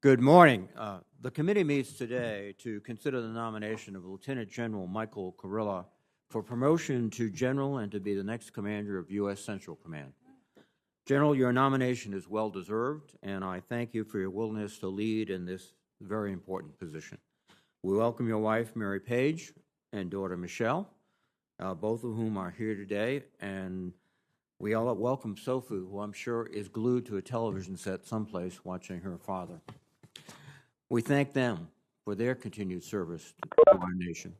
Good morning. The committee meets today to consider the nomination of Lieutenant General Michael Carrillo for promotion to general and to be the next commander of U.S. Central Command. General, your nomination is well deserved, and I thank you for your willingness to lead in this very important position. We welcome your wife, Mary Page, and daughter, Michelle, both of whom are here today, and we all welcome Sophie, who I'm sure is glued to a television set someplace watching her father. We thank them for their continued service to our nation.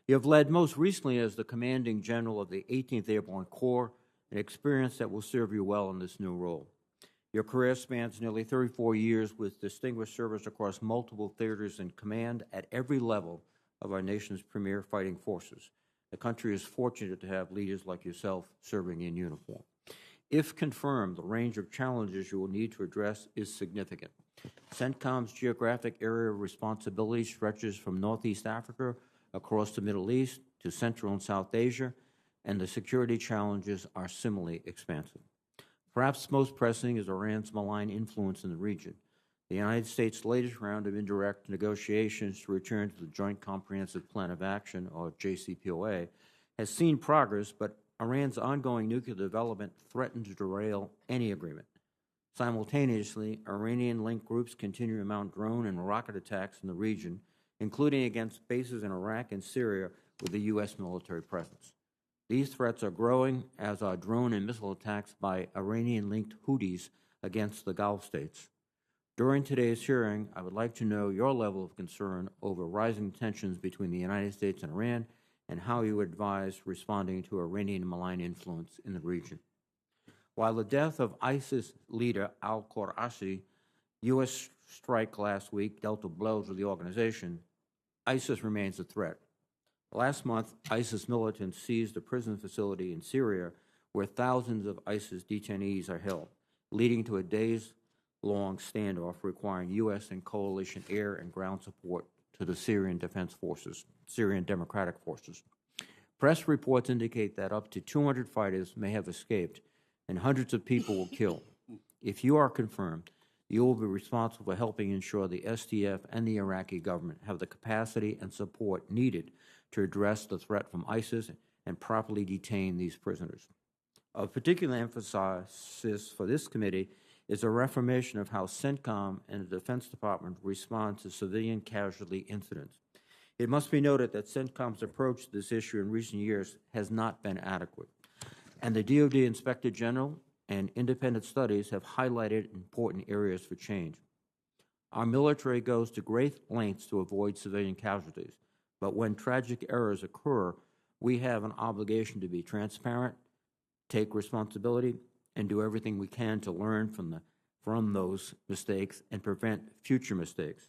You have led most recently as the commanding general of the 18th Airborne Corps, an experience that will serve you well in this new role. Your career spans nearly 34 years with distinguished service across multiple theaters and command at every level of our nation's premier fighting forces. The country is fortunate to have leaders like yourself serving in uniform. If confirmed, the range of challenges you will need to address is significant. Centcom's geographic area of responsibility stretches from Northeast Africa across the Middle East to Central and South Asia, and the security challenges are similarly expansive. Perhaps most pressing is Iran's malign influence in the region. The United States' latest round of indirect negotiations to return to the Joint Comprehensive Plan of Action, or Jcpoa, has seen progress, but Iran's ongoing nuclear development threatens to derail any agreement. Simultaneously, Iranian-linked groups continue to mount drone and rocket attacks in the region, including against bases in Iraq and Syria with a U.S. military presence. These threats are growing, as are drone and missile attacks by Iranian-linked Houthis against the Gulf states. During today's hearing, I would like to know your level of concern over rising tensions between the United States and Iran and how you advise responding to Iranian malign influence in the region. While the death of ISIS leader al-Qurayshi, U.S. strike last week dealt a blow to the organization, ISIS remains a threat. Last month, ISIS militants seized a prison facility in Syria where thousands of ISIS detainees are held, leading to a days-long standoff requiring U.S. and coalition air and ground support to the Syrian Defense Forces, Syrian Democratic Forces. Press reports indicate that up to 200 fighters may have escaped and hundreds of people were killed. If you are confirmed, you will be responsible for helping ensure the SDF and the Iraqi government have the capacity and support needed to address the threat from ISIS and properly detain these prisoners. Of particular emphasis for this committee is a reformation of how Centcom and the Defense Department respond to civilian casualty incidents. It must be noted that Centcom's approach to this issue in recent years has not been adequate, and the DOD Inspector General and independent studies have highlighted important areas for change. Our military goes to great lengths to avoid civilian casualties, but when tragic errors occur, we have an obligation to be transparent, take responsibility, and do everything we can to learn from those mistakes and prevent future mistakes.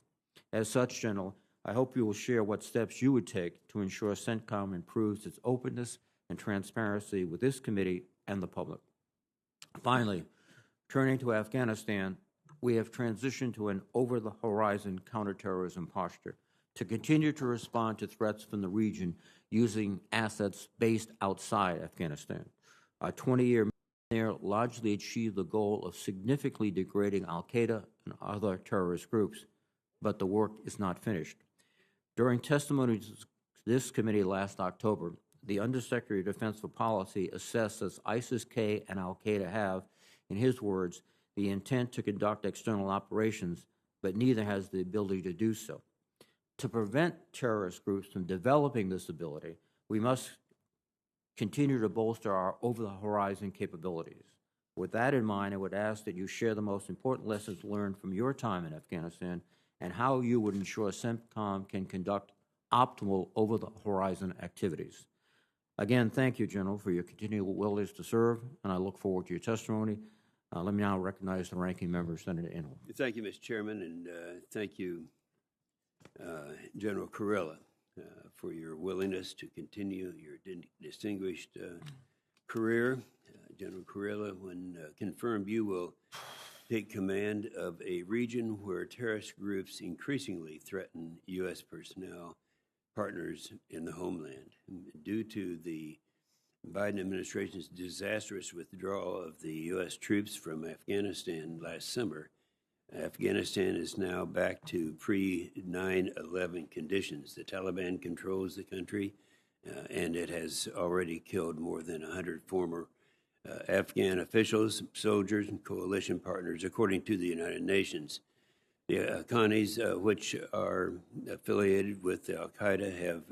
As such, General, I hope you will share what steps you would take to ensure Centcom improves its openness and transparency with this committee and the public. Finally, turning to Afghanistan, we have transitioned to an over-the-horizon counterterrorism posture to continue to respond to threats from the region using assets based outside Afghanistan. Our 20-year mission there largely achieved the goal of significantly degrading al-Qaeda and other terrorist groups, but the work is not finished. During testimony to this committee last October, the Undersecretary of Defense for Policy assessed that ISIS-K and al-Qaeda have, in his words, the intent to conduct external operations, but neither has the ability to do so. To prevent terrorist groups from developing this ability, we must continue to bolster our over-the-horizon capabilities. With that in mind, I would ask that you share the most important lessons learned from your time in Afghanistan and how you would ensure Centcom can conduct optimal over-the-horizon activities. Again, thank you, General, for your continual willingness to serve, and I look forward to your testimony. Let me now recognize the ranking member, Senator Inhofe. Thank you, Mr. Chairman, and thank you, General Carrillo, for your willingness to continue your distinguished career. General Carrillo, when confirmed, you will take command of a region where terrorist groups increasingly threaten U.S. personnel, partners in the homeland. Due to the Biden administration's disastrous withdrawal of the U.S. troops from Afghanistan last summer, Afghanistan is now back to pre-9/11 conditions. The Taliban controls the country, and it has already killed more than 100 former Afghan officials, soldiers, and coalition partners, according to the United Nations. The Afghans, which are affiliated with Al-Qaeda, have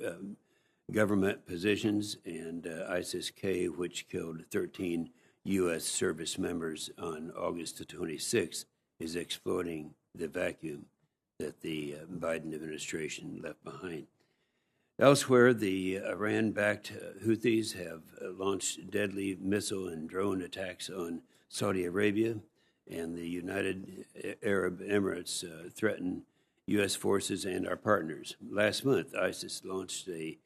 government positions, and ISIS-K, which killed 13 U.S. service members on August the 26th, is exploiting the vacuum that the Biden administration left behind. Elsewhere, the Iran-backed Houthis have launched deadly missile and drone attacks on Saudi Arabia, and the United Arab Emirates threaten U.S. forces and our partners. Last month, ISIS launched a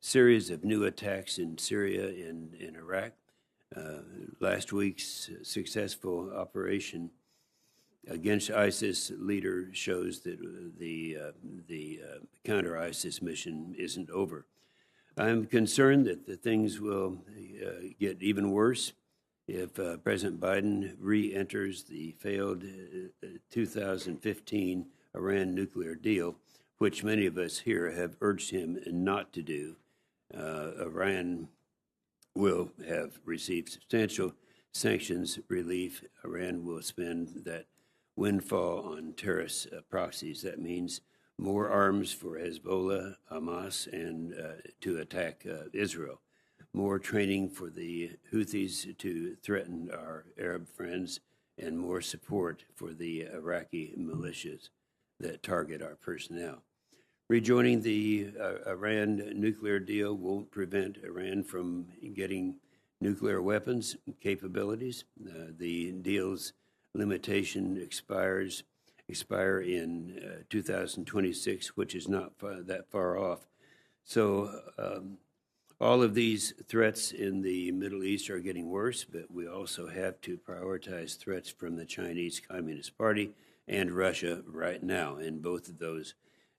series of new attacks in Syria and in Iraq. Last week's successful operation against ISIS leader shows that the counter-ISIS mission isn't over. I'm concerned that the things will get even worse if President Biden re-enters the failed 2015 Iran nuclear deal, which many of us here have urged him not to do. Iran will have received substantial sanctions relief. Iran will spend that windfall on terrorist proxies. That means more arms for Hezbollah, Hamas, and to attack Israel. More training for the Houthis to threaten our Arab friends, and more support for the Iraqi militias that target our personnel. Rejoining the Iran nuclear deal won't prevent Iran from getting nuclear weapons capabilities. The deal's limitation expire in 2026, which is not that far off. So all of these threats in the Middle East are getting worse, but we also have to prioritize threats from the Chinese Communist Party and Russia right now, and both of those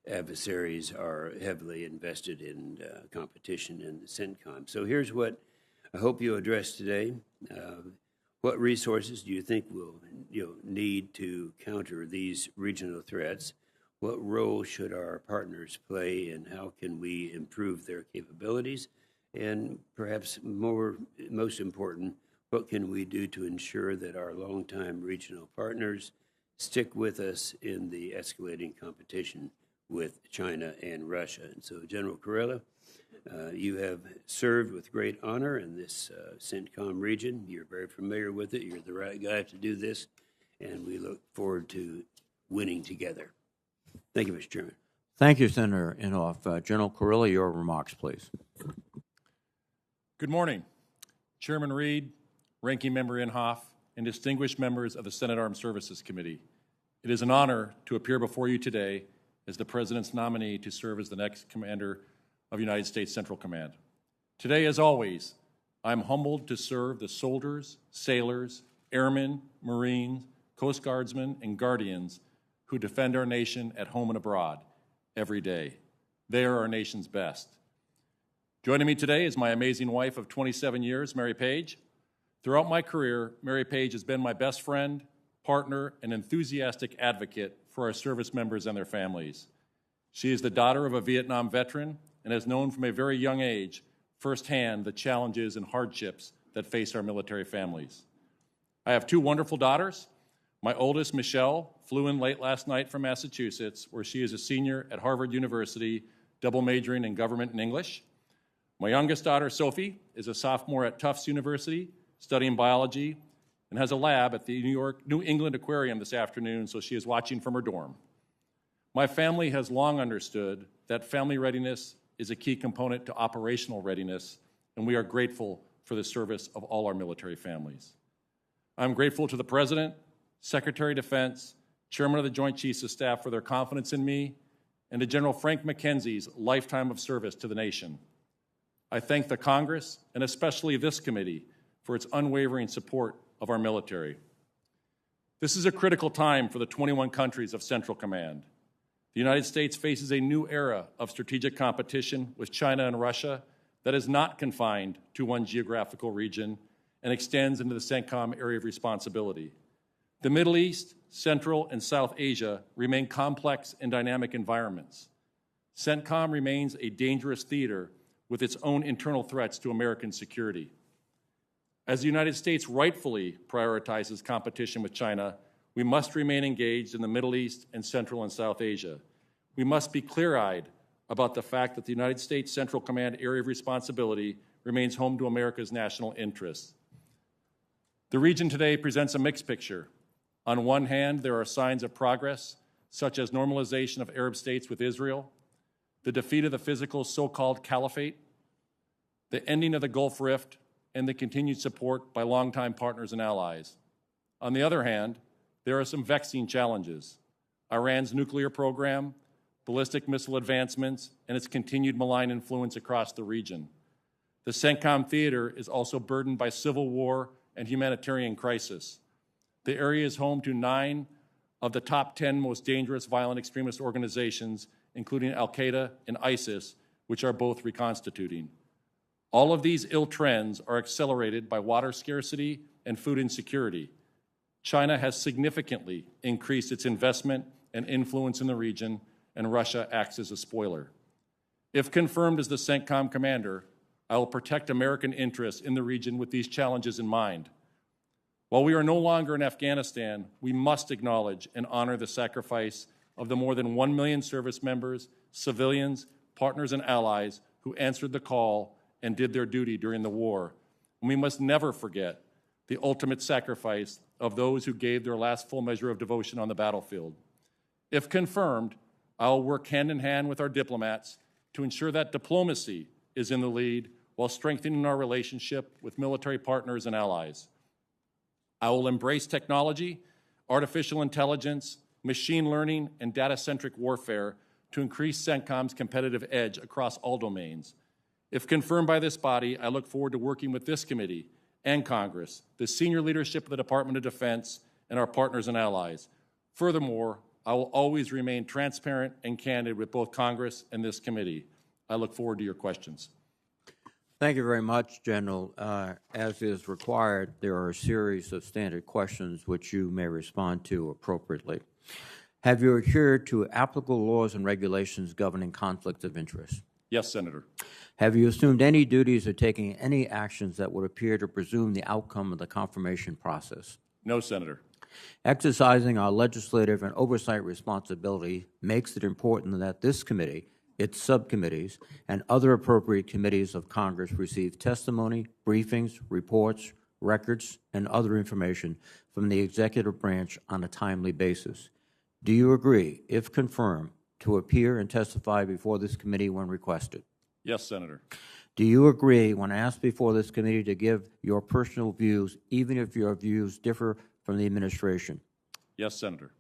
adversaries are heavily invested in competition in the Centcom. So here's what I hope you address today. What resources do you think we'll need to counter these regional threats? What role should our partners play, and how can we improve their capabilities? And perhaps most important, what can we do to ensure that our longtime regional partners stick with us in the escalating competition with China and Russia? And so, General Carrillo, you have served with great honor in this Centcom region. You're very familiar with it. You're the right guy to do this, and we look forward to winning together. Thank you, Mr. Chairman. Thank you, Senator Inhofe. General Carrillo, your remarks, please. Good morning, Chairman Reed, Ranking Member Inhofe, and distinguished members of the Senate Armed Services Committee. It is an honor to appear before you today as the President's nominee to serve as the next Commander of United States Central Command. Today, as always, I'm humbled to serve the soldiers, sailors, airmen, Marines, Coast Guardsmen, and Guardians who defend our nation at home and abroad every day. They are our nation's best. Joining me today is my amazing wife of 27 years, Mary Page. Throughout my career, Mary Page has been my best friend, partner, and enthusiastic advocate for our service members and their families. She is the daughter of a Vietnam veteran and has known from a very young age firsthand the challenges and hardships that face our military families. I have two wonderful daughters. My oldest, Michelle, flew in late last night from Massachusetts, where she is a senior at Harvard University, double majoring in government and English. My youngest daughter, Sophie, is a sophomore at Tufts University, studying biology, and has a lab at the New England Aquarium this afternoon, so she is watching from her dorm. My family has long understood that family readiness is a key component to operational readiness, and we are grateful for the service of all our military families. I'm grateful to the President, Secretary of Defense, Chairman of the Joint Chiefs of Staff for their confidence in me, and to General Frank McKenzie's lifetime of service to the nation. I thank the Congress, and especially this committee, for its unwavering support of our military. This is a critical time for the 21 countries of Central Command. The United States faces a new era of strategic competition with China and Russia that is not confined to one geographical region and extends into the Centcom area of responsibility. The Middle East, Central, and South Asia remain complex and dynamic environments. Centcom remains a dangerous theater with its own internal threats to American security. As the United States rightfully prioritizes competition with China, we must remain engaged in the Middle East and Central and South Asia. We must be clear-eyed about the fact that the United States Central Command area of responsibility remains home to America's national interests. The region today presents a mixed picture. On one hand, there are signs of progress, such as normalization of Arab states with Israel, the defeat of the physical so-called caliphate, the ending of the Gulf Rift, and the continued support by longtime partners and allies. On the other hand, there are some vexing challenges: Iran's nuclear program, ballistic missile advancements, and its continued malign influence across the region. The Centcom theater is also burdened by civil war and humanitarian crisis. The area is home to 9 of the top 10 most dangerous violent extremist organizations, including Al-Qaeda and ISIS, which are both reconstituting. All of these ill trends are accelerated by water scarcity and food insecurity. China has significantly increased its investment and influence in the region, and Russia acts as a spoiler. If confirmed as the CENTCOM commander, I will protect American interests in the region with these challenges in mind. While we are no longer in Afghanistan, we must acknowledge and honor the sacrifice of the more than 1 million service members, civilians, partners, and allies who answered the call and did their duty during the war. And we must never forget the ultimate sacrifice of those who gave their last full measure of devotion on the battlefield. If confirmed, I will work hand in hand with our diplomats to ensure that diplomacy is in the lead while strengthening our relationship with military partners and allies. I will embrace technology, artificial intelligence, machine learning, and data-centric warfare to increase CENTCOM's competitive edge across all domains. If confirmed by this body, I look forward to working with this committee and Congress, the senior leadership of the Department of Defense, and our partners and allies. Furthermore, I will always remain transparent and candid with both Congress and this committee. I look forward to your questions. Thank you very much, General. As is required, there are a series of standard questions which you may respond to appropriately. Have you adhered to applicable laws and regulations governing conflicts of interest? Yes, Senator. Have you assumed any duties or taken any actions that would appear to presume the outcome of the confirmation process? No, Senator. Exercising our legislative and oversight responsibility makes it important that this committee, its subcommittees, and other appropriate committees of Congress receive testimony, briefings, reports, records, and other information from the executive branch on a timely basis. Do you agree, if confirmed, to appear and testify before this committee when requested? Yes, Senator. Do you agree, when asked before this committee, to give your personal views, even if your views differ from the administration? Yes, Senator.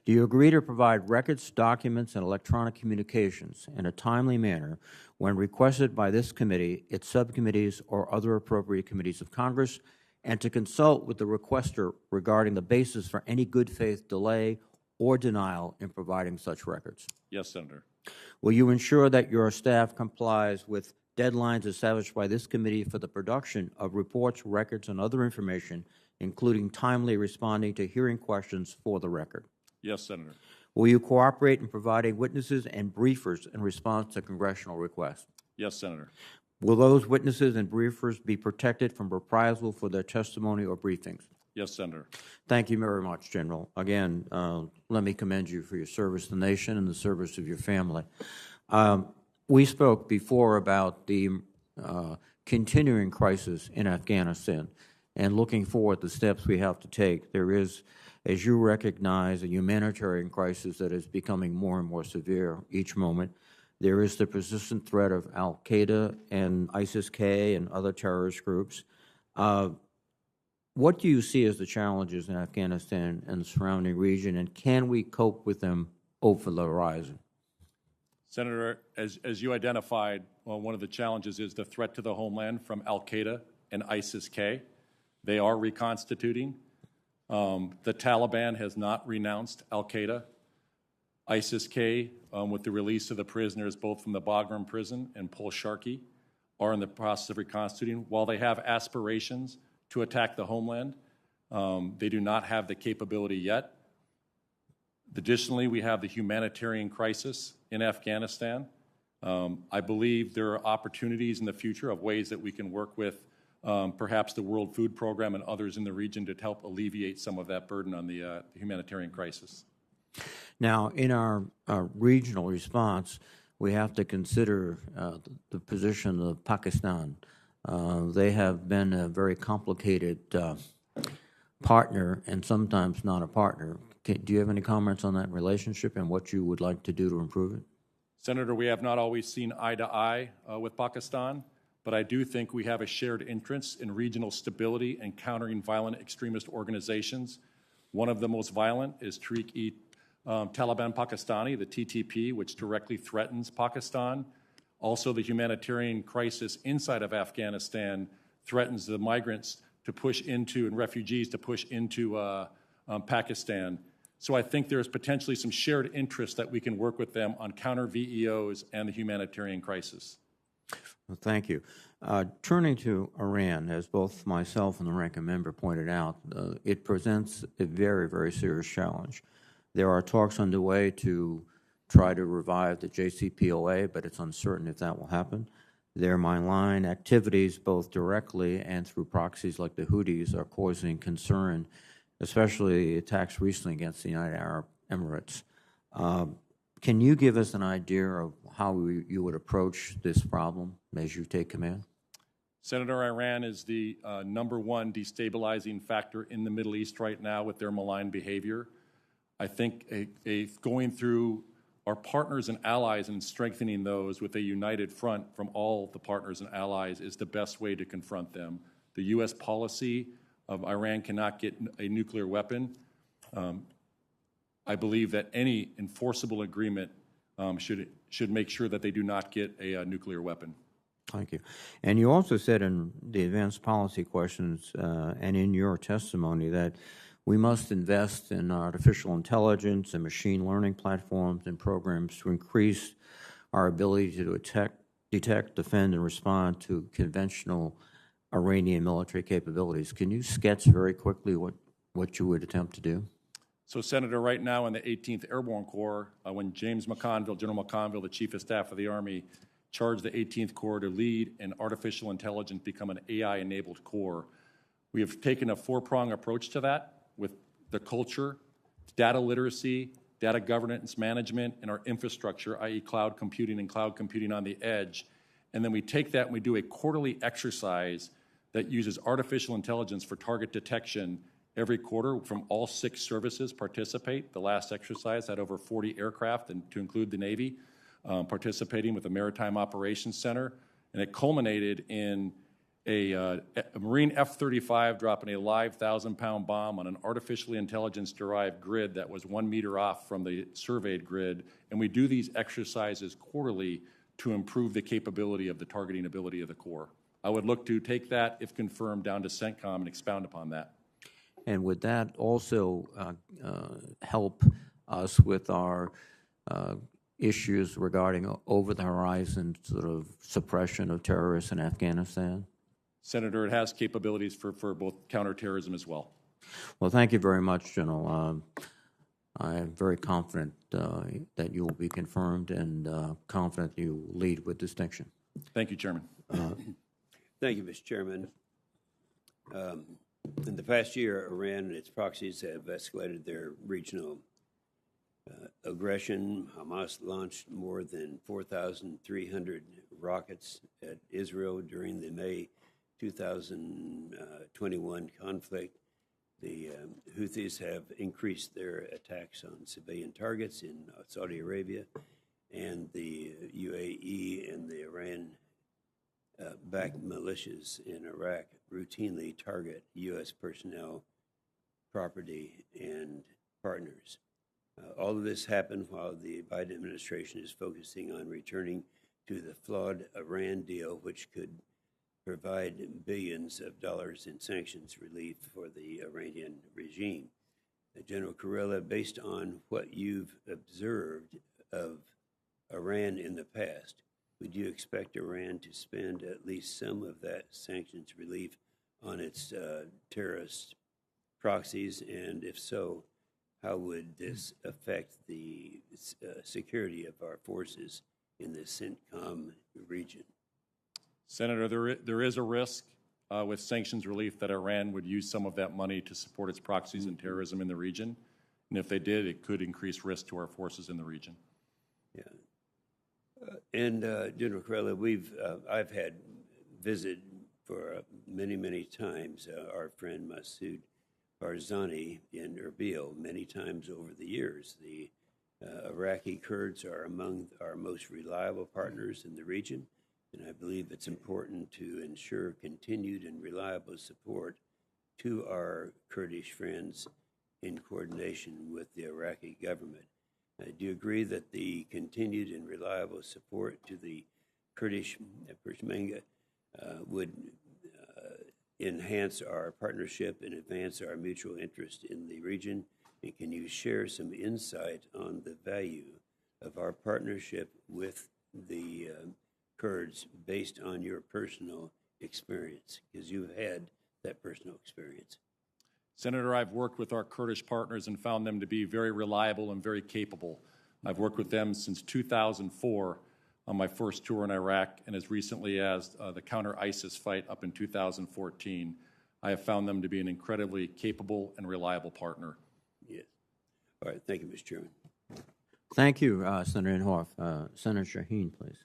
Do you agree to provide records, documents, and electronic communications in a timely manner when requested by this committee, its subcommittees, or other appropriate committees of Congress, and to consult with the requester regarding the basis for any good faith delay or denial in providing such records? Yes, Senator. Will you ensure that your staff complies with deadlines established by this committee for the production of reports, records, and other information, including timely responding to hearing questions for the record? Yes, Senator. Will you cooperate in providing witnesses and briefers in response to congressional requests? Yes, Senator. Will those witnesses and briefers be protected from reprisal for their testimony or briefings? Yes, Senator. Thank you very much, General. Again, let me commend you for your service to the nation and the service of your family. We spoke before about the continuing crisis in Afghanistan and looking forward to the steps we have to take. There is, as you recognize, a humanitarian crisis that is becoming more and more severe each moment. There is the persistent threat of Al-Qaeda and ISIS-K and other terrorist groups. What do you see as the challenges in Afghanistan and the surrounding region, and can we cope with them over the horizon? Senator, as you identified, one of the challenges is the threat to the homeland from Al-Qaeda and ISIS-K. They are reconstituting. The Taliban has not renounced Al-Qaeda. ISIS-K, with the release of the prisoners both from the Bagram prison and Pul-Sharqi, are in the process of reconstituting. While they have aspirations to attack the homeland, They do not have the capability yet. Additionally, we have the humanitarian crisis in Afghanistan. I believe there are opportunities in the future of ways that we can work with perhaps the World Food Program and others in the region to help alleviate some of that burden on the humanitarian crisis. Now, in our regional response, we have to consider the position of Pakistan. They have been a very complicated partner and sometimes not a partner. Do you have any comments on that relationship and what you would like to do to improve it? Senator, we have not always seen eye to eye with Pakistan, but I do think we have a shared interest in regional stability and countering violent extremist organizations. One of the most violent is Taliban Pakistani, the TTP, which directly threatens Pakistan. Also, the humanitarian crisis inside of Afghanistan threatens the migrants to push into and refugees to push into Pakistan. So I think there's potentially some shared interest that we can work with them on counter VEOs and the humanitarian crisis. Well, thank you. Turning to Iran, as both myself and the ranking member pointed out, it presents a very, very serious challenge. There are talks underway to try to revive the Jcpoa, but it's uncertain if that will happen. Their mainline activities, both directly and through proxies like the Houthis, are causing concern, especially attacks recently against the United Arab Emirates. Can you give us an idea of how you would approach this problem as you take command? Senator, Iran is the #1 destabilizing factor in the Middle East right now with their malign behavior. I think going through our partners and allies and strengthening those with a united front from all the partners and allies is the best way to confront them. The U.S. policy of Iran cannot get a nuclear weapon. I believe that any enforceable agreement should make sure that they do not get a nuclear weapon. Thank you. And you also said in the advanced policy questions and in your testimony that we must invest in artificial intelligence and machine learning platforms and programs to increase our ability to detect, defend, and respond to conventional Iranian military capabilities. Can you sketch very quickly what you would attempt to do? So, Senator, right now in the 18th Airborne Corps, when James McConville, General McConville, the Chief of Staff of the Army, charged the 18th Corps to lead an artificial intelligence become an AI-enabled corps, we have taken a four-prong approach to that with the culture, data literacy, data governance management, and our infrastructure, i.e. cloud computing and cloud computing on the edge. And then we take that and we do a quarterly exercise that uses artificial intelligence for target detection every quarter. From all 6 services participate. The last exercise had over 40 aircraft, and to include the Navy, participating with the Maritime Operations Center. And it culminated in a Marine F-35 dropping a live 1,000-pound bomb on an artificially intelligence-derived grid that was 1 meter off from the surveyed grid. And we do these exercises quarterly to improve the capability of the targeting ability of the Corps. I would look to take that, if confirmed, down to Centcom and expound upon that. And would that also help us with our issues regarding over-the-horizon sort of suppression of terrorists in Afghanistan? Senator, it has capabilities for both counterterrorism as well. Well, thank you very much, General. I am very confident that you will be confirmed and confident you lead with distinction. Thank you, Chairman. Thank you, Mr. Chairman. In the past year, Iran and its proxies have escalated their regional aggression. Hamas launched more than 4,300 rockets at Israel during the May 2021 conflict. The Houthis have increased their attacks on civilian targets in Saudi Arabia, and the UAE and the Iran-backed militias in Iraq routinely target U.S. personnel, property, and partners. All of this happened while the Biden administration is focusing on returning to the flawed Iran deal, which could provide billions of dollars in sanctions relief for the Iranian regime. General Carrillo, based on what you've observed of Iran in the past, would you expect Iran to spend at least some of that sanctions relief on its terrorist proxies, and if so, how would this affect the security of our forces in the Centcom region? Senator, there is a risk with sanctions relief that Iran would use some of that money to support its proxies and terrorism in the region. And if they did, it could increase risk to our forces in the region. Yeah. And General Carrillo, I've had visit for many times our friend Masoud Barzani in Erbil many times over the years. The Iraqi Kurds are among our most reliable partners in the region, and I believe it's important to ensure continued and reliable support to our Kurdish friends in coordination with the Iraqi government. Do you agree that the continued and reliable support to the Kurdish Peshmerga would enhance our partnership and advance our mutual interest in the region? And can you share some insight on the value of our partnership with the Kurds based on your personal experience? Because you've had that personal experience. Senator, I've worked with our Kurdish partners and found them to be very reliable and very capable. I've worked with them since 2004 on my first tour in Iraq, and as recently as the counter-ISIS fight up in 2014. I have found them to be an incredibly capable and reliable partner. Yes. All right. Thank you, Mr. Chairman. Thank you, Senator Inhofe. Senator Shaheen, please.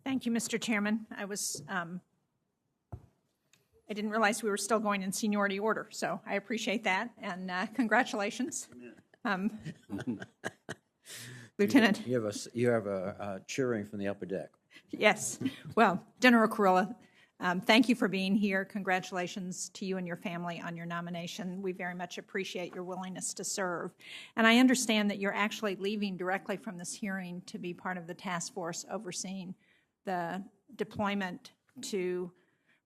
Thank you, Mr. Chairman. I didn't realize we were still going in seniority order, so I appreciate that, and congratulations. Lieutenant. You have a cheering from the upper deck. Yes. Well, General Carrillo, thank you for being here. Congratulations to you and your family on your nomination. We very much appreciate your willingness to serve. And I understand that you're actually leaving directly from this hearing to be part of the task force overseeing the deployment to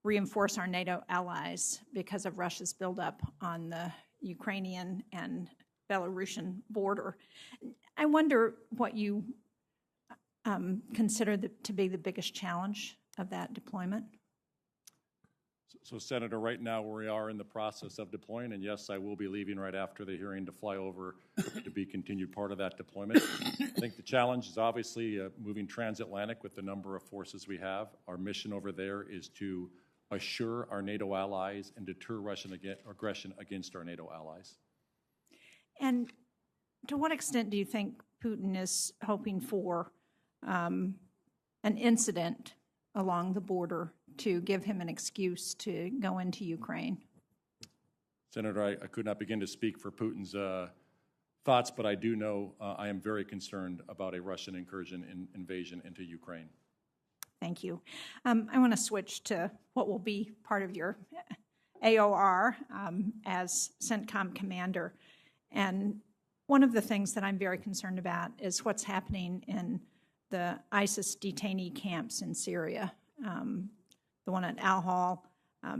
reinforce our NATO allies because of Russia's buildup on the Ukrainian and Belarusian border. I wonder what you consider to be the biggest challenge of that deployment. So, Senator, right now we are in the process of deploying, and yes, I will be leaving right after the hearing to fly over to be continued part of that deployment. I think the challenge is obviously moving transatlantic with the number of forces we have. Our mission over there is to assure our NATO allies and deter Russian aggression against our NATO allies. And to what extent do you think Putin is hoping for an incident along the border to give him an excuse to go into Ukraine? Senator, I could not begin to speak for Putin's thoughts, but I do know I am very concerned about a Russian incursion and invasion into Ukraine. Thank you. I want to switch to what will be part of your AOR as CENTCOM commander. And one of the things that I'm very concerned about is what's happening in the ISIS detainee camps in Syria. The one at Al-Hol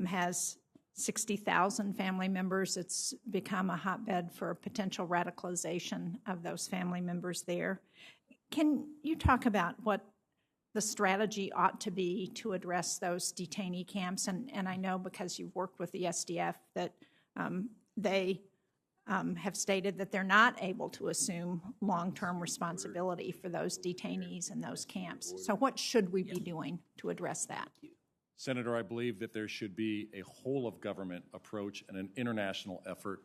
has 60,000 family members. It's become a hotbed for potential radicalization of those family members there. Can you talk about what the strategy ought to be to address those detainee camps? And I know because you've worked with the SDF that they have stated that they're not able to assume long-term responsibility for those detainees in those camps. So what should we be doing to address that? Senator, I believe that there should be a whole-of-government approach and an international effort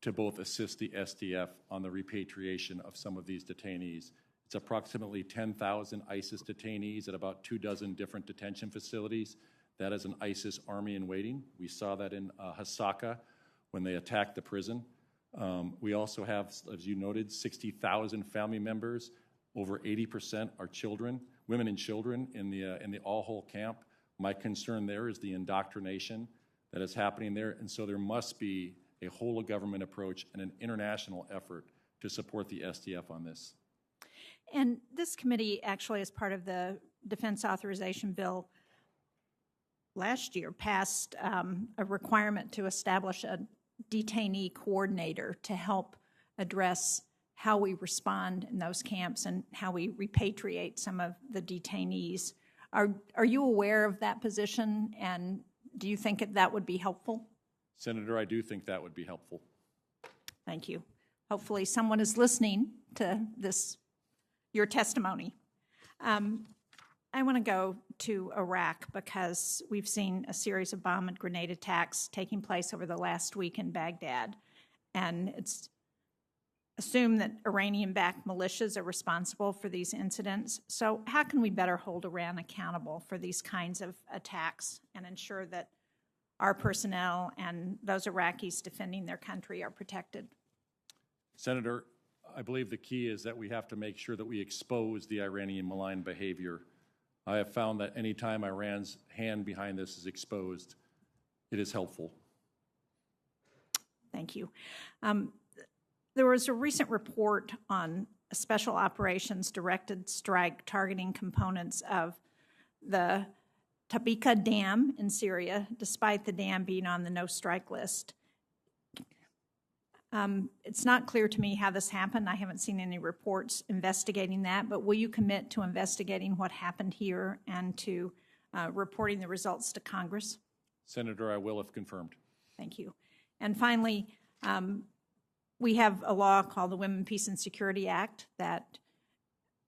to both assist the SDF on the repatriation of some of these detainees. It's approximately 10,000 ISIS detainees at about 24 different detention facilities. That is an ISIS army in waiting. We saw that in Hasaka when they attacked the prison. We also have, as you noted, 60,000 family members. Over 80% are children, women and children in the Al-Hol camp. My concern there is the indoctrination that is happening there, and so there must be a whole-of-government approach and an international effort to support the SDF on this. And this committee actually, as part of the Defense Authorization Bill last year, passed a requirement to establish a detainee coordinator to help address how we respond in those camps and how we repatriate some of the detainees. Are you aware of that position, and do you think that would be helpful? Senator, I do think that would be helpful. Thank you. Hopefully someone is listening to your testimony. I want to go to Iraq because we've seen a series of bomb and grenade attacks taking place over the last week in Baghdad, and it's assumed that Iranian-backed militias are responsible for these incidents. So how can we better hold Iran accountable for these kinds of attacks and ensure that our personnel and those Iraqis defending their country are protected? Senator, I believe the key is that we have to make sure that we expose the Iranian malign behavior. I have found that any time Iran's hand behind this is exposed, it is helpful. Thank you. There was a recent report on a special operations directed strike targeting components of the Tabika Dam in Syria, despite the dam being on the no-strike list. It's not clear to me how this happened. I haven't seen any reports investigating that, but will you commit to investigating what happened here and to reporting the results to Congress? Senator, I will if confirmed. Thank you. And finally, we have a law called the Women, Peace, and Security Act that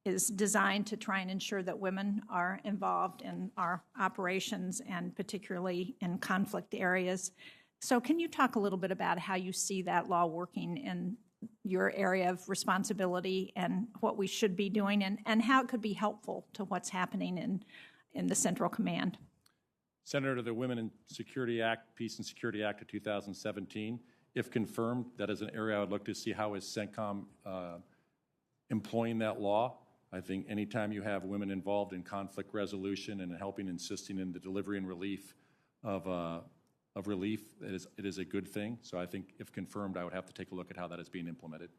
is designed to try and ensure that women are involved in our operations and particularly in conflict areas. So can you talk a little bit about how you see that law working in your area of responsibility and what we should be doing and how it could be helpful to what's happening in the Central Command? Senator, the Women and Security Act, Peace and Security Act of 2017, if confirmed, that is an area I would look to see how is Centcom employing that law. I think anytime you have women involved in conflict resolution and helping, assisting in the delivery and relief of relief, it is a good thing. So I think if confirmed, I would have to take a look at how that is being implemented.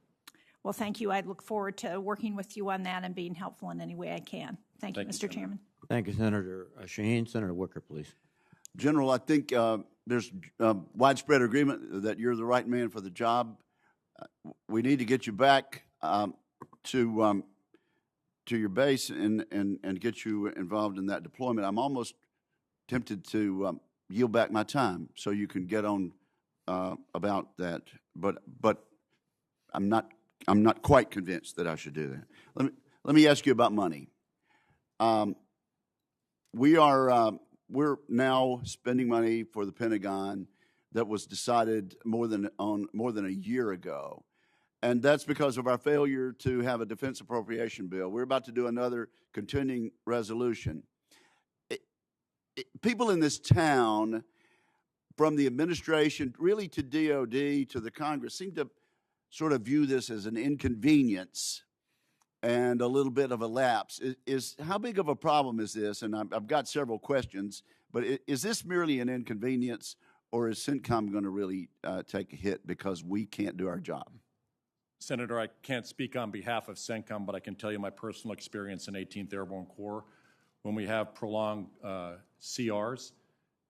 Well, thank you. I'd look forward to working with you on that and being helpful in any way I can. Thank you, Mr. Chairman. Thank you, Senator Shaheen. Senator Wicker, please. General, I think there's widespread agreement that you're the right man for the job. We need to get you back to your base and get you involved in that deployment. I'm almost tempted to yield back my time so you can get on about that, but I'm not quite convinced that I should do that. Let me ask you about money. We're now spending money for the Pentagon that was decided more than a year ago, and that's because of our failure to have a defense appropriation bill. We're about to do another continuing resolution. People in this town, from the administration really to DOD to the Congress, seem to sort of view this as an inconvenience and a little bit of a lapse. How big of a problem is this? And I've got several questions, but is this merely an inconvenience, or is Centcom going to really take a hit because we can't do our job? Senator, I can't speak on behalf of Centcom, but I can tell you my personal experience in 18th Airborne Corps. When we have prolonged CRs,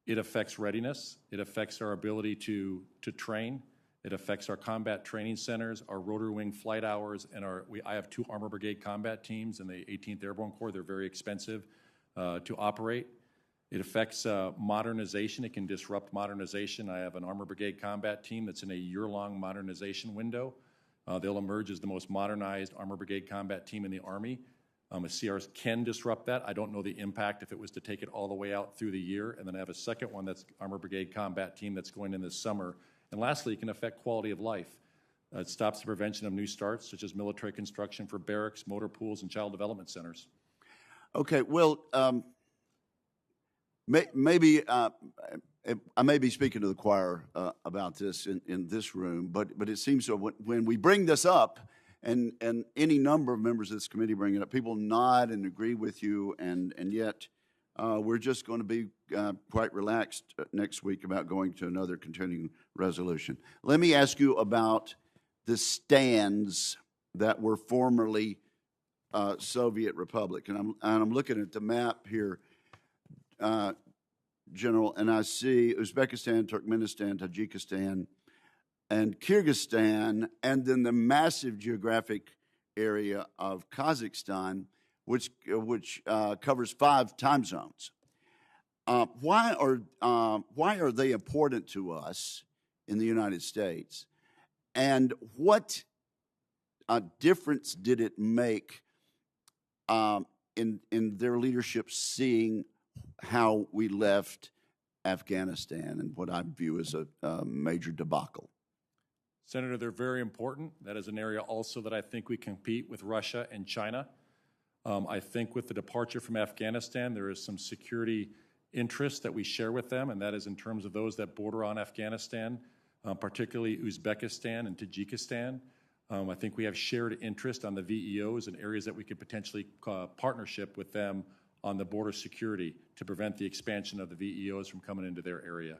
it affects readiness. It affects our ability to train. It affects our combat training centers, our rotor wing flight hours, and I have 2 Armor Brigade combat teams in the 18th Airborne Corps. They're very expensive to operate. It affects modernization. It can disrupt modernization. I have an Armor Brigade combat team that's in a year-long modernization window. They'll emerge as the most modernized Armor Brigade combat team in the Army. CRs can disrupt that. I don't know the impact if it was to take it all the way out through the year. And then I have a second one that's Armor Brigade combat team that's going in this summer. And lastly, it can affect quality of life. It stops the prevention of new starts, such as military construction for barracks, motor pools, and child development centers. Okay, well, maybe I may be speaking to the choir about this in this room, but it seems so when we bring this up, and any number of members of this committee bring it up, people nod and agree with you, and yet we're just going to be quite relaxed next week about going to another continuing resolution. Let me ask you about the stands that were formerly Soviet Republic, and I'm looking at the map here, General, and I see Uzbekistan, Turkmenistan, Tajikistan, and Kyrgyzstan, and then the massive geographic area of Kazakhstan, which covers 5 time zones. Why are they important to us? in the United States. And what difference did it make in their leadership seeing how we left Afghanistan and what I view as a major debacle? Senator, they're very important. That is an area also that I think we compete with Russia and China. I think with the departure from Afghanistan, there is some security interests that we share with them, and that is in terms of those that border on Afghanistan, particularly Uzbekistan and Tajikistan. I think we have shared interest on the VEOs and areas that we could potentially partnership with them on the border security to prevent the expansion of the VEOs from coming into their area.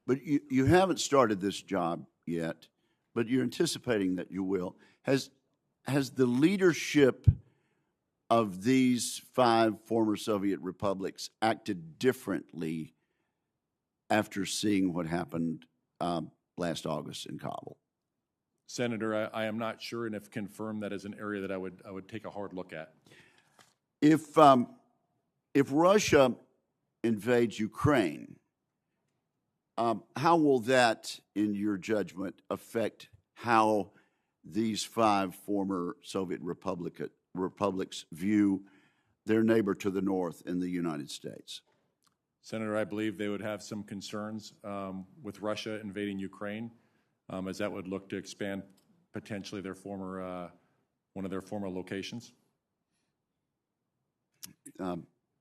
But you haven't started this job yet, but you're anticipating that you will. Has the leadership of these 5 former Soviet republics acted differently after seeing what happened last August in Kabul? Senator, I am not sure, and if confirmed, that is an area that I would take a hard look at. If Russia invades Ukraine, how will that, in your judgment, affect how these 5 former Soviet republics view their neighbor to the north in the United States? Senator, I believe they would have some concerns with Russia invading Ukraine, as that would look to expand potentially their former, one of their former locations.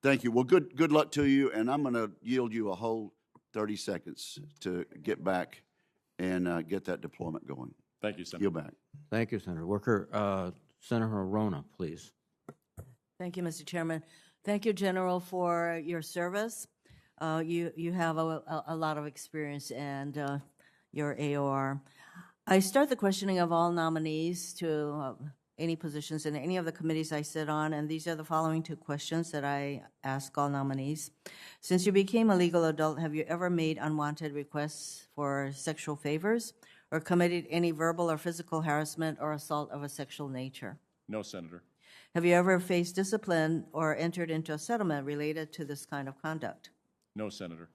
Thank you. Well, good luck to you, and I'm going to yield you a whole 30 seconds to get back and get that deployment going. Thank you, Senator. Yield back. Thank you, Senator Wicker. Senator Arona, please. Thank you, Mr. Chairman. Thank you, General, for your service. You have a lot of experience and your AOR. I start the questioning of all nominees to any positions in any of the committees I sit on, and these are the following 2 questions that I ask all nominees. Since you became a legal adult, have you ever made unwanted requests for sexual favors or committed any verbal or physical harassment or assault of a sexual nature? No, Senator. Have you ever faced discipline or entered into a settlement related to this kind of conduct? No, Senator.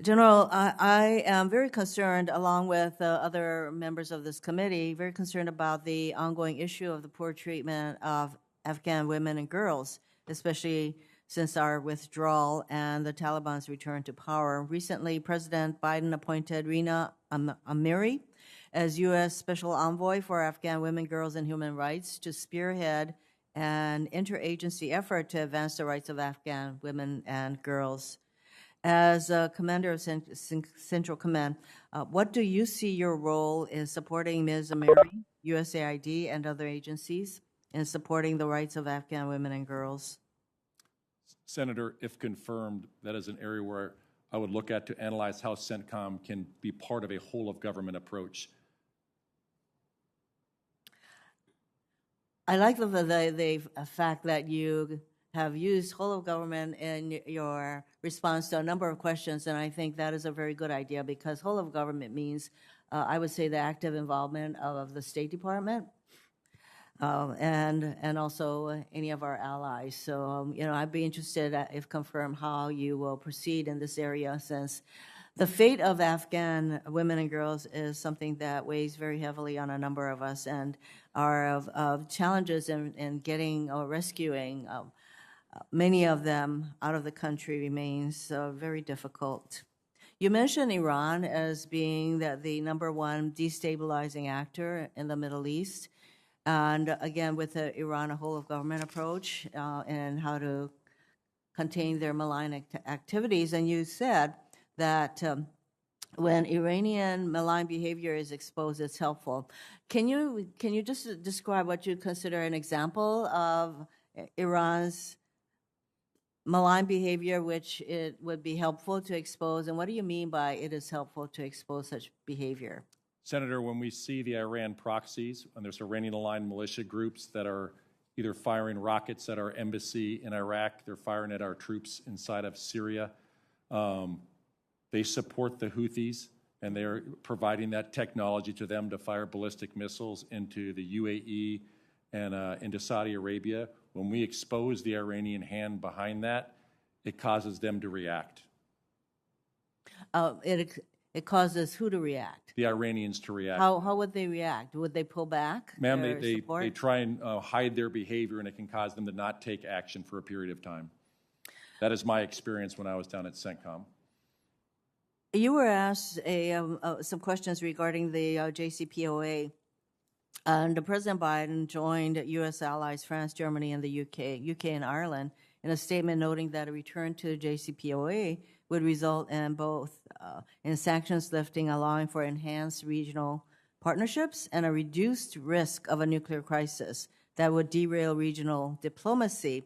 General, I am very concerned, along with other members of this committee, very concerned about the ongoing issue of the poor treatment of Afghan women and girls, especially since our withdrawal and the Taliban's return to power. Recently, President Biden appointed Rina Amiri as U.S. Special Envoy for Afghan women, girls, and human rights to spearhead an interagency effort to advance the rights of Afghan women and girls. As Commander of Central Command, what do you see your role in supporting Ms. Amiri, USAID, and other agencies in supporting the rights of Afghan women and girls? Senator, if confirmed, that is an area where I would look at to analyze how Centcom can be part of a whole-of-government approach. I like the fact that you have used whole of government in your response to a number of questions, and I think that is a very good idea because whole of government means, I would say, the active involvement of the State Department and also any of our allies. So, I'd be interested, if confirmed, how you will proceed in this area, since the fate of Afghan women and girls is something that weighs very heavily on a number of us, and our challenges in getting or rescuing many of them out of the country remains very difficult. You mentioned Iran as being the number 1 destabilizing actor in the Middle East, and again with the Iran a whole of government approach and how to contain their malign activities. And you said that when Iranian malign behavior is exposed, it's helpful. Can you just describe what you consider an example of Iran's malign behavior, which it would be helpful to expose, and what do you mean by it is helpful to expose such behavior? Senator, when we see the Iran proxies, and there's Iranian-aligned militia groups that are either firing rockets at our embassy in Iraq, they're firing at our troops inside of Syria. They support the Houthis, and they're providing that technology to them to fire ballistic missiles into the UAE and into Saudi Arabia. When we expose the Iranian hand behind that, it causes them to react. it causes who to react? The Iranians to react. How would they react? Would they pull back? Ma'am, their they support? try and hide their behavior, and it can cause them to not take action for a period of time. That is my experience when I was down at Centcom. You were asked some questions regarding the JCPOA. And President Biden joined U.S. allies France, Germany, and the UK and Ireland in a statement noting that a return to the JCPOA would result in both in sanctions lifting, allowing for enhanced regional partnerships, and a reduced risk of a nuclear crisis that would derail regional diplomacy.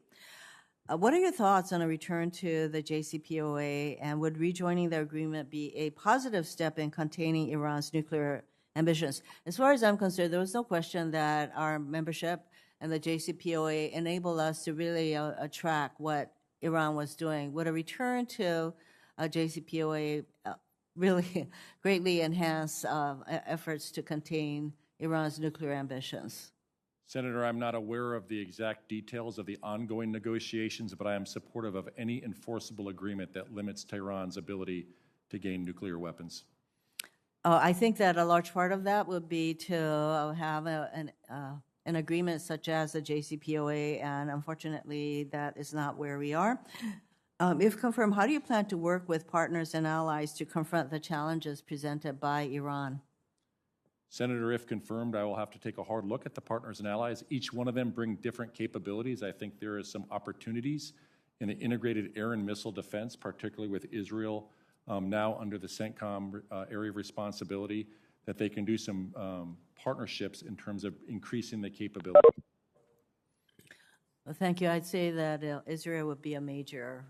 What are your thoughts on a return to the JCPOA, and would rejoining the agreement be a positive step in containing Iran's nuclear ambitions? As far as I'm concerned, there was no question that our membership and the JCPOA enabled us to really track what Iran was doing. Would a return to JCPOA really greatly enhance efforts to contain Iran's nuclear ambitions? Senator, I'm not aware of the exact details of the ongoing negotiations, but I am supportive of any enforceable agreement that limits Tehran's ability to gain nuclear weapons. I think that a large part of that would be to have an agreement such as the JCPOA, and unfortunately, that is not where we are. If confirmed, how do you plan to work with partners and allies to confront the challenges presented by Iran? Senator, if confirmed, I will have to take a hard look at the partners and allies. Each one of them bring different capabilities. I think there is some opportunities in the integrated air and missile defense, particularly with Israel now under the Centcom area of responsibility, that they can do some partnerships in terms of increasing the capability. Well, thank you. I'd say that Israel would be a major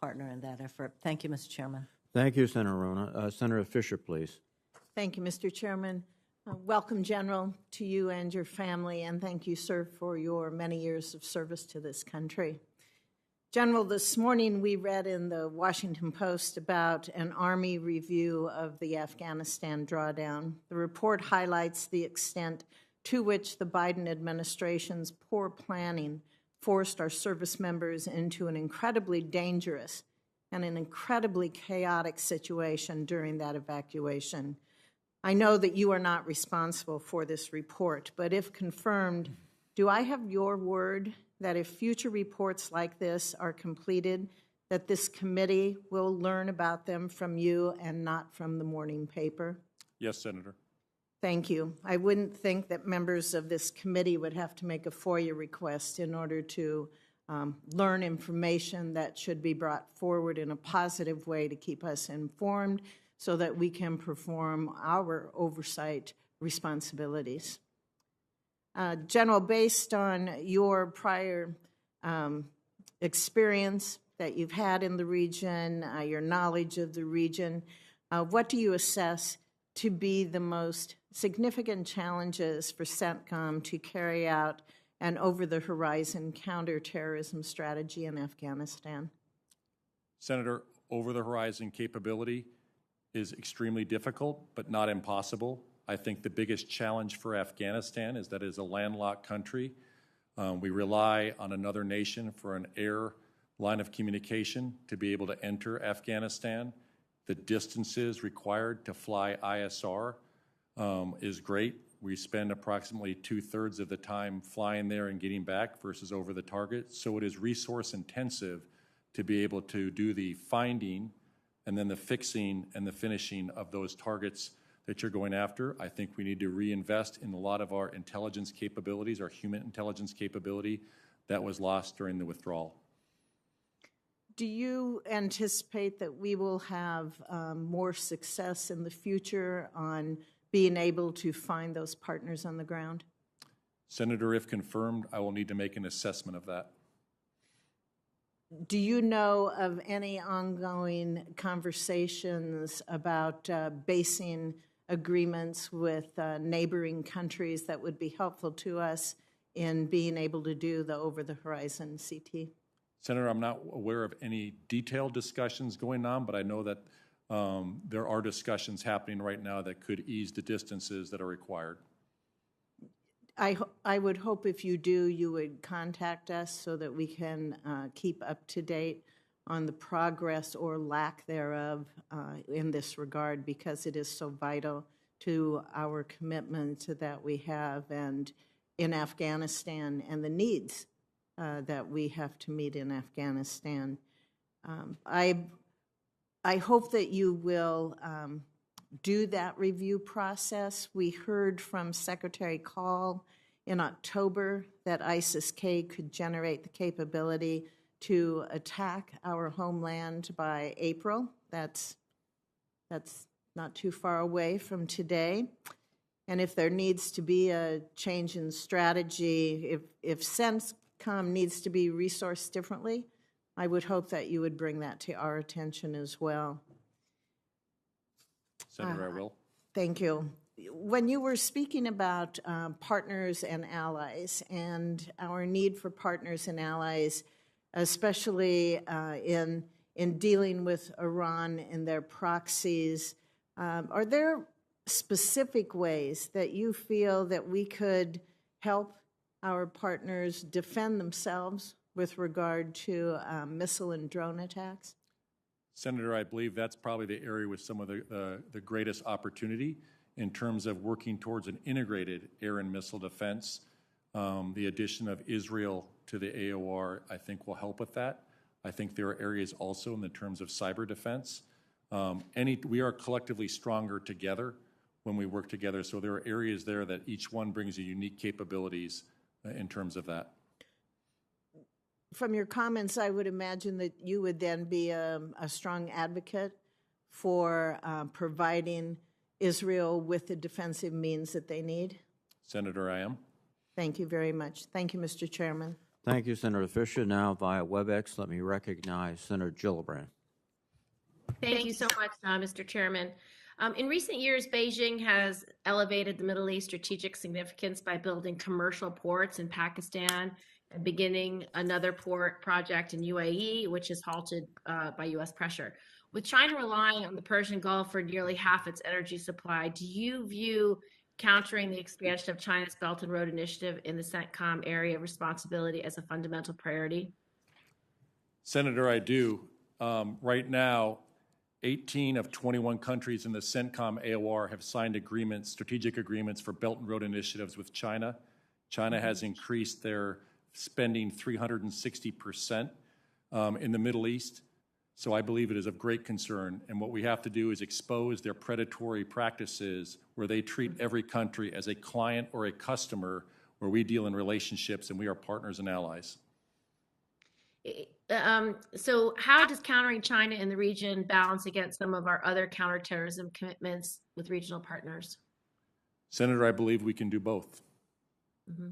partner in that effort. Thank you, Mr. Chairman. Thank you, Senator Rona. Senator Fisher, please. Thank you, Mr. Chairman. Welcome, General, to you and your family, and thank you, sir, for your many years of service to this country. General, this morning we read in the Washington Post about an Army review of the Afghanistan drawdown. The report highlights the extent to which the Biden administration's poor planning forced our service members into an incredibly dangerous and an incredibly chaotic situation during that evacuation. I know that you are not responsible for this report, but if confirmed, do I have your word that if future reports like this are completed, that this committee will learn about them from you and not from the morning paper? Yes, Senator. Thank you. I wouldn't think that members of this committee would have to make a FOIA request in order to learn information that should be brought forward in a positive way to keep us informed so that we can perform our oversight responsibilities. General, based on your prior experience that you've had in the region, your knowledge of the region, what do you assess to be the most significant challenges for Centcom to carry out an over-the-horizon counter-terrorism strategy in Afghanistan? Senator, over-the-horizon capability is extremely difficult, but not impossible. I think the biggest challenge for Afghanistan is that it is a landlocked country. We rely on another nation for an air line of communication to be able to enter Afghanistan. The distances required to fly ISR is great. We spend approximately 2/3 of the time flying there and getting back versus over the target. So it is resource intensive to be able to do the finding and then the fixing and the finishing of those targets that you're going after. I think we need to reinvest in a lot of our intelligence capabilities, our human intelligence capability that was lost during the withdrawal. Do you anticipate that we will have more success in the future on being able to find those partners on the ground? Senator, if confirmed, I will need to make an assessment of that. Do you know of any ongoing conversations about basing agreements with neighboring countries that would be helpful to us in being able to do the over-the-horizon CT? Senator, I'm not aware of any detailed discussions going on, but I know that there are discussions happening right now that could ease the distances that are required. I would hope if you do, you would contact us so that we can keep up to date on the progress or lack thereof in this regard, because it is so vital to our commitment that we have and in Afghanistan and the needs that we have to meet in Afghanistan. I hope that you will do that review process. We heard from Secretary Call in October that ISIS-K could generate the capability to attack our homeland by April. That's not too far away from today. And if there needs to be a change in strategy, if Centcom needs to be resourced differently, I would hope that you would bring that to our attention as well. Senator, I will. Thank you. When you were speaking about partners and allies and our need for partners and allies, especially in dealing with Iran and their proxies, are there specific ways that you feel that we could help our partners defend themselves with regard to missile and drone attacks? Senator, I believe that's probably the area with some of the greatest opportunity in terms of working towards an integrated air and missile defense. The addition of Israel to the AOR, I think, will help with that. I think there are areas also in the terms of cyber defense. We are collectively stronger together when we work together, so there are areas there that each one brings a unique capabilities in terms of that. From your comments, I would imagine that you would then be a strong advocate for providing Israel with the defensive means that they need. Senator, I am. Thank you very much. Thank you, Mr. Chairman. Thank you, Senator Fisher. Now via WebEx, let me recognize Senator Gillibrand. Thank you so much, Mr. Chairman. In recent years, Beijing has elevated the Middle East strategic significance by building commercial ports in Pakistan and beginning another port project in UAE, which is halted by U.S. pressure. With China relying on the Persian Gulf for nearly half its energy supply, do you view countering the expansion of China's Belt and Road Initiative in the Centcom area of responsibility as a fundamental priority? Senator, I do. Right now, 18 of 21 countries in the Centcom AOR have signed agreements, strategic agreements for Belt and Road initiatives with China. China has increased their spending 360% in the Middle East. So I believe it is of great concern. And what we have to do is expose their predatory practices where they treat every country as a client or a customer, where we deal in relationships and we are partners and allies. So how does countering China in the region balance against some of our other counterterrorism commitments with regional partners? Senator, I believe we can do both. Mm-hmm.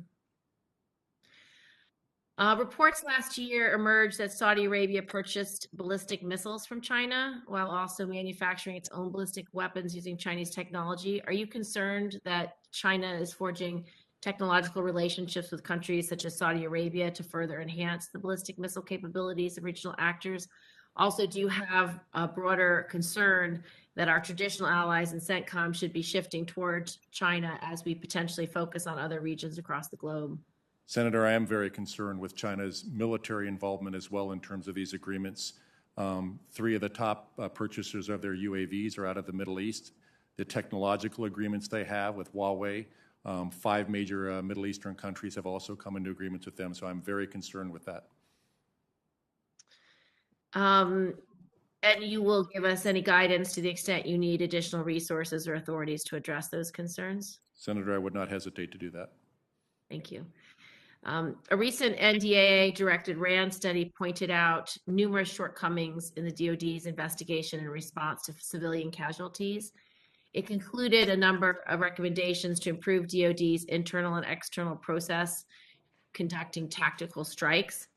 Reports last year emerged that Saudi Arabia purchased ballistic missiles from China while also manufacturing its own ballistic weapons using Chinese technology. Are you concerned that China is forging technological relationships with countries such as Saudi Arabia to further enhance the ballistic missile capabilities of regional actors? Also, do you have a broader concern that our traditional allies in Centcom should be shifting towards China as we potentially focus on other regions across the globe? Senator, I am very concerned with China's military involvement as well in terms of these agreements. 3 of the top purchasers of their UAVs are out of the Middle East. The technological agreements they have with Huawei, 5 major Middle Eastern countries have also come into agreements with them, so I'm very concerned with that. And you will give us any guidance to the extent you need additional resources or authorities to address those concerns? Senator, I would not hesitate to do that. Thank you. A recent NDAA-directed RAND study pointed out numerous shortcomings in the DOD's investigation and response to civilian casualties. It concluded a number of recommendations to improve DOD's internal and external process conducting tactical strikes.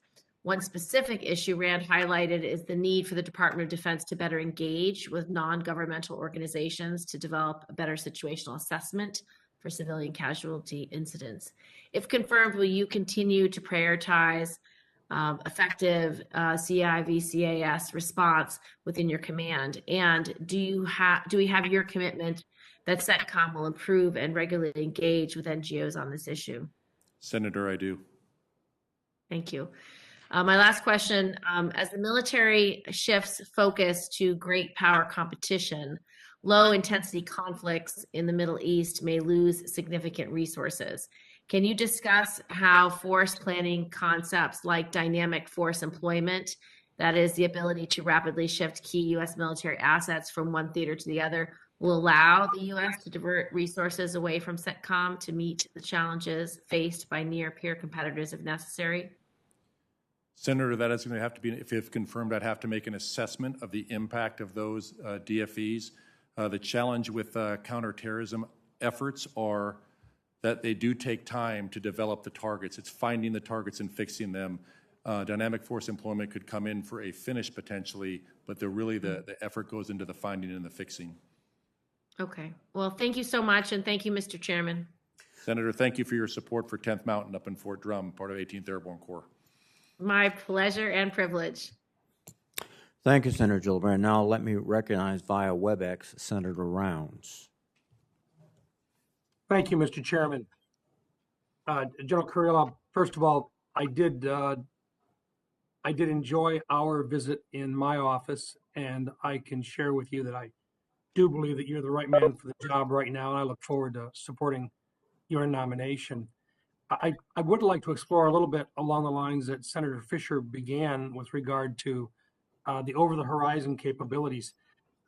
One specific issue RAND highlighted is the need for the Department of Defense to better engage with non-governmental organizations to develop a better situational assessment for civilian casualty incidents. If confirmed, will you continue to prioritize effective CIVCAS response within your command? And do we have your commitment that Centcom will improve and regularly engage with NGOs on this issue? Senator, I do. Thank you. My last question, as the military shifts focus to great power competition, low intensity conflicts in the Middle East may lose significant resources. Can you discuss how force planning concepts like dynamic force employment, that is the ability to rapidly shift key U.S. military assets from one theater to the other, will allow the U.S. to divert resources away from Centcom to meet the challenges faced by near-peer competitors if necessary? Senator, that is going to have to be, if confirmed, I'd have to make an assessment of the impact of those DFEs. The challenge with counterterrorism efforts are that they do take time to develop the targets. It's finding the targets and fixing them. Dynamic force employment could come in for a finish potentially, but the effort goes into the finding and the fixing. Okay. Well, thank you so much, and thank you, Mr. Chairman. Senator, thank you for your support for 10th Mountain up in Fort Drum, part of 18th Airborne Corps. My pleasure and privilege. Thank you, Senator Gillibrand. Now let me recognize via WebEx Senator Rounds. Thank you, Mr. Chairman. General Carrillo, first of all, I did enjoy our visit in my office, and I can share with you that I do believe that you're the right man for the job right now, and I look forward to supporting your nomination. I would like to explore a little bit along the lines that Senator Fisher began with regard to the over-the-horizon capabilities.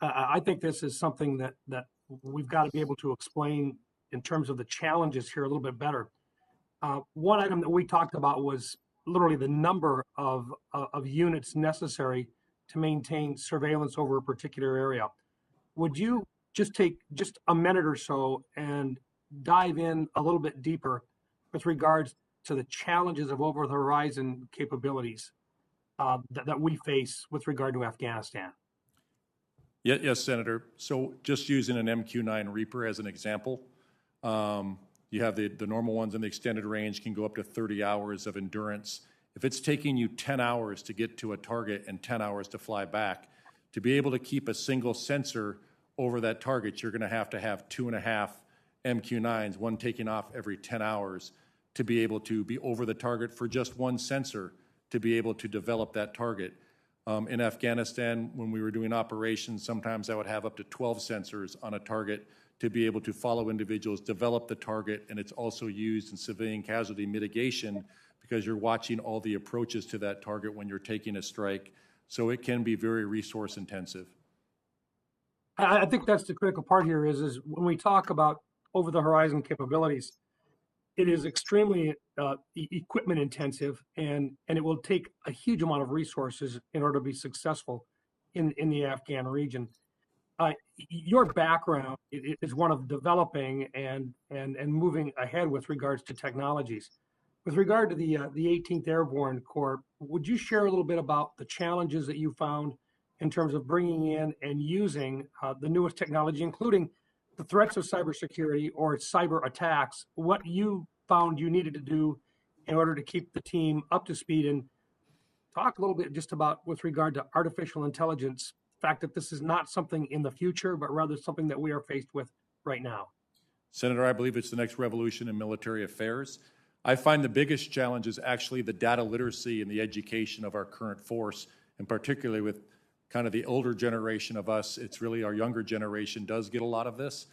I think this is something that we've got to be able to explain in terms of the challenges here a little bit better. One item that we talked about was literally the number of units necessary to maintain surveillance over a particular area. Would you just take just a minute or so and dive in a little bit deeper with regards to the challenges of over-the-horizon capabilities that we face with regard to Afghanistan? Yes, Senator. So just using an MQ-9 Reaper as an example, you have the normal ones in the extended range can go up to 30 hours of endurance. If it's taking you 10 hours to get to a target and 10 hours to fly back, to be able to keep a single sensor over that target, you're going to have 2.5 MQ-9s, one taking off every 10 hours, to be able to be over the target for just one sensor to be able to develop that target. In Afghanistan, when we were doing operations, sometimes I would have up to 12 sensors on a target to be able to follow individuals, develop the target, and it's also used in civilian casualty mitigation because you're watching all the approaches to that target when you're taking a strike. So it can be very resource intensive. I think that's the critical part here is when we talk about over-the-horizon capabilities, it is extremely equipment intensive, and it will take a huge amount of resources in order to be successful in the Afghan region. Your background is one of developing and moving ahead with regards to technologies. With regard to the 18th Airborne Corps, would you share a little bit about the challenges that you found in terms of bringing in and using the newest technology, including the threats of cybersecurity or cyber attacks, what you found you needed to do in order to keep the team up to speed, and talk a little bit just about with regard to artificial intelligence, the fact that this is not something in the future, but rather something that we are faced with right now. Senator, I believe it's the next revolution in military affairs. I find the biggest challenge is actually the data literacy and the education of our current force, and particularly with kind of the older generation of us, it's really our younger generation does get a lot of this.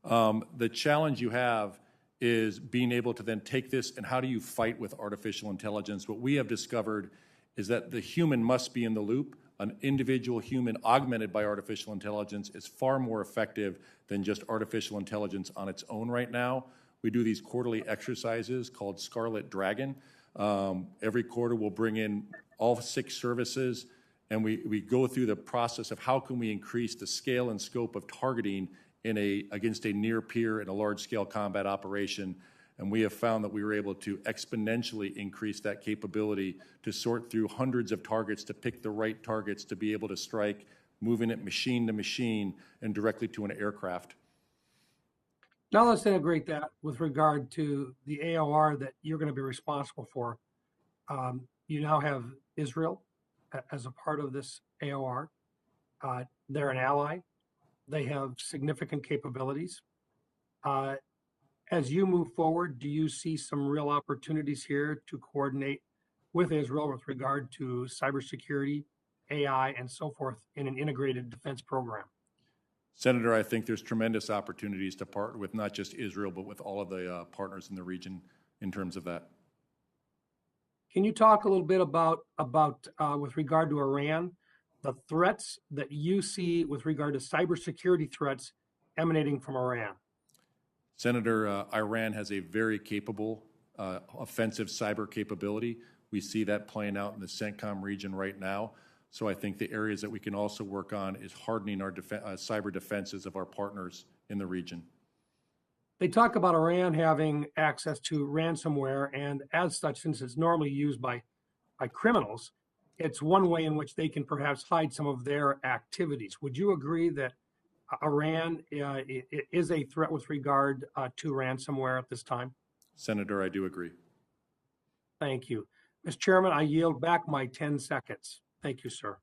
The challenge you have is being able to then take this and how do you fight with artificial intelligence? What we have discovered is that the human must be in the loop. An individual human augmented by artificial intelligence is far more effective than just artificial intelligence on its own right now. We do these quarterly exercises called Scarlet Dragon. Every quarter we'll bring in all 6 services, and we go through the process of how can we increase the scale and scope of targeting against a near peer in a large-scale combat operation. And we have found that we were able to exponentially increase that capability to sort through hundreds of targets to pick the right targets to be able to strike, moving it machine to machine and directly to an aircraft. Now let's integrate that with regard to the AOR that you're going to be responsible for. You now have Israel as a part of this AOR. They're an ally. They have significant capabilities. As you move forward, do you see some real opportunities here to coordinate with Israel with regard to cybersecurity, AI, and so forth in an integrated defense program? Senator, I think there's tremendous opportunities to partner with not just Israel, but with all of the partners in the region in terms of that. Can you talk a little bit about with regard to Iran, the threats that you see with regard to cybersecurity threats emanating from Iran? Senator, Iran has a very capable offensive cyber capability. We see that playing out in the Centcom region right now. So I think the areas that we can also work on is hardening our cyber defenses of our partners in the region. They talk about Iran having access to ransomware, and as such, since it's normally used by criminals, it's one way in which they can perhaps hide some of their activities. Would you agree that Iran is a threat with regard to ransomware at this time? Senator, I do agree. Thank you. Mr. Chairman, I yield back my 10 seconds. Thank you, sir.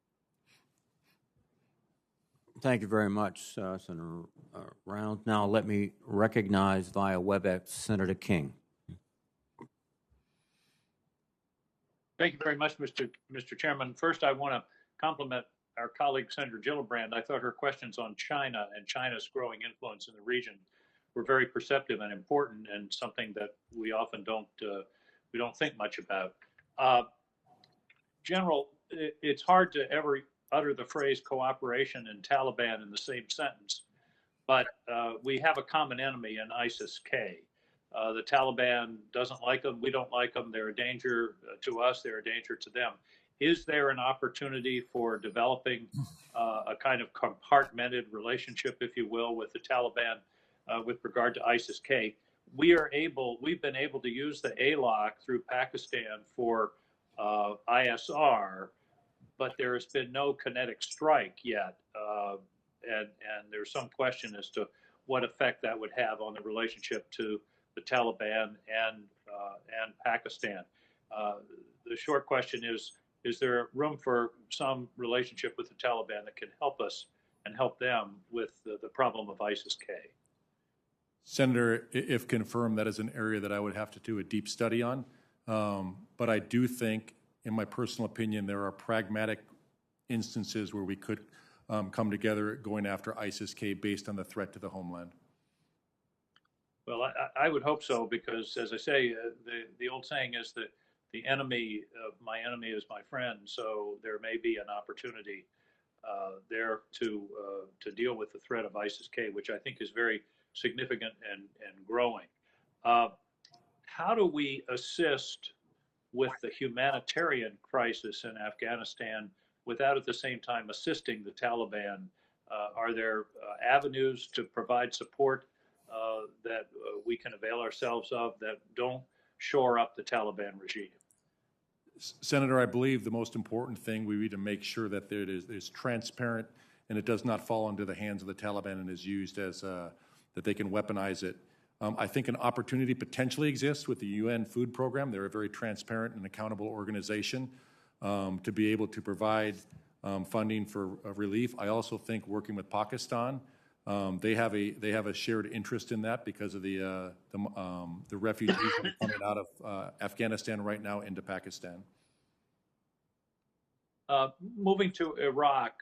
Thank you very much, Senator Rounds. Now let me recognize via WebEx Senator King. Thank you very much, Mr. Chairman. First, I want to compliment our colleague, Senator Gillibrand. I thought her questions on China and China's growing influence in the region were very perceptive and important, and something that we often don't think much about. General, it's hard to ever utter the phrase cooperation and Taliban in the same sentence, but we have a common enemy in ISIS-K. The Taliban doesn't like them. We don't like them. They're a danger to us. They're a danger to them. Is there an opportunity for developing a kind of compartmented relationship, if you will, with the Taliban with regard to ISIS-K? We've been able to use the ALOC through Pakistan for ISR, but there has been no kinetic strike yet, and there's some question as to what effect that would have on the relationship to the Taliban and Pakistan. The short question is there room for some relationship with the Taliban that can help us and help them with the problem of ISIS-K? Senator, if confirmed, that is an area that I would have to do a deep study on. But I do think, in my personal opinion, there are pragmatic instances where we could come together going after ISIS-K based on the threat to the homeland. Well, I would hope so, because, as I say, the old saying is that the enemy of my enemy is my friend. So there may be an opportunity there to deal with the threat of ISIS-K, which I think is very significant and growing. How do we assist with the humanitarian crisis in Afghanistan without at the same time assisting the Taliban? Are there avenues to provide support that we can avail ourselves of that don't shore up the Taliban regime? Senator, I believe the most important thing we need to make sure that it is transparent and it does not fall into the hands of the Taliban and is used as that they can weaponize it. I think an opportunity potentially exists with the UN Food Program. They're a very transparent and accountable organization to be able to provide funding for relief. I also think working with Pakistan, they have a shared interest in that because of the refugees that are coming out of Afghanistan right now into Pakistan. Moving to Iraq,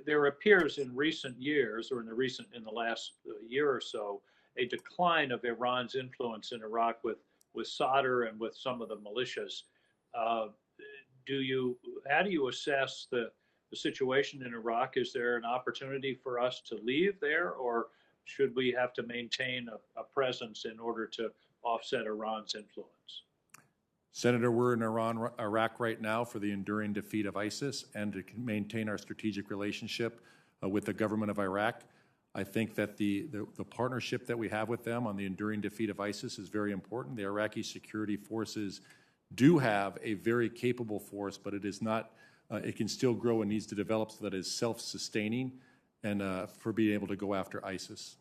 there appears in recent years, or in the last year or so, a decline of Iran's influence in Iraq with Sadr and with some of the militias. How do you assess the situation in Iraq? Is there an opportunity for us to leave there, or should we have to maintain a presence in order to offset Iran's influence? Senator, we're in Iraq right now for the enduring defeat of ISIS and to maintain our strategic relationship with the government of Iraq. I think that the partnership that we have with them on the enduring defeat of ISIS is very important. The Iraqi security forces do have a very capable force, but it is not, it can still grow and needs to develop so that it is self-sustaining and for being able to go after ISIS.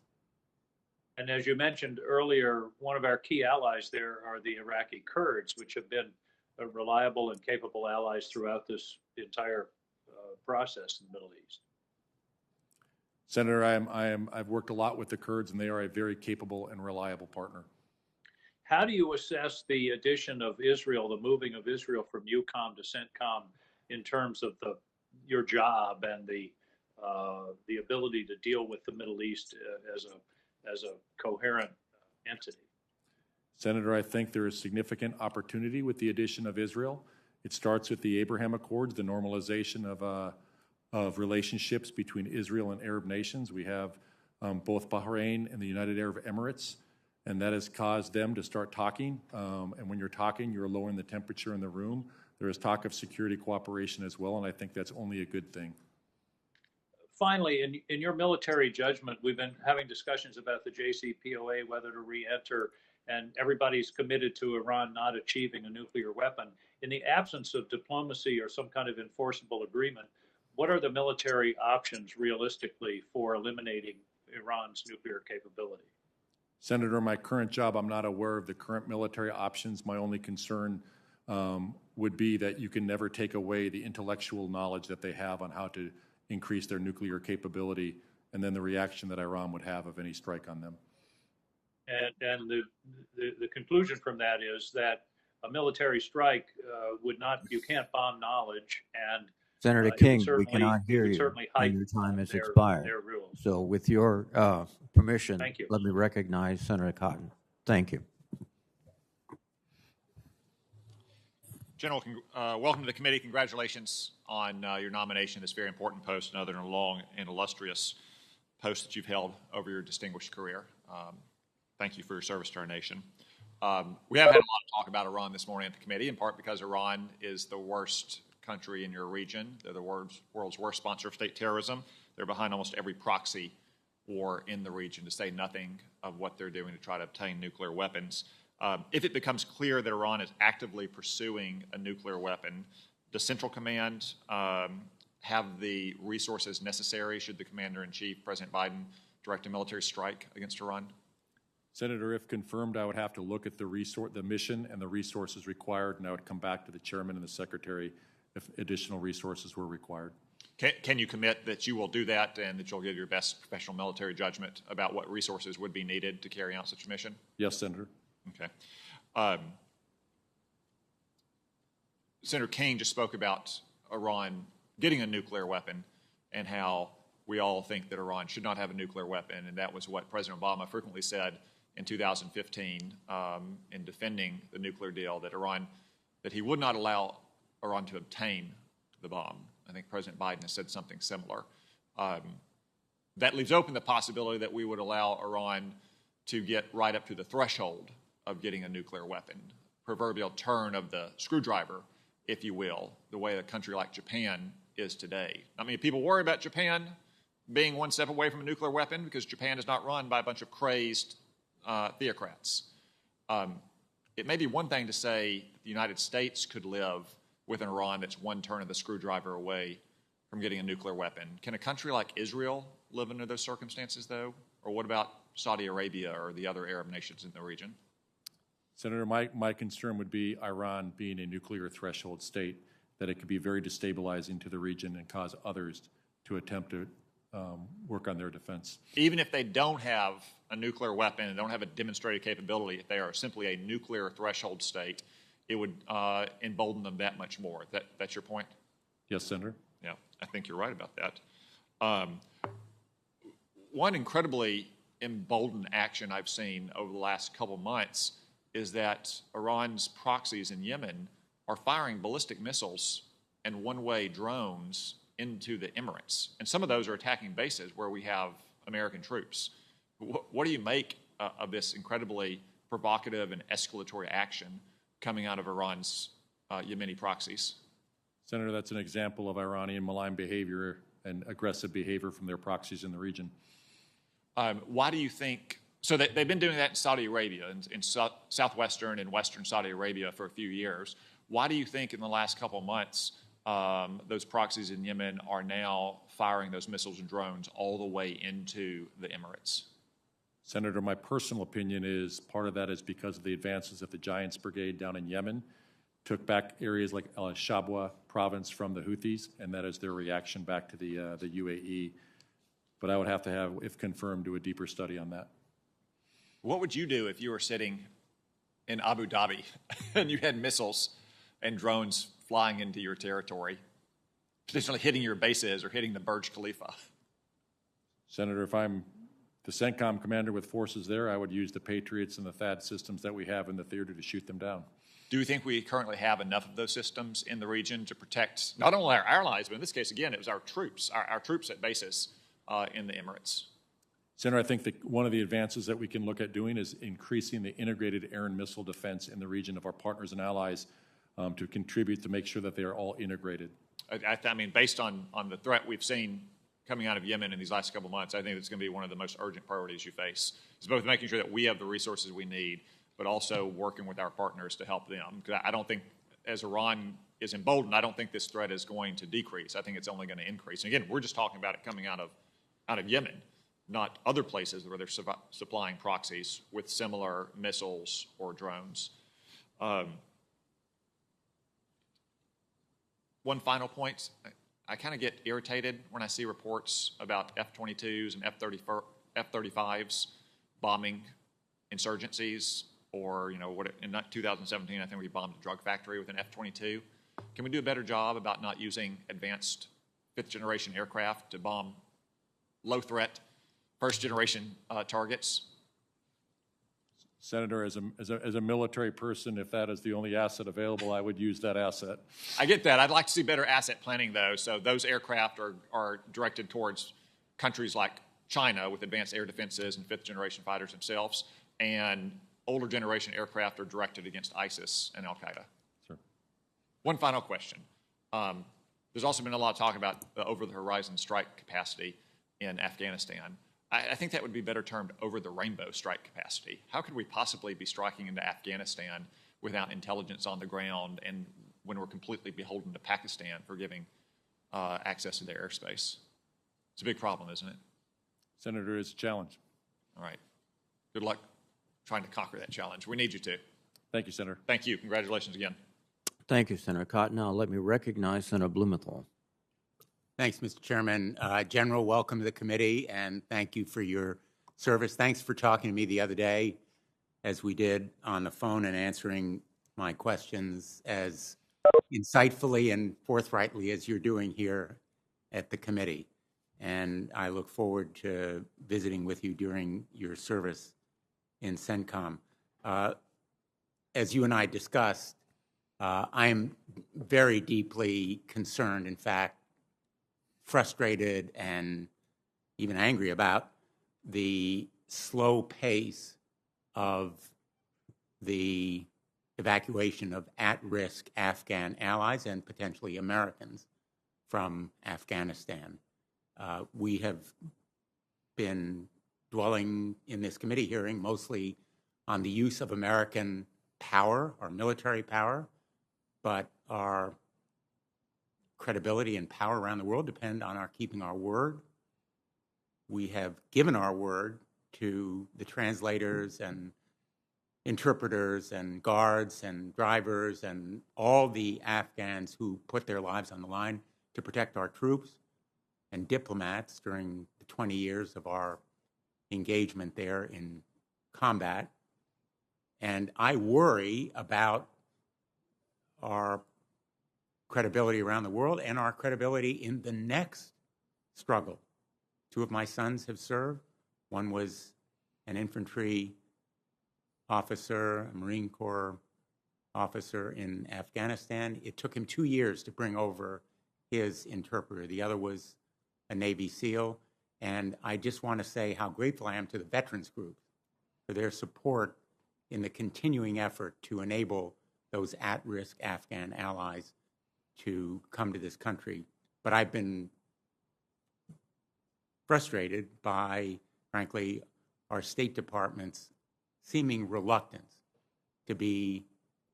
And as you mentioned earlier, one of our key allies there are the Iraqi Kurds, which have been reliable and capable allies throughout this entire process in the Middle East. Senator, I've worked a lot with the Kurds, and they are a very capable and reliable partner. How do you assess the addition of Israel, the moving of Israel from EUCOM to Centcom, in terms of your job and the ability to deal with the Middle East as a coherent entity? Senator, I think there is significant opportunity with the addition of Israel. It starts with the Abraham Accords, the normalization of relationships between Israel and Arab nations. We have both Bahrain and the United Arab Emirates, and that has caused them to start talking. And when you're talking, you're lowering the temperature in the room. There is talk of security cooperation as well, and I think that's only a good thing. Finally, in your military judgment, we've been having discussions about the Jcpoa, whether to re-enter, and everybody's committed to Iran not achieving a nuclear weapon. In the absence of diplomacy or some kind of enforceable agreement, what are the military options realistically for eliminating Iran's nuclear capability? Senator, in my current job, I'm not aware of the current military options. My only concern would be that you can never take away the intellectual knowledge that they have on how to increase their nuclear capability, and then the reaction that Iran would have of any strike on them. And the conclusion from that is that a military strike would not, you can't bomb knowledge, and Senator King, we cannot hear you, and your time has expired. Their rules. So with your permission, Thank you. let me recognize Senator Cotton. Thank you. General, welcome to the committee. Congratulations on your nomination in this very important post, another long and illustrious post that you've held over your distinguished career. Thank you for your service to our nation. We have had a lot of talk about Iran this morning at the committee, in part because Iran is the worst country in your region. They're the world's worst sponsor of state terrorism. They're behind almost every proxy war in the region, to say nothing of what they're doing to try to obtain nuclear weapons. If it becomes clear that Iran is actively pursuing a nuclear weapon, does Central Command have the resources necessary should the Commander-in-Chief, President Biden, direct a military strike against Iran? Senator, if confirmed, I would have to look at the mission and the resources required, and I would come back to the Chairman and the Secretary if additional resources were required. Can you commit that you will do that and that you'll give your best professional military judgment about what resources would be needed to carry out such a mission? Yes, Senator. Okay. Senator King just spoke about Iran getting a nuclear weapon and how we all think that Iran should not have a nuclear weapon, and that was what President Obama frequently said in 2015 in defending the nuclear deal, that he would not allow Iran to obtain the bomb. I think President Biden has said something similar. That leaves open the possibility that we would allow Iran to get right up to the threshold of getting a nuclear weapon, proverbial turn of the screwdriver, if you will, the way a country like Japan is today. I mean, people worry about Japan being one step away from a nuclear weapon because Japan is not run by a bunch of crazed theocrats. It may be one thing to say the United States could live with an Iran that's one turn of the screwdriver away from getting a nuclear weapon. Can a country like Israel live under those circumstances, though? Or what about Saudi Arabia or the other Arab nations in the region? Senator, my concern would be Iran being a nuclear threshold state, that it could be very destabilizing to the region and cause others to attempt to work on their defense. Even if they don't have a nuclear weapon and don't have a demonstrated capability, if they are simply a nuclear threshold state, it would embolden them that much more. That's your point? Yes, Senator. Yeah, I think you're right about that. One incredibly emboldened action I've seen over the last couple months is that Iran's proxies in Yemen are firing ballistic missiles and one-way drones into the Emirates. And some of those are attacking bases where we have American troops. What do you make of this incredibly provocative and escalatory action coming out of Iran's Yemeni proxies? Senator, that's an example of Iranian malign behavior and aggressive behavior from their proxies in the region. Why do you think, so they've been doing that in Saudi Arabia, in southwestern and western Saudi Arabia for a few years. Why do you think in the last couple of months those proxies in Yemen are now firing those missiles and drones all the way into the Emirates? Senator, my personal opinion is part of that is because of the advances of the Giants Brigade down in Yemen, took back areas like Jcpoa province from the Houthis, and that is their reaction back to the UAE. But I would have to have, if confirmed, do a deeper study on that. What would you do if you were sitting in Abu Dhabi and you had missiles and drones flying into your territory, potentially hitting your bases or hitting the Burj Khalifa? Senator, if I'm the Centcom commander with forces there, I would use the Patriots and the THAAD systems that we have in the theater to shoot them down. Do you think we currently have enough of those systems in the region to protect not only our allies, but in this case, again, it was our troops, our troops at bases in the Emirates? Senator, I think that one of the advances that we can look at doing is increasing the integrated air and missile defense in the region of our partners and allies to contribute to make sure that they are all integrated. I mean, based on the threat we've seen coming out of Yemen in these last couple of months, I think it's going to be one of the most urgent priorities you face. It's both making sure that we have the resources we need, but also working with our partners to help them. Because I don't think, as Iran is emboldened, I don't think this threat is going to decrease. I think it's only going to increase. And again, we're just talking about it coming out of Yemen, not other places where they're supplying proxies with similar missiles or drones. One final point. I kind of get irritated when I see reports about F-22s and F-35s bombing insurgencies, or, in 2017, I think we bombed a drug factory with an F-22. Can we do a better job about not using advanced fifth-generation aircraft to bomb low-threat first-generation targets? Senator, as a military person, if that is the only asset available, I would use that asset. I get that. I'd like to see better asset planning, though. So those aircraft are directed towards countries like China with advanced air defenses and fifth-generation fighters themselves, and older generation aircraft are directed against ISIS and Al-Qaeda. Sure. One final question. There's also been a lot of talk about the over-the-horizon strike capacity in Afghanistan. I think that would be better termed over-the-rainbow strike capacity. How could we possibly be striking into Afghanistan without intelligence on the ground and when we're completely beholden to Pakistan for giving access to their airspace? It's a big problem, isn't it? Senator, it's a challenge. All right. Good luck trying to conquer that challenge. We need you to. Thank you, Senator. Thank you. Congratulations again. Thank you, Senator Cotton. Now let me recognize Senator Blumenthal. Thanks, Mr. Chairman. General, welcome to the committee, and thank you for your service. Thanks for talking to me the other day, as we did on the phone, and answering my questions as insightfully and forthrightly as you're doing here at the committee. And I look forward to visiting with you during your service in Centcom. As you and I discussed, I am very deeply concerned, in fact, frustrated and even angry about the slow pace of the evacuation of at-risk Afghan allies and potentially Americans from Afghanistan. We have been dwelling in this committee hearing mostly on the use of American power, our military power, but our credibility and power around the world depend on our keeping our word. We have given our word to the translators and interpreters and guards and drivers and all the Afghans who put their lives on the line to protect our troops, and diplomats during the 20 years of our engagement there in combat. And I worry about our credibility around the world and our credibility in the next struggle. Two of my sons have served. One was an infantry officer, a Marine Corps officer in Afghanistan. It took him 2 years to bring over his interpreter. The other was a Navy SEAL. And I just want to say how grateful I am to the veterans group for their support in the continuing effort to enable those at-risk Afghan allies to come to this country. But I've been frustrated by, frankly, our State Department's seeming reluctance to be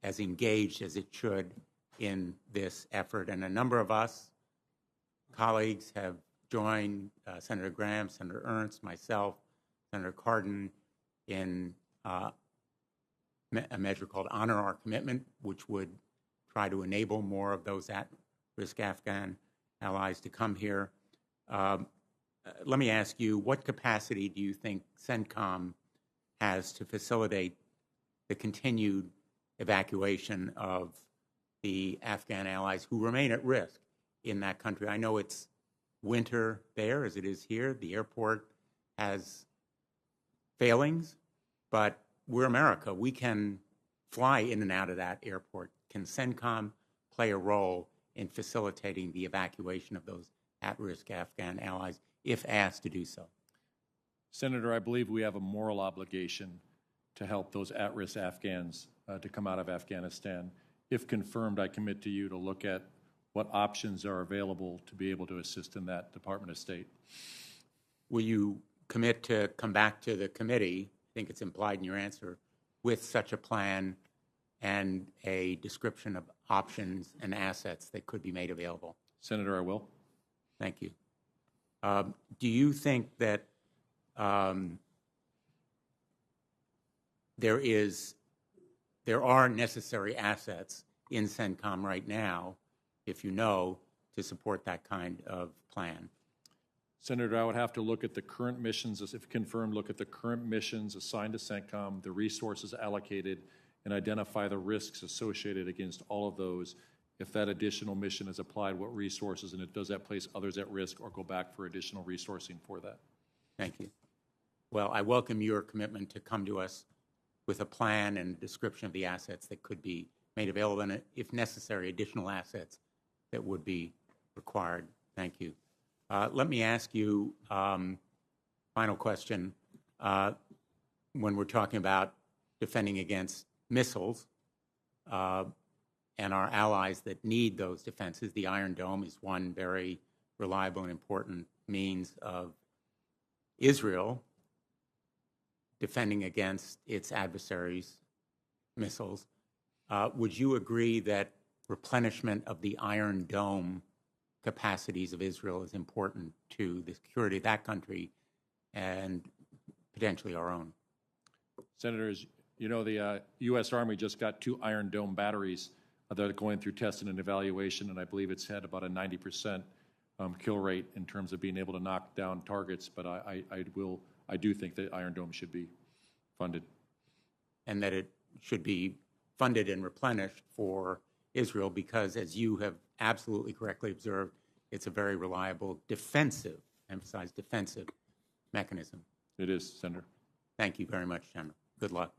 as engaged as it should in this effort. And a number of us, colleagues, have joined Senator Graham, Senator Ernst, myself, Senator Cardin in a measure called Honor Our Commitment, which would try to enable more of those at-risk Afghan allies to come here. Let me ask you, what capacity do you think Centcom has to facilitate the continued evacuation of the Afghan allies who remain at risk in that country. I know it's winter there as it is here. The airport has failings, but we're America. We can fly in and out of that airport. Can Centcom play a role in facilitating the evacuation of those at-risk Afghan allies if asked to do so? Senator, I believe we have a moral obligation to help those at-risk Afghans to come out of Afghanistan. If confirmed, I commit to you to look at what options are available to be able to assist in that, Department of State. Will you commit to come back to the committee, I think it's implied in your answer, with such a plan and a description of options and assets that could be made available? Senator, I will. Thank you. Do you think that there are necessary assets in Centcom right now, if you know, to support that kind of plan? Senator, I would have to look at the current missions, if confirmed, look at the current missions assigned to Centcom, the resources allocated, and identify the risks associated against all of those. If that additional mission is applied, what resources, and does that place others at risk or go back for additional resourcing for that? Thank you. Well, I welcome your commitment to come to us with a plan and description of the assets that could be made available, and if necessary, additional assets that would be required. Thank you. Let me ask you, final question. When we're talking about defending against missiles and our allies that need those defenses, the Iron Dome is one very reliable and important means of Israel defending against its adversaries' missiles. Would you agree that replenishment of the Iron Dome capacities of Israel is important to the security of that country and potentially our own? Senators, you know, the U.S. Army just got 2 Iron Dome batteries that are going through testing and evaluation, and I believe it's had about a 90% kill rate in terms of being able to knock down targets, but I do think that Iron Dome should be funded. And that it should be funded and replenished for Israel because, as you have absolutely correctly observed, it's a very reliable defensive, emphasize defensive mechanism. It is, Senator. Thank you very much, General. Good luck.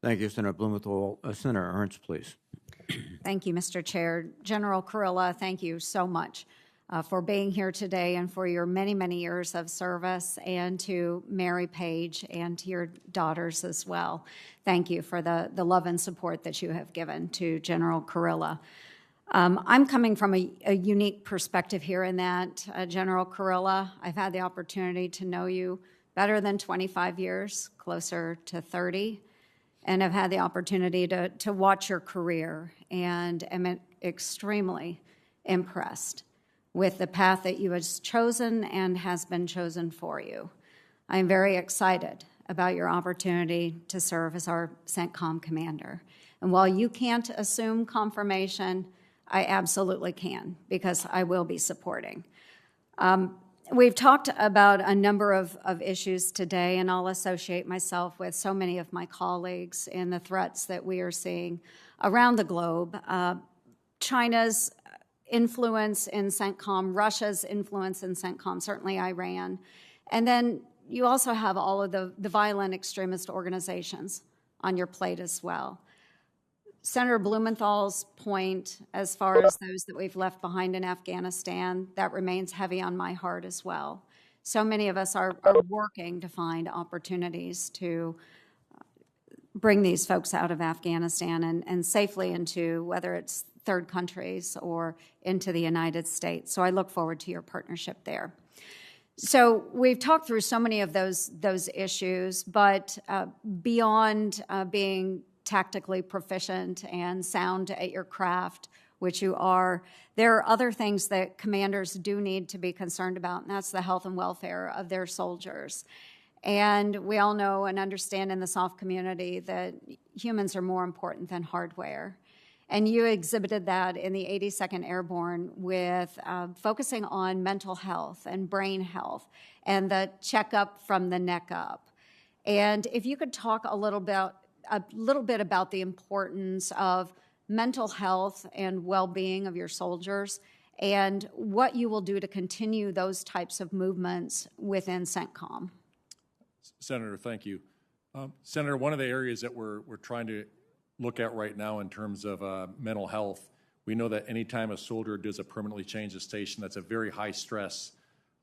Thank you, Senator Blumenthal. Senator Ernst, please. Thank you, Mr. Chair. General Carrillo, thank you so much for being here today and for your many, many years of service, and to Mary Page and to your daughters as well. Thank you for the love and support that you have given to General Carrillo. I'm coming from a unique perspective here in that, General Carrillo, I've had the opportunity to know you better than 25 years, closer to 30, and I've had the opportunity to watch your career, and am extremely impressed with the path that you have chosen and has been chosen for you. I am very excited about your opportunity to serve as our CENTCOM commander. And while you can't assume confirmation, I absolutely can, because I will be supporting. We've talked about a number of issues today, and I'll associate myself with so many of my colleagues in the threats that we are seeing around the globe. China's influence in CENTCOM, Russia's influence in CENTCOM, certainly Iran. And then you also have all of the violent extremist organizations on your plate as well. Senator Blumenthal's point, as far as those that we've left behind in Afghanistan, that remains heavy on my heart as well. So many of us are working to find opportunities to bring these folks out of Afghanistan and safely into, whether it's third countries or into the United States. So I look forward to your partnership there. So we've talked through so many of those issues, but beyond being tactically proficient and sound at your craft, which you are, there are other things that commanders do need to be concerned about, and that's the health and welfare of their soldiers. And we all know and understand in the SOF community that humans are more important than hardware. And you exhibited that in the 82nd Airborne with focusing on mental health and brain health and the checkup from the neck up. And if you could talk a little bit a little bit about the importance of mental health and well-being of your soldiers and what you will do to continue those types of movements within Centcom. Senator, thank you. Senator, one of the areas that we're trying to look at right now in terms of mental health, we know that anytime a soldier does a permanently change of station, that's a very high stress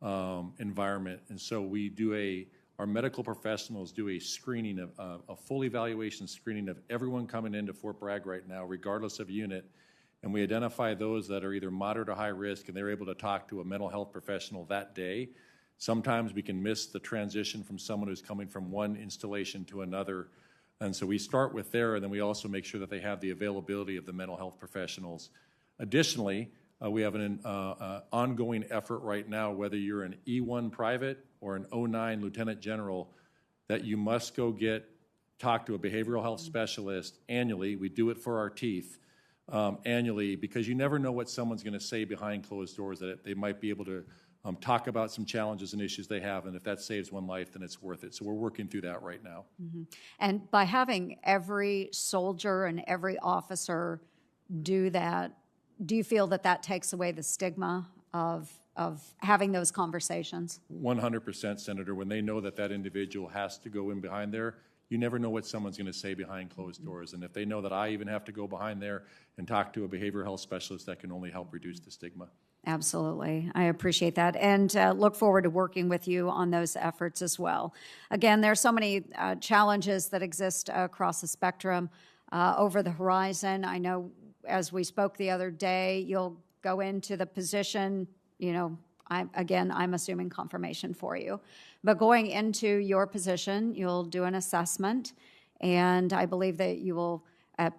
environment. And so we do our medical professionals do a screening a full evaluation screening of everyone coming into Fort Bragg right now, regardless of unit. And we identify those that are either moderate or high risk, and they're able to talk to a mental health professional that day. Sometimes we can miss the transition from someone who's coming from one installation to another. And so we start with there, and then we also make sure that they have the availability of the mental health professionals. Additionally, we have an ongoing effort right now, whether you're an E1 private or an 09 lieutenant general, that you must go talk to a behavioral health specialist annually. We do it for our teeth annually, because you never know what someone's going to say behind closed doors, that they might be able to talk about some challenges and issues they have, and if that saves one life, then it's worth it. So we're working through that right now. Mm-hmm. And by having every soldier and every officer do that, do you feel that that takes away the stigma of having those conversations? 100%, Senator. When they know that that individual has to go in behind there, you never know what someone's going to say behind closed doors. And if they know that I even have to go behind there and talk to a behavioral health specialist, that can only help reduce the stigma. Absolutely. I appreciate that, and look forward to working with you on those efforts as well. Again, there are so many challenges that exist across the spectrum over the horizon. I know as we spoke the other day, you'll go into the position, I'm assuming confirmation for you. But going into your position, you'll do an assessment, and I believe that you will at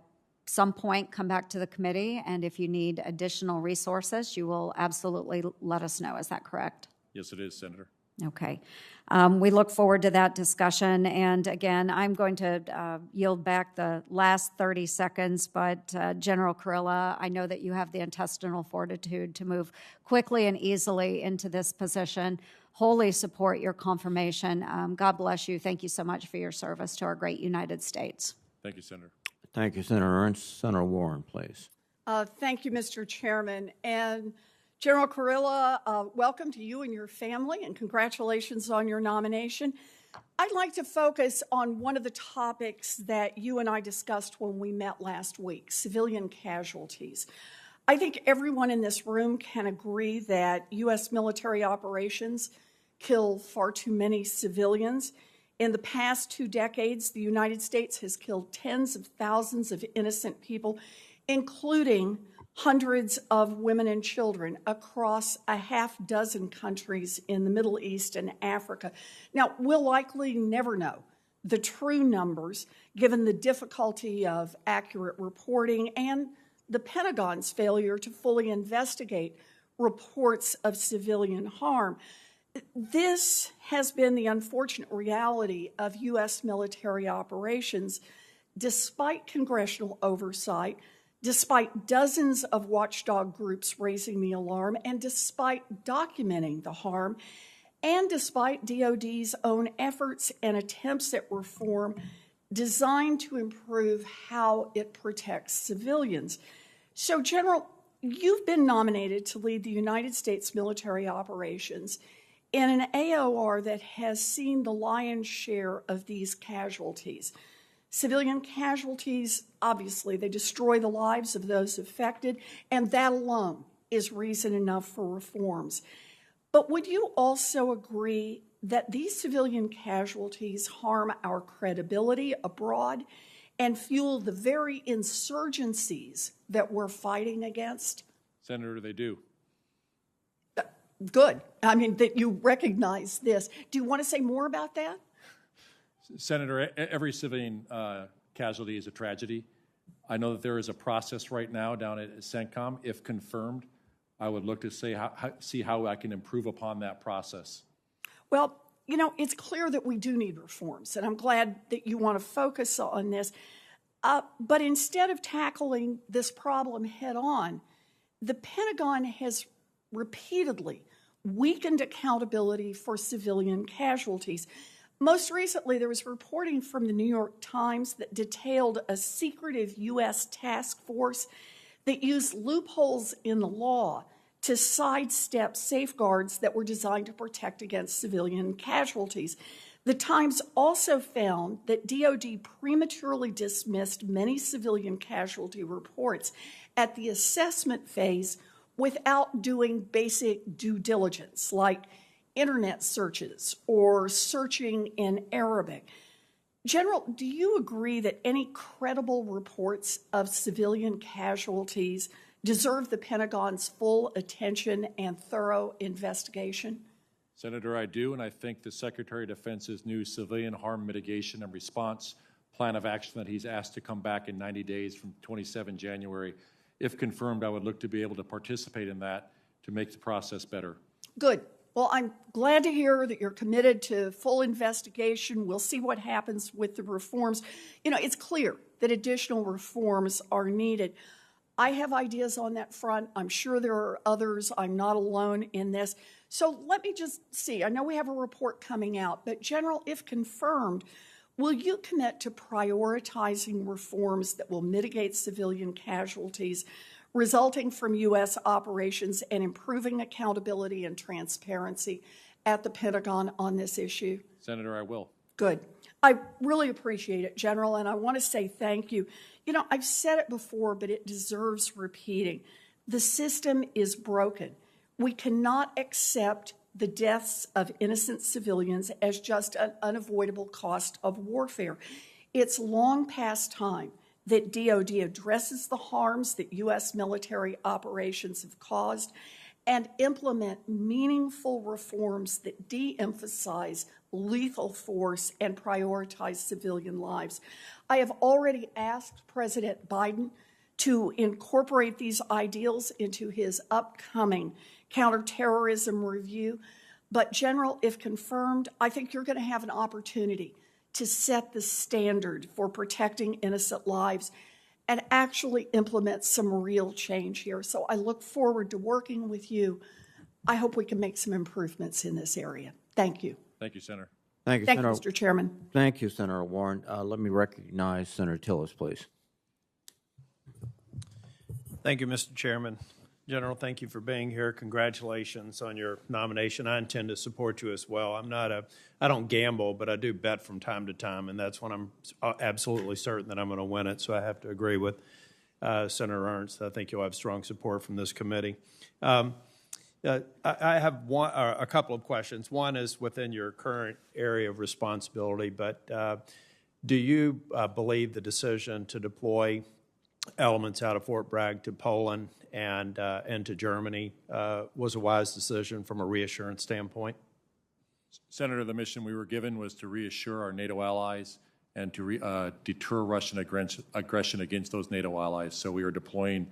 some point come back to the committee, and if you need additional resources, you will absolutely let us know. Is that correct? Yes, it is, Senator. Okay. We look forward to that discussion, and again, I'm going to yield back the last 30 seconds, but General Carrillo, I know that you have the intestinal fortitude to move quickly and easily into this position. Wholly support your confirmation. God bless you. Thank you so much for your service to our great United States. Thank you, Senator. Thank you, Senator Ernst. Senator Warren, please. Thank you, Mr. Chairman. And General Carrillo, welcome to you and your family, and congratulations on your nomination. I'd like to focus on one of the topics that you and I discussed when we met last week, civilian casualties. I think everyone in this room can agree that U.S. military operations kill far too many civilians. In the past 2 decades, the United States has killed tens of thousands of innocent people, including hundreds of women and children across a half dozen countries in the Middle East and Africa. Now, we'll likely never know the true numbers, given the difficulty of accurate reporting and the Pentagon's failure to fully investigate reports of civilian harm. This has been the unfortunate reality of U.S. military operations, despite congressional oversight, despite dozens of watchdog groups raising the alarm, and despite documenting the harm, and despite DOD's own efforts and attempts at reform designed to improve how it protects civilians. So, General, you've been nominated to lead the United States military operations in an AOR that has seen the lion's share of these casualties. Civilian casualties, obviously, they destroy the lives of those affected, and that alone is reason enough for reforms. But would you also agree that these civilian casualties harm our credibility abroad and fuel the very insurgencies that we're fighting against? Senator, they do. Good. I mean, that you recognize this. Do you want to say more about that? Senator, every civilian casualty is a tragedy. I know that there is a process right now down at Centcom. If confirmed, I would look to see how I can improve upon that process. Well, you know, it's clear that we do need reforms, and I'm glad that you want to focus on this. But instead of tackling this problem head on, the Pentagon has repeatedly weakened accountability for civilian casualties. Most recently, there was reporting from the New York Times that detailed a secretive U.S. task force that used loopholes in the law to sidestep safeguards that were designed to protect against civilian casualties. The Times also found that DOD prematurely dismissed many civilian casualty reports at the assessment phase without doing basic due diligence, like internet searches or searching in Arabic. General, do you agree that any credible reports of civilian casualties deserve the Pentagon's full attention and thorough investigation? Senator, I do, and I think the Secretary of Defense's new civilian harm mitigation and response plan of action that he's asked to come back in 90 days from 27 January, if confirmed, I would look to be able to participate in that to make the process better. Good. Well, I'm glad to hear that you're committed to full investigation. We'll see what happens with the reforms. You know, it's clear that additional reforms are needed. I have ideas on that front. I'm sure there are others. I'm not alone in this. So let me just see. I know we have a report coming out, but General, if confirmed, will you commit to prioritizing reforms that will mitigate civilian casualties resulting from U.S. operations and improving accountability and transparency at the Pentagon on this issue? Senator, I will. Good. I really appreciate it, General, and I want to say thank you. You know, I've said it before, but it deserves repeating. The system is broken. We cannot accept the deaths of innocent civilians as just an unavoidable cost of warfare. It's long past time that DOD addresses the harms that U.S. military operations have caused and implement meaningful reforms that de-emphasize lethal force and prioritize civilian lives. I have already asked President Biden to incorporate these ideals into his upcoming counterterrorism review. But General, if confirmed, I think you're going to have an opportunity to set the standard for protecting innocent lives and actually implement some real change here. So I look forward to working with you. I hope we can make some improvements in this area. Thank you. Thank you, Senator. Thank you, Thank you, Senator. Mr. Chairman. Thank you, Senator Warren. Let me recognize Senator Tillis, please. Thank you, Mr. Chairman. General, thank you for being here. Congratulations on your nomination. I intend to support you as well. I don't gamble, but I do bet from time to time, and that's when I'm absolutely certain that I'm going to win it. So I have to agree with Senator Ernst. I think you'll have strong support from this committee. I have a couple of questions. One is within your current area of responsibility, but do you believe the decision to deploy elements out of Fort Bragg to Poland and to Germany was a wise decision from a reassurance standpoint? Senator, the mission we were given was to reassure our NATO allies and to deter Russian aggression against those NATO allies. So we are deploying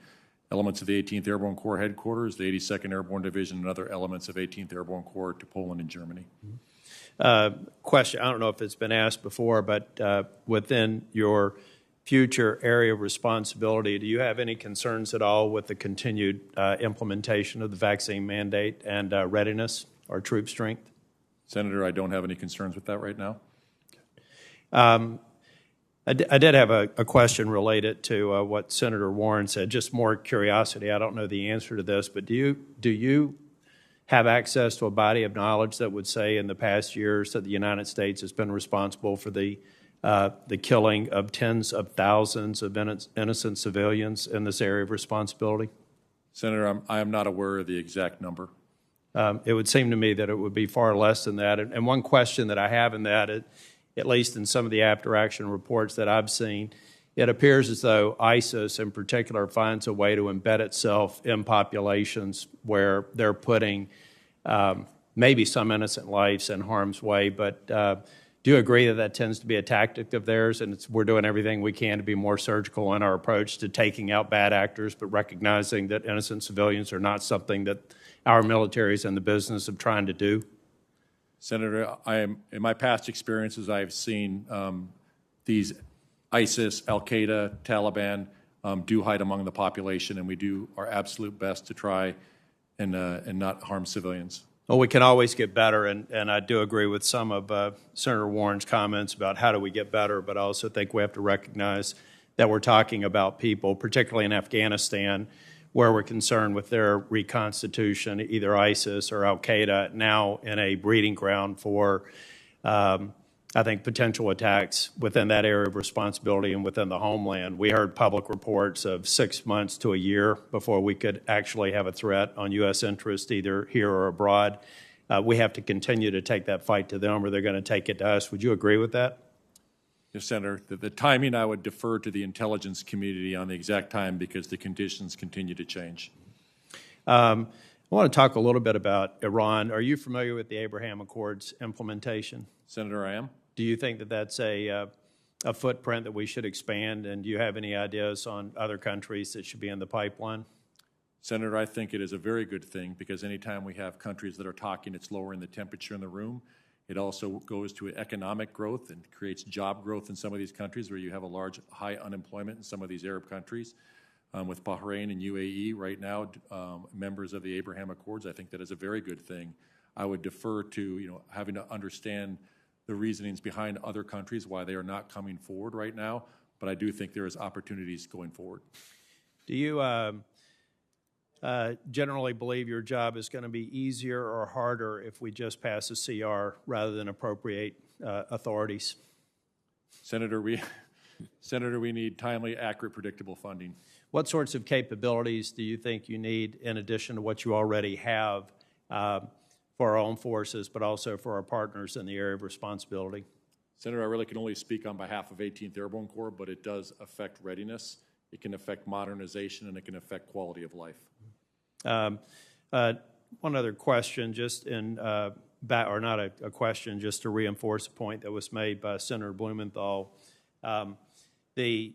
elements of the 18th Airborne Corps headquarters, the 82nd Airborne Division, and other elements of 18th Airborne Corps to Poland and Germany. Question, I don't know if it's been asked before, but within your future area of responsibility, do you have any concerns at all with the continued implementation of the vaccine mandate and readiness or troop strength? Senator, I don't have any concerns with that right now. I did have a question related to what Senator Warren said, just more curiosity. I don't know the answer to this, but do you have access to a body of knowledge that would say in the past years that the United States has been responsible for the killing of tens of thousands of innocent civilians in this area of responsibility? Senator, I am not aware of the exact number. It would seem to me that it would be far less than that. And one question that I have in that, at least in some of the after-action reports that I've seen, it appears as though ISIS in particular finds a way to embed itself in populations where they're putting maybe some innocent lives in harm's way, but do you agree that that tends to be a tactic of theirs, and we're doing everything we can to be more surgical in our approach to taking out bad actors, but recognizing that innocent civilians are not something that our military is in the business of trying to do? Senator, in my past experiences, I've seen these ISIS, Al-Qaeda, Taliban do hide among the population, and we do our absolute best to try and not harm civilians. Well, we can always get better, and I do agree with some of Senator Warren's comments about how do we get better, but I also think we have to recognize that we're talking about people, particularly in Afghanistan, where we're concerned with their reconstitution, either ISIS or al-Qaeda, now in a breeding ground for, I think, potential attacks within that area of responsibility and within the homeland. We heard public reports of 6 months to a year before we could actually have a threat on U.S. interest, either here or abroad. We have to continue to take that fight to them, or they're going to take it to us. Would you agree with that? Yes, Senator. The timing, I would defer to the intelligence community on the exact time because the conditions continue to change. I want to talk a little bit about Iran. Are you familiar with the Abraham Accords implementation? Senator, I am. Do you think that that's a footprint that we should expand, and do you have any ideas on other countries that should be in the pipeline? Senator, I think it is a very good thing because anytime we have countries that are talking, it's lowering the temperature in the room. It also goes to economic growth and creates job growth in some of these countries where you have a high unemployment in some of these Arab countries. With Bahrain and UAE right now, members of the Abraham Accords, I think that is a very good thing. I would defer to having to understand the reasonings behind other countries why they are not coming forward right now, but I do think there is opportunities going forward. Do you generally believe your job is going to be easier or harder if we just pass a CR rather than appropriate authorities? Senator, we need timely, accurate, predictable funding. What sorts of capabilities do you think you need in addition to what you already have for our own forces, but also for our partners in the area of responsibility? Senator, I really can only speak on behalf of 18th Airborne Corps, but it does affect readiness. It can affect modernization, and it can affect quality of life. One other question, just in or not a question, just to reinforce a point that was made by Senator Blumenthal. The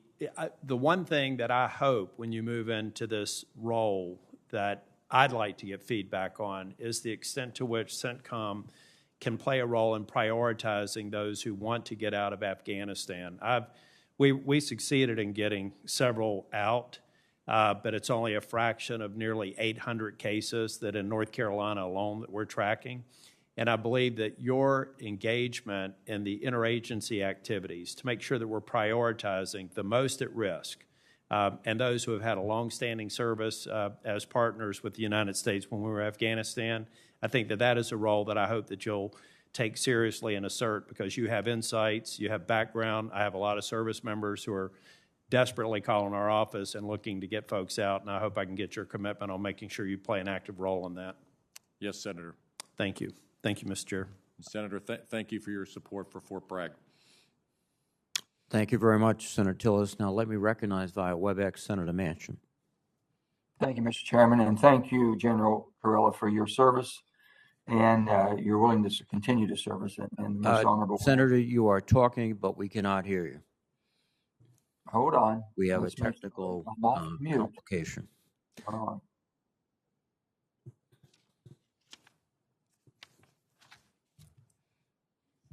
one thing that I hope when you move into this role that I'd like to get feedback on is the extent to which Centcom can play a role in prioritizing those who want to get out of Afghanistan. We succeeded in getting several out, but it's only a fraction of nearly 800 cases that in North Carolina alone that we're tracking. And I believe that your engagement in the interagency activities to make sure that we're prioritizing the most at risk and those who have had a longstanding service as partners with the United States when we were in Afghanistan, I think that that is a role that I hope that you'll take seriously and assert because you have insights, you have background. I have a lot of service members who are desperately calling our office and looking to get folks out, and I hope I can get your commitment on making sure you play an active role in that. Yes, Senator. Thank you. Thank you, Mr. Chair. Senator, thank you for your support for Fort Bragg. Thank you very much, Senator Tillis. Now let me recognize via WebEx Senator Manchin. Thank you, Mr. Chairman, and thank you, General Carrillo, for your service and your willingness to continue to service in the most honorable Senator, you are talking, but we cannot hear you. Hold on. We have a technical complication. Hold on.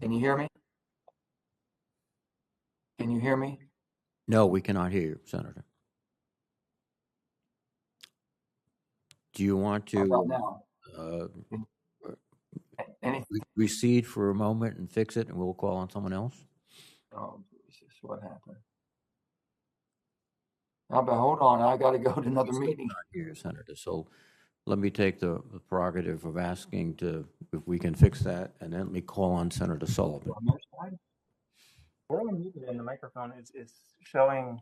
Can you hear me? Can you hear me? No, we cannot hear you, Senator. Do you want to recede for a moment and fix it, and we'll call on someone else? Oh, Jesus, what happened? But hold on, I got to go to another meeting. Not here, Senator. So let me take the prerogative of asking if we can fix that, and then let me call on Senator Sullivan. We're muted and the microphone is showing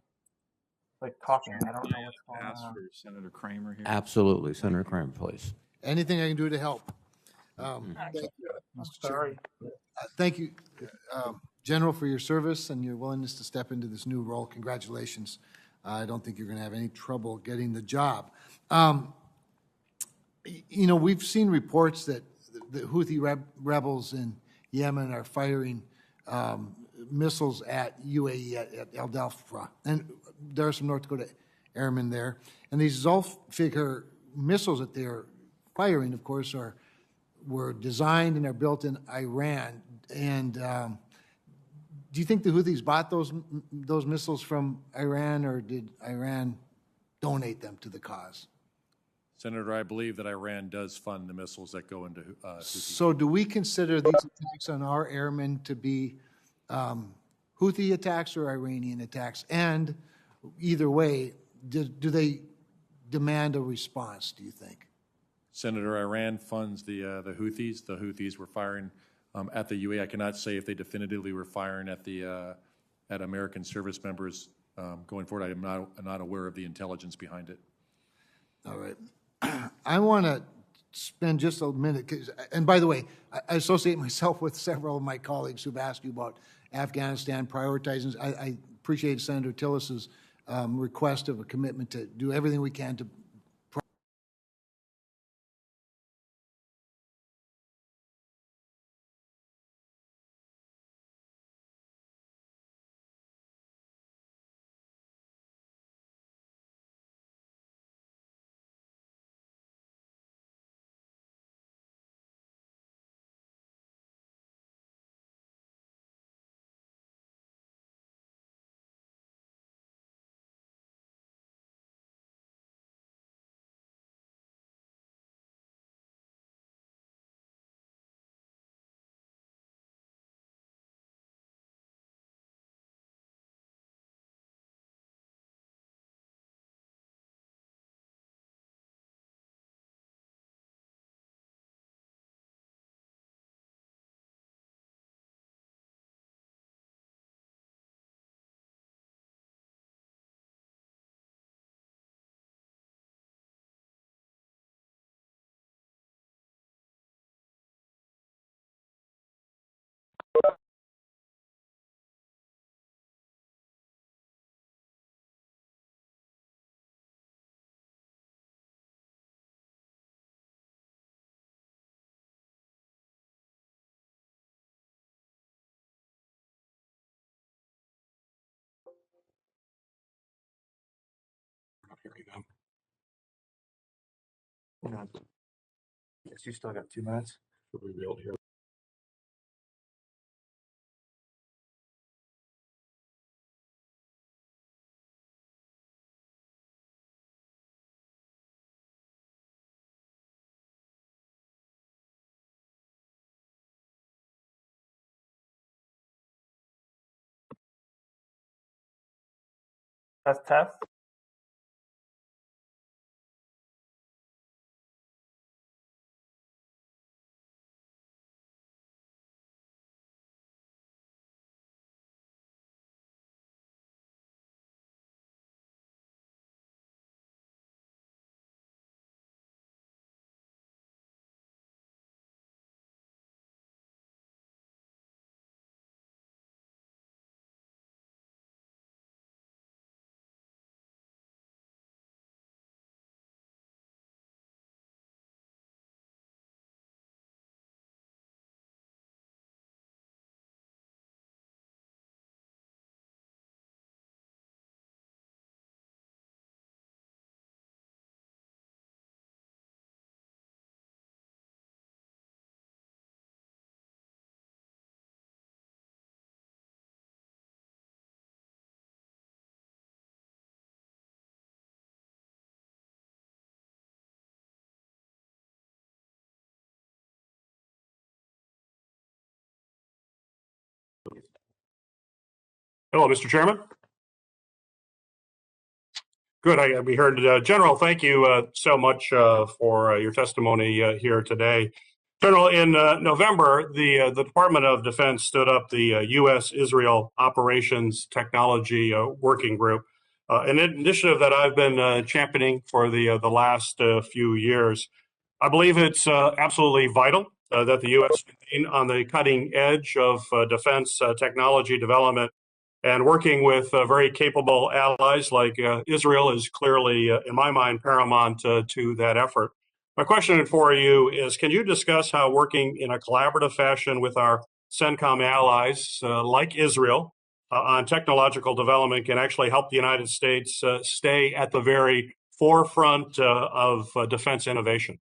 like coughing. I don't know what's going on. For Senator Kramer here. Absolutely. Senator Kramer, please. Anything I can do to help. Sorry. Thank you, General, for your service and your willingness to step into this new role. Congratulations. I don't think you're going to have any trouble getting the job. You know, we've seen reports that the Houthi rebels in Yemen are firing missiles at UAE, at El Dalfra. And there are some North Dakota airmen there. And these Zulfikar missiles that they're firing, of course, were designed and are built in Iran. And do you think the Houthis bought those missiles from Iran, or did Iran donate them to the cause? Senator, I believe that Iran does fund the missiles that go into Houthi. So do we consider these attacks on our airmen to be Houthi attacks or Iranian attacks? And either way, do they demand a response, do you think? Senator, Iran funds the Houthis. The Houthis were firing at the UAE. I cannot say if they definitively were firing at American service members going forward. I am not aware of the intelligence behind it. All right. I want to spend just a minute, and by the way, I associate myself with several of my colleagues who've asked you about Afghanistan prioritizing. I appreciate Senator Tillis's request of a commitment to do everything we can to Here we go. Yes, you still got 2 minutes. Should we be able to hear? Test. Hello, Mr. Chairman. Good. We heard General. Thank you so much for your testimony here today. General, in November, the Department of Defense stood up the U.S.-Israel Operations Technology Working Group, an initiative that I've been championing for the last few years. I believe it's absolutely vital that the U.S. remain on the cutting edge of defense technology development, and working with very capable allies like Israel is clearly, in my mind, paramount to that effort. My question for you is, can you discuss how working in a collaborative fashion with our Centcom allies like Israel on technological development can actually help the United States stay at the very forefront of defense innovation?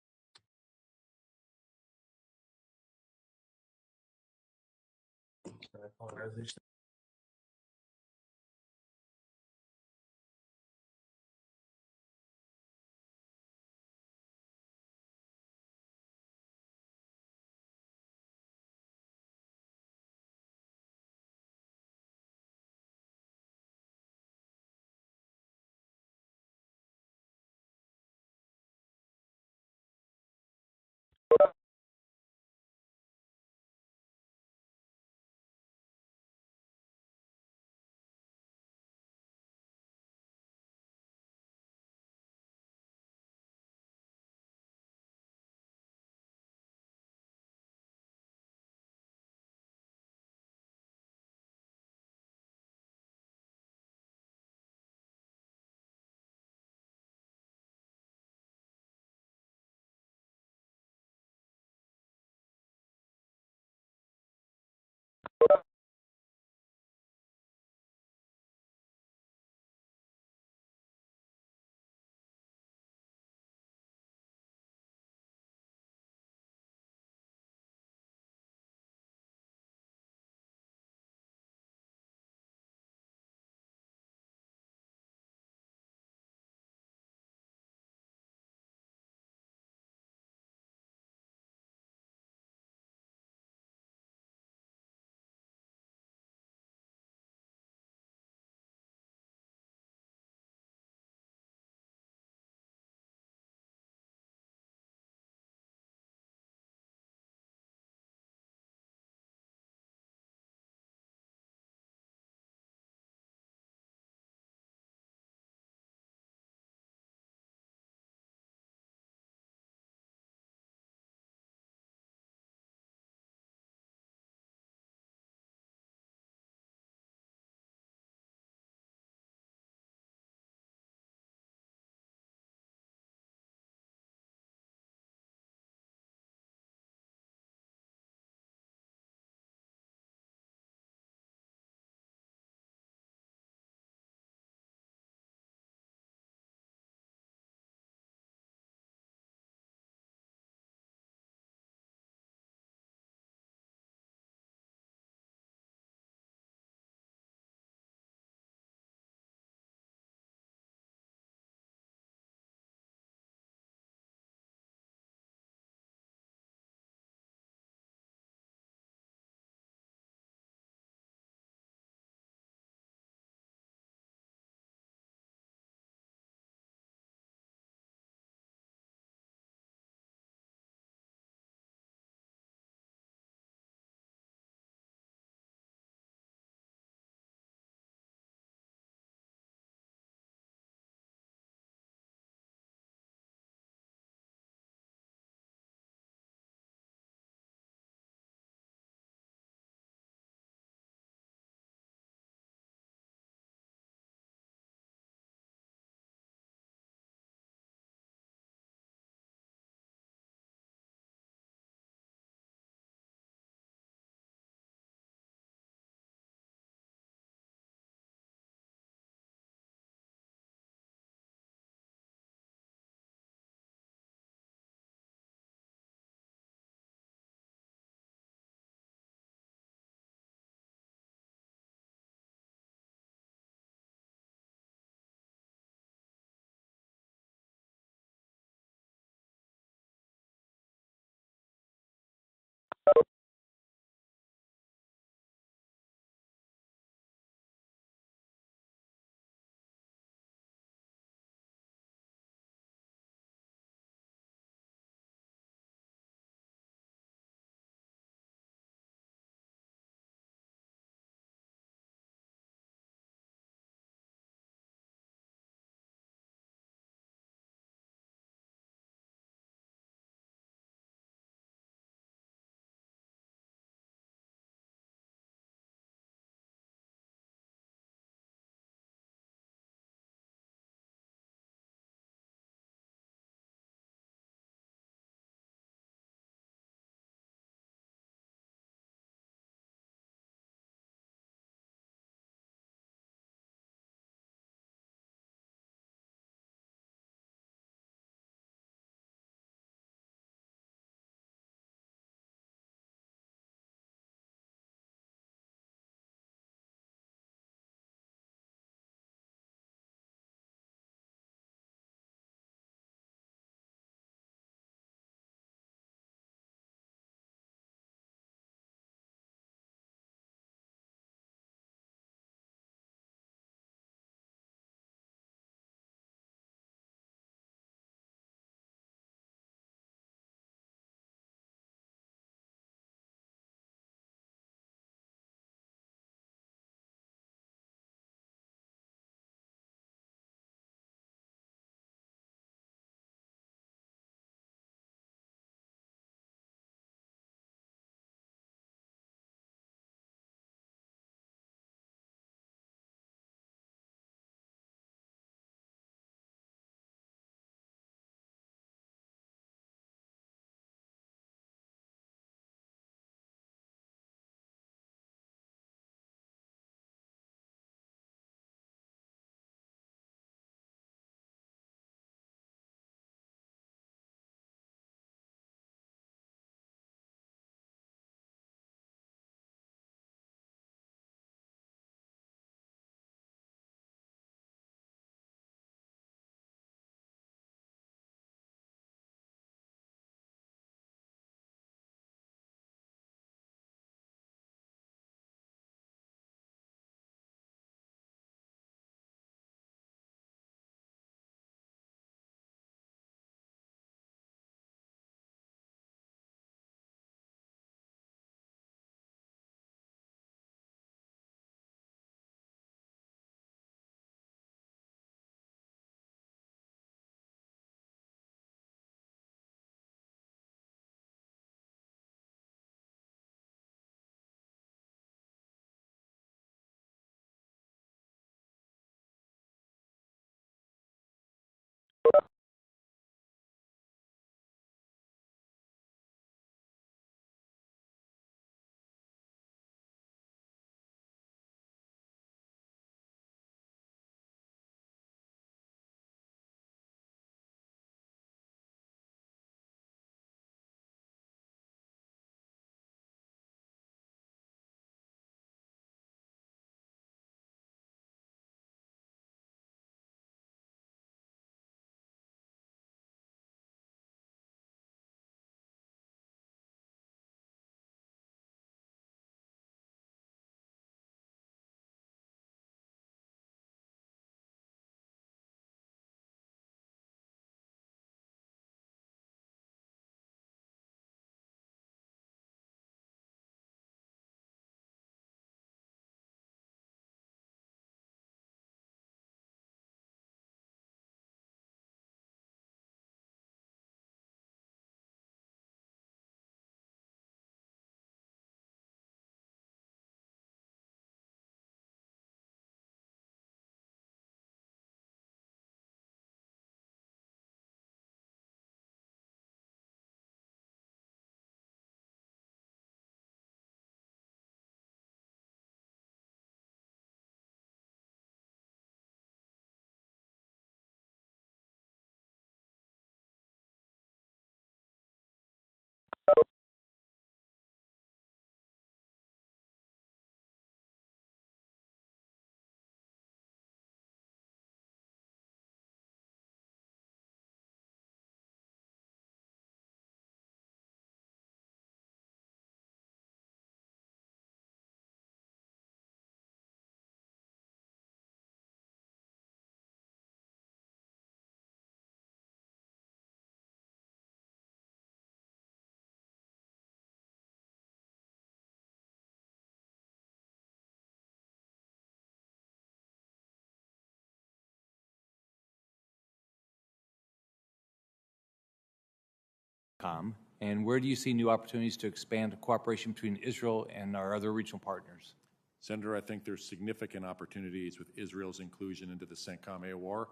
CENTCOM, and where do you see new opportunities to expand cooperation between Israel and our other regional partners? Senator, I think there's significant opportunities with Israel's inclusion into the CENTCOM AOR.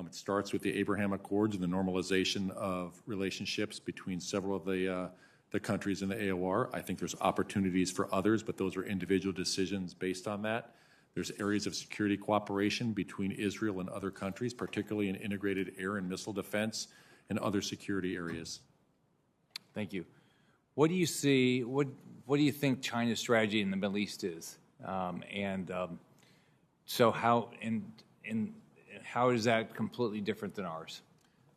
It starts with the Abraham Accords and the normalization of relationships between several of the countries in the AOR. I think there's opportunities for others, but those are individual decisions based on that. There's areas of security cooperation between Israel and other countries, particularly in integrated air and missile defense and other security areas. Thank you. What do you see, what do you think China's strategy in the Middle East is? So how is that completely different than ours?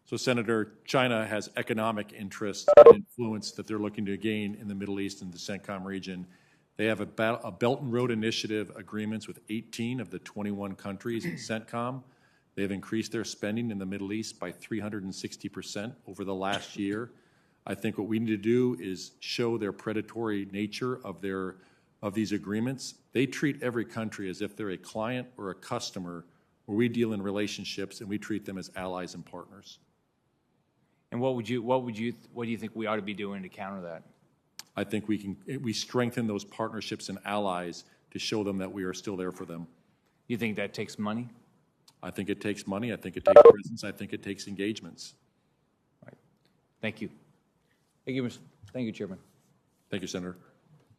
So, Senator, China has economic interest and influence that they're looking to gain in the Middle East and the CENTCOM region. They have a Belt and Road Initiative agreements with 18 of the 21 countries in CENTCOM. They have increased their spending in the Middle East by 360% over the last year. I think what we need to do is show their predatory nature of these agreements. They treat every country as if they're a client or a customer, where we deal in relationships and we treat them as allies and partners. And what do you think we ought to be doing to counter that? I think we strengthen those partnerships and allies to show them that we are still there for them. You think that takes money? I think it takes money. I think it takes presence. I think it takes engagements. All right. Thank you. Thank you, Chairman. Thank you, Senator.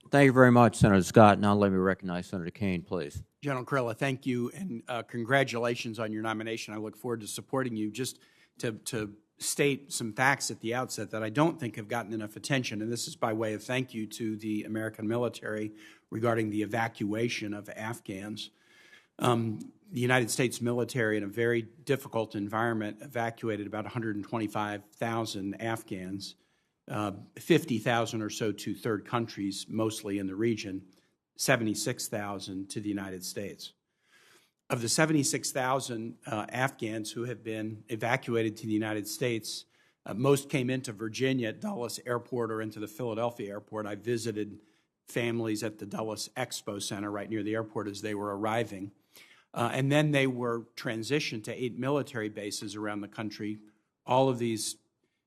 Thank you very much, Senator Scott. Now let me recognize Senator Kane, please. General Carrillo, thank you, and congratulations on your nomination. I look forward to supporting you. Just to state some facts at the outset that I don't think have gotten enough attention, and this is by way of thank you to the American military regarding the evacuation of Afghans. The United States military, in a very difficult environment, evacuated about 125,000 Afghans, 50,000 or so to third countries, mostly in the region, 76,000 to the United States. Of the 76,000 Afghans who have been evacuated to the United States, most came into Virginia at Dulles Airport or into the Philadelphia airport. I visited families at the Dulles Expo Center right near the airport as they were arriving. And then they were transitioned to 8 military bases around the country, all of these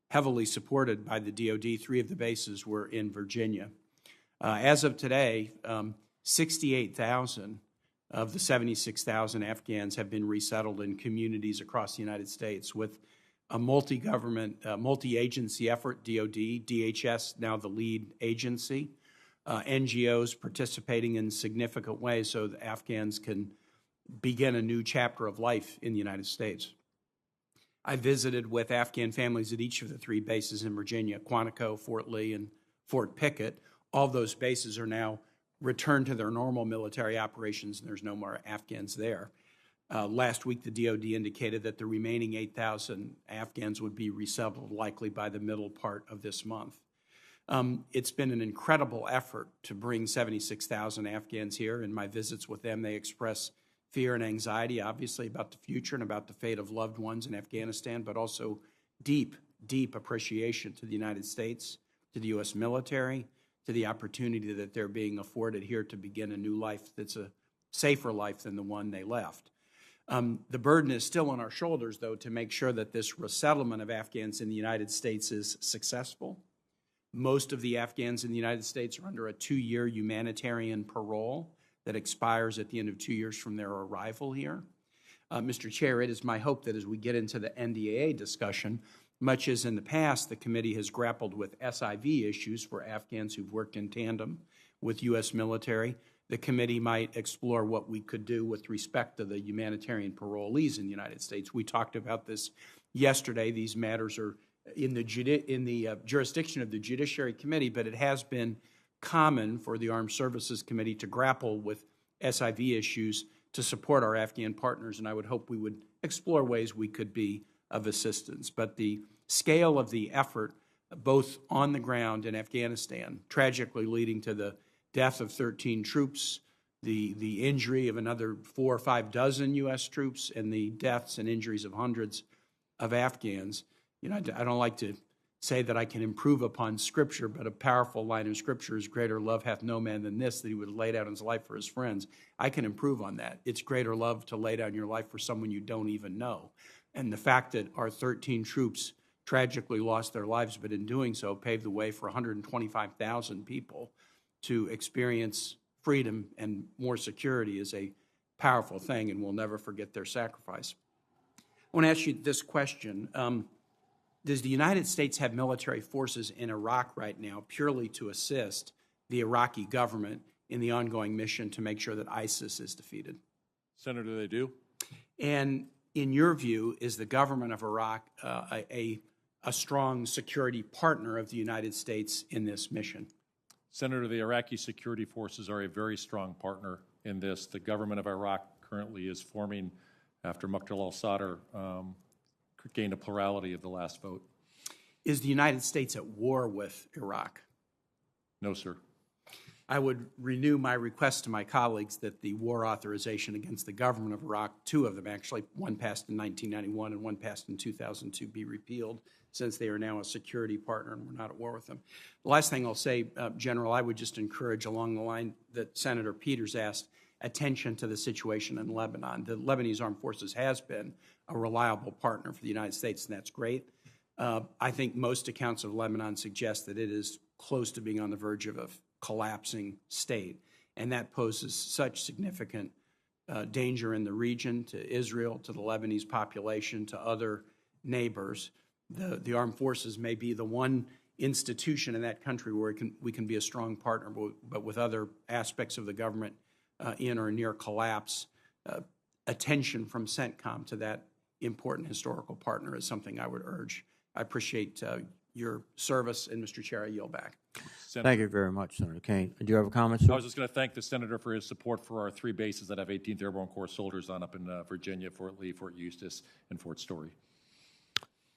heavily supported by the DOD. 3 of the bases were in Virginia. As of today, 68,000 of the 76,000 Afghans have been resettled in communities across the United States with a multi-government, multi-agency effort, DOD, DHS, now the lead agency, NGOs participating in significant ways so the Afghans can begin a new chapter of life in the United States. I visited with Afghan families at each of the 3 bases in Virginia, Quantico, Fort Lee, and Fort Pickett. All those bases are now returned to their normal military operations, and there's no more Afghans there. Last week, the DOD indicated that the remaining 8,000 Afghans would be resettled likely by the middle part of this month. It's been an incredible effort to bring 76,000 Afghans here. In my visits with them, they express fear and anxiety, obviously, about the future and about the fate of loved ones in Afghanistan, but also deep, deep appreciation to the United States, to the U.S. military, to the opportunity that they're being afforded here to begin a new life that's a safer life than the one they left. The burden is still on our shoulders, though, to make sure that this resettlement of Afghans in the United States is successful. Most of the Afghans in the United States are under a 2-year humanitarian parole that expires at the end of 2 years from their arrival here. Mr. Chair, it is my hope that as we get into the NDAA discussion, much as in the past, the committee has grappled with SIV issues for Afghans who've worked in tandem with U.S. military, the committee might explore what we could do with respect to the humanitarian parolees in the United States. We talked about this yesterday. These matters are in the jurisdiction of the Judiciary Committee, but it has been common for the Armed Services Committee to grapple with SIV issues to support our Afghan partners, and I would hope we would explore ways we could be of assistance. But the scale of the effort, both on the ground in Afghanistan, tragically leading to the death of 13 troops, the injury of another 4 or 5 dozen U.S. troops, and the deaths and injuries of hundreds of Afghans. You know, I don't like to say that I can improve upon Scripture, but a powerful line of Scripture is, greater love hath no man than this, that he would have laid out his life for his friends. I can improve on that. It's greater love to lay down your life for someone you don't even know. And the fact that our 13 troops tragically lost their lives, but in doing so paved the way for 125,000 people to experience freedom and more security is a powerful thing, and we'll never forget their sacrifice. I want to ask you this question. Does the United States have military forces in Iraq right now purely to assist the Iraqi government in the ongoing mission to make sure that ISIS is defeated? Senator, they do. And in your view, is the government of Iraq a strong security partner of the United States in this mission? Senator, the Iraqi security forces are a very strong partner in this. The government of Iraq currently is forming after Muqtada al-Sadr gained a plurality of the last vote. Is the United States at war with Iraq? No, sir. I would renew my request to my colleagues that the war authorization against the government of Iraq, two of them actually, one passed in 1991 and one passed in 2002, be repealed, since they are now a security partner and we're not at war with them. The last thing I'll say, General, I would just encourage along the line that Senator Peters asked, attention to the situation in Lebanon. The Lebanese Armed Forces has been a reliable partner for the United States, and that's great. I think most accounts of Lebanon suggest that it is close to being on the verge of a collapsing state, and that poses such significant danger in the region, to Israel, to the Lebanese population, to other neighbors. The armed forces may be the one institution in that country where we can be a strong partner, but with other aspects of the government in or near collapse, attention from Centcom to that important historical partner is something I would urge. I appreciate your service, and Mr. Chair, I yield back. Thank you very much, Senator Kane. Do you have a comment, sir? I was just going to thank the senator for his support for our three bases that have 18th Airborne Corps soldiers on up in Virginia, Fort Lee, Fort Eustis, and Fort Story.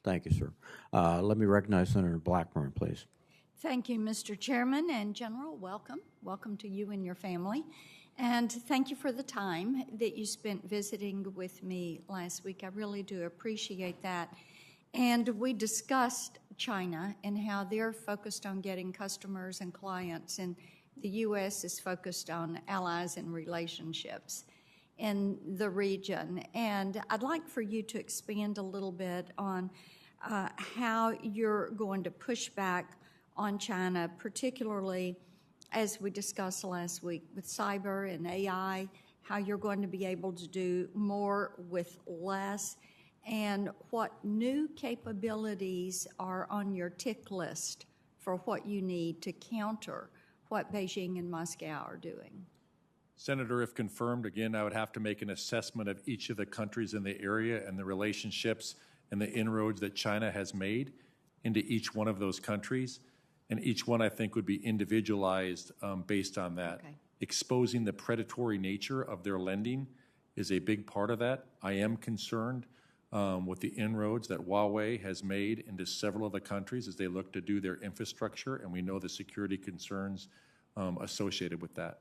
Thank you, sir. Let me recognize Senator Blackburn, please. Thank you, Mr. Chairman and General. Welcome. Welcome to you and your family. And thank you for the time that you spent visiting with me last week. I really do appreciate that. And we discussed China and how they're focused on getting customers and clients, and the U.S. is focused on allies and relationships in the region. And I'd like for you to expand a little bit on how you're going to push back on China, particularly as we discussed last week with cyber and AI, how you're going to be able to do more with less, and what new capabilities are on your tick list for what you need to counter what Beijing and Moscow are doing. Senator, if confirmed, again, I would have to make an assessment of each of the countries in the area and the relationships and the inroads that China has made into each one of those countries. And each one, I think, would be individualized based on that. Okay. Exposing the predatory nature of their lending is a big part of that. I am concerned with the inroads that Huawei has made into several of the countries as they look to do their infrastructure, and we know the security concerns associated with that.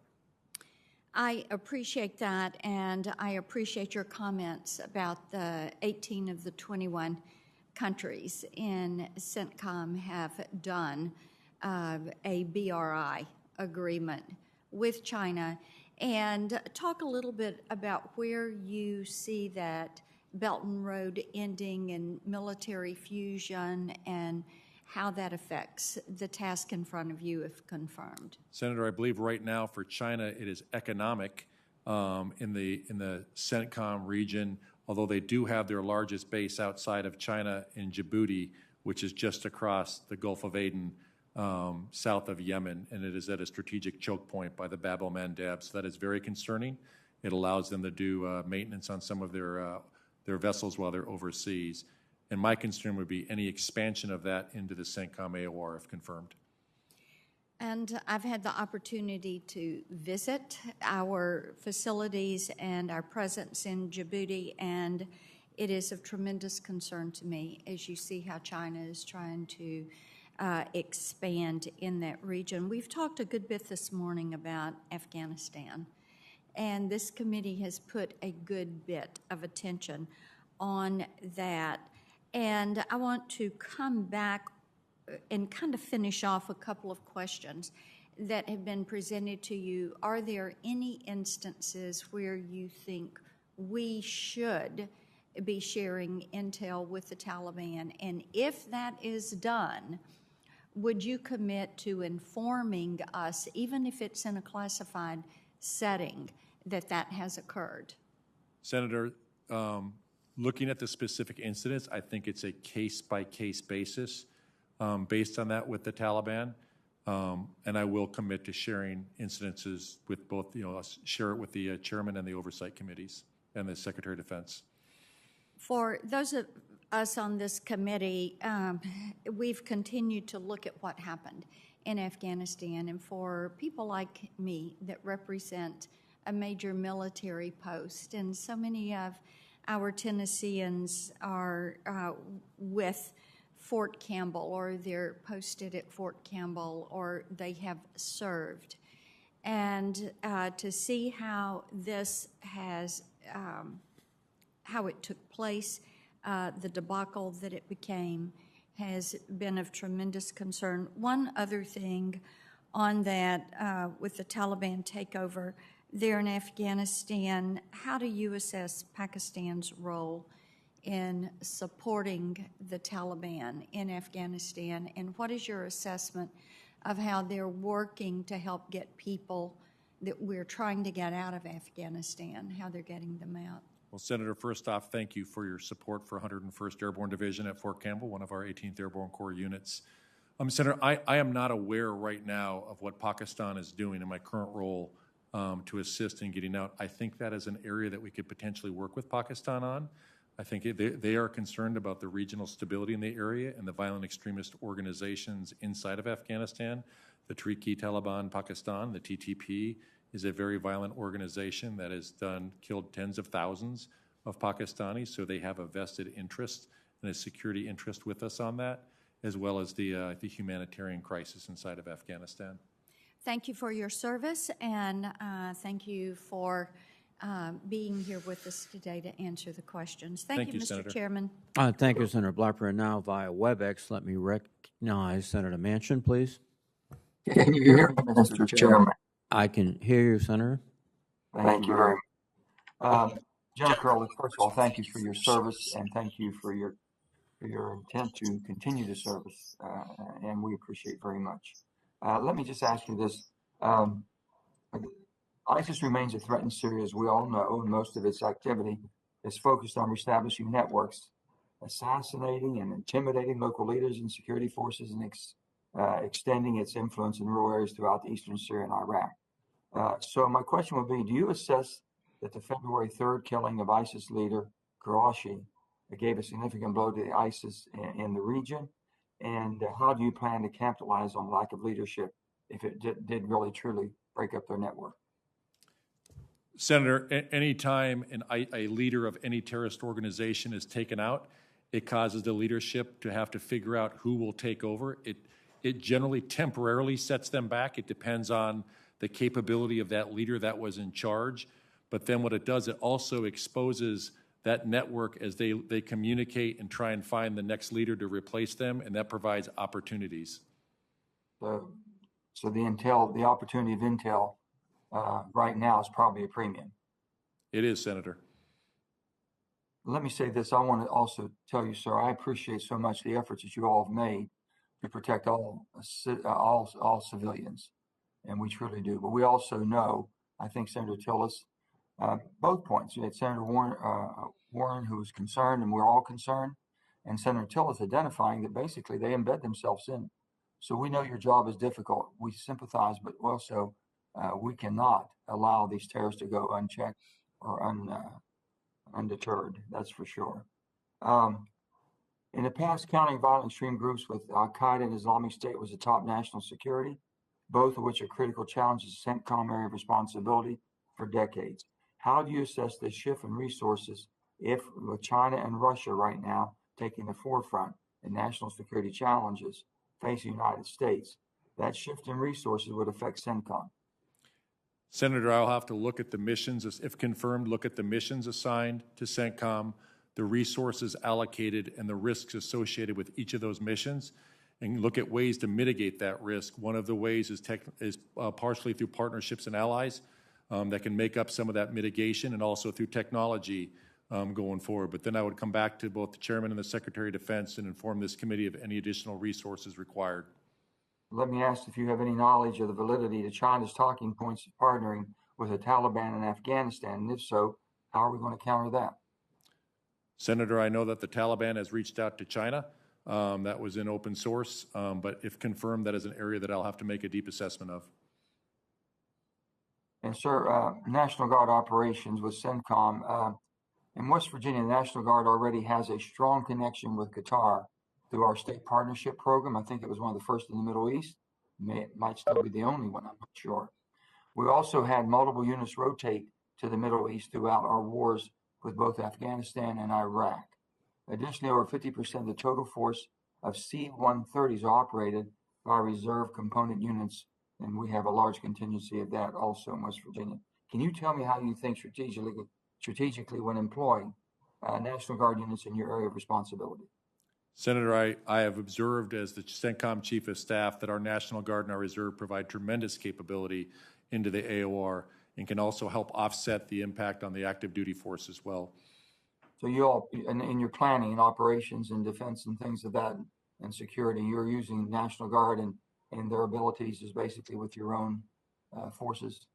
I appreciate that, and I appreciate your comments about the 18 of the 21 countries in Centcom have done a BRI agreement with China, and talk a little bit about where you see that Belt and Road ending and military fusion and how that affects the task in front of you if confirmed. Senator, I believe right now for China it is economic in the Centcom region, although they do have their largest base outside of China in Djibouti, which is just across the Gulf of Aden, south of Yemen, and it is at a strategic choke point by the Bab el-Mandeb. So that is very concerning. It allows them to do maintenance on some of their vessels while they're overseas. And my concern would be any expansion of that into the Centcom AOR if confirmed. And I've had the opportunity to visit our facilities and our presence in Djibouti, and it is of tremendous concern to me as you see how China is trying to expand in that region. We've talked a good bit this morning about Afghanistan, and this committee has put a good bit of attention on that. And I want to come back and kind of finish off a couple of questions that have been presented to you. Are there any instances where you think we should be sharing intel with the Taliban? And if that is done, would you commit to informing us, even if it's in a classified setting, that that has occurred? Senator, looking at the specific incidents, I think it's a case-by-case basis based on that with the Taliban. And I will commit to sharing incidences with both, I'll share it with the chairman and the oversight committees and the Secretary of Defense. For those of us on this committee, we've continued to look at what happened in Afghanistan, and for people like me that represent a major military post, and so many of our Tennesseans are with Fort Campbell, or they're posted at Fort Campbell, or they have served. And to see how this has, how it took place, the debacle that it became, has been of tremendous concern. One other thing on that, with the Taliban takeover there in Afghanistan, how do you assess Pakistan's role in supporting the Taliban in Afghanistan, and what is your assessment of how they're working to help get people that we're trying to get out of Afghanistan, how they're getting them out? Well, Senator, first off, thank you for your support for 101st Airborne Division at Fort Campbell, one of our 18th Airborne Corps units. Senator, I am not aware right now of what Pakistan is doing in my current role to assist in getting out. I think that is an area that we could potentially work with Pakistan on. I think they are concerned about the regional stability in the area and the violent extremist organizations inside of Afghanistan. The Tehrik-i-Taliban Pakistan, the TTP, is a very violent organization that has killed tens of thousands of Pakistanis, so they have a vested interest and a security interest with us on that, as well as the humanitarian crisis inside of Afghanistan. Thank you for your service, and thank you for being here with us today to answer the questions. Thank you, Mr. Senator. Chairman. Thank you, Senator Blackburn. Now via WebEx, let me recognize Senator Manchin, please. Can you hear me, Mr. Chairman? I can hear you, Senator. Thank you very much. General Carrillo, first of all, thank you for your service, and thank you for your intent to continue the service, and we appreciate very much. Let me just ask you this. ISIS remains a threat in Syria, as we all know, and most of its activity is focused on reestablishing networks, assassinating and intimidating local leaders and security forces, and extending its influence in rural areas throughout eastern Syria and Iraq. So my question would be, do you assess that the February 3rd killing of ISIS leader Qurayshi gave a significant blow to the ISIS in the region? And how do you plan to capitalize on lack of leadership if it did really truly break up their network? Senator, anytime a leader of any terrorist organization is taken out, it causes the leadership to have to figure out who will take over. It generally temporarily sets them back. It depends on the capability of that leader that was in charge. But then what it does, it also exposes that network as they communicate and try and find the next leader to replace them, and that provides opportunities. So the opportunity of intel right now is probably a premium. It is, Senator. Let me say this. I want to also tell you, sir, I appreciate so much the efforts that you all have made to protect all civilians, and we truly do. But we also know, I think Senator Tillis, both points. You had Senator Warren, who was concerned, and we're all concerned, and Senator Tillis identifying that basically they embed themselves in. So we know your job is difficult. We sympathize, but also we cannot allow these terrorists to go unchecked or undeterred. That's for sure. In the past, countering violent extreme groups with Al-Qaeda and Islamic State was a top national security, both of which are critical challenges to Centcom area of responsibility for decades. How do you assess the shift in resources with China and Russia right now taking the forefront in national security challenges facing the United States? That shift in resources would affect Centcom. Senator, I'll have to look at the missions, if confirmed, look at the missions assigned to CENTCOM, the resources allocated, and the risks associated with each of those missions, and look at ways to mitigate that risk. One of the ways is partially through partnerships and allies that can make up some of that mitigation, and also through technology going forward. But then I would come back to both the Chairman and the Secretary of Defense and inform this committee of any additional resources required. Let me ask if you have any knowledge of the validity to China's talking points of partnering with the Taliban in Afghanistan, and if so, how are we going to counter that? Senator, I know that the Taliban has reached out to China. That was in open source, but if confirmed, that is an area that I'll have to make a deep assessment of. And sir, National Guard operations with Centcom. In West Virginia, the National Guard already has a strong connection with Qatar through our state partnership program. I think it was one of the first in the Middle East. It might still be the only one, I'm not sure. We also had multiple units rotate to the Middle East throughout our wars with both Afghanistan and Iraq. Additionally, over 50% of the total force of C-130s are operated by reserve component units, and we have a large contingency of that also in West Virginia. Can you tell me how you think strategically when employing National Guard units in your area of responsibility? Senator, I have observed as the Centcom Chief of Staff that our National Guard and our Reserve provide tremendous capability into the AOR and can also help offset the impact on the active duty force as well. So you all, in your planning and operations and defense and things of that and security, you're using National Guard and their abilities is basically with your own forces?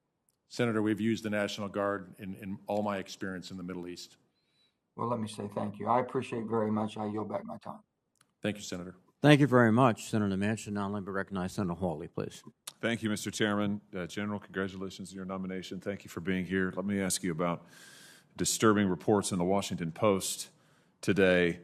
Senator, we've used the National Guard in all my experience in the Middle East. Well, let me say thank you. I appreciate very much. I yield back my time. Thank you, Senator. Thank you very much, Senator Manchin. Now let me recognize Senator Hawley, please. Thank you, Mr. Chairman. General, congratulations on your nomination. Thank you for being here. Let me ask you about disturbing reports in the Washington Post today.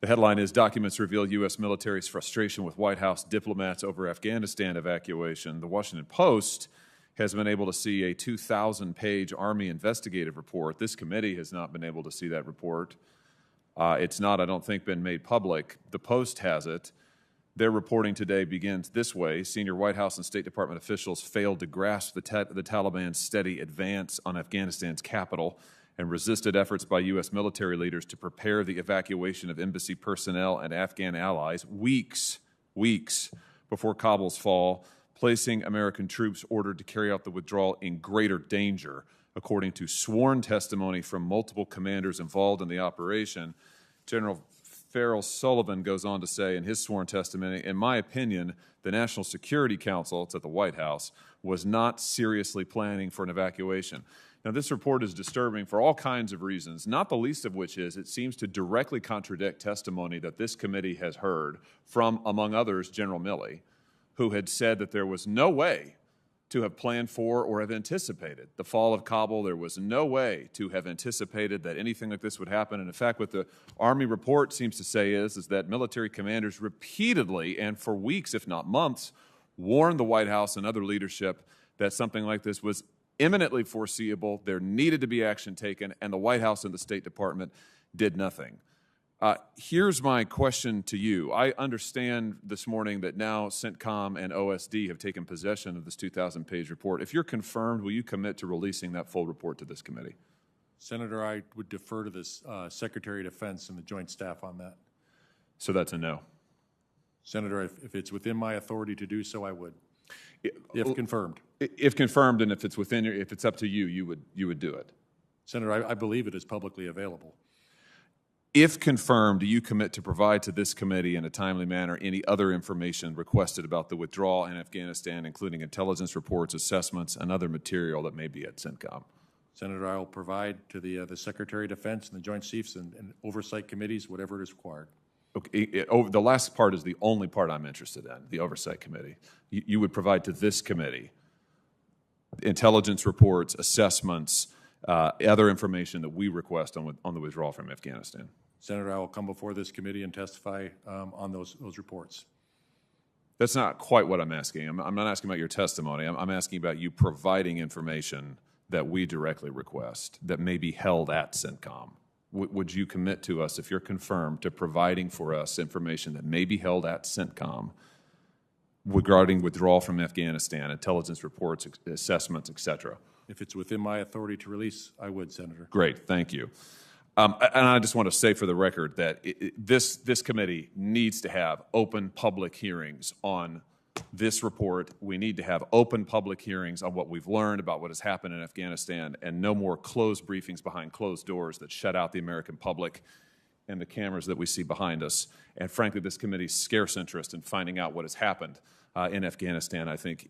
The headline is, Documents Reveal U.S. Military's Frustration with White House Diplomats Over Afghanistan Evacuation. The Washington Post has been able to see a 2,000-page Army investigative report. This committee has not been able to see that report. It's not, I don't think, been made public. The Post has it. Their reporting today begins this way. Senior White House and State Department officials failed to grasp the Taliban's steady advance on Afghanistan's capital and resisted efforts by U.S. military leaders to prepare the evacuation of embassy personnel and Afghan allies weeks before Kabul's fall, placing American troops ordered to carry out the withdrawal in greater danger, according to sworn testimony from multiple commanders involved in the operation. General Farrell Sullivan goes on to say in his sworn testimony, in my opinion, the National Security Council, it's at the White House, was not seriously planning for an evacuation. Now, this report is disturbing for all kinds of reasons, not the least of which is it seems to directly contradict testimony that this committee has heard from, among others, General Milley, who had said that there was no way to have planned for or have anticipated the fall of Kabul. There was no way to have anticipated that anything like this would happen. And in fact, what the Army report seems to say is that military commanders repeatedly and for weeks, if not months, warned the White House and other leadership that something like this was imminently foreseeable, there needed to be action taken, and the White House and the State Department did nothing. Here's my question to you. I understand this morning that now Centcom and OSD have taken possession of this 2,000-page report. If you're confirmed, will you commit to releasing that full report to this committee? Senator, I would defer to the Secretary of Defense and the Joint Staff on that. So that's a no. Senator, if it's within my authority to do so, I would. If confirmed. If confirmed, and if it's within if it's up to you, you would do it. Senator, I believe it is publicly available. If confirmed, do you commit to provide to this committee in a timely manner any other information requested about the withdrawal in Afghanistan, including intelligence reports, assessments, and other material that may be at Centcom? Senator, I will provide to the Secretary of Defense and the Joint Chiefs and oversight committees whatever is required. Okay, the last part is the only part I'm interested in, the Oversight Committee. You would provide to this committee intelligence reports, assessments, other information that we request on the withdrawal from Afghanistan. Senator, I will come before this committee and testify on those reports. That's not quite what I'm asking. I'm not asking about your testimony. I'm asking about you providing information that we directly request that may be held at Centcom. Would you commit to us, if you're confirmed, to providing for us information that may be held at Centcom regarding withdrawal from Afghanistan, intelligence reports, assessments, et cetera? If it's within my authority to release, I would, Senator. Great, thank you. And I just want to say for the record that this committee needs to have open public hearings on this report. We need to have open public hearings on what we've learned about what has happened in Afghanistan, and no more closed briefings behind closed doors that shut out the American public and the cameras that we see behind us. And frankly, this committee's scarce interest in finding out what has happened in Afghanistan, I think,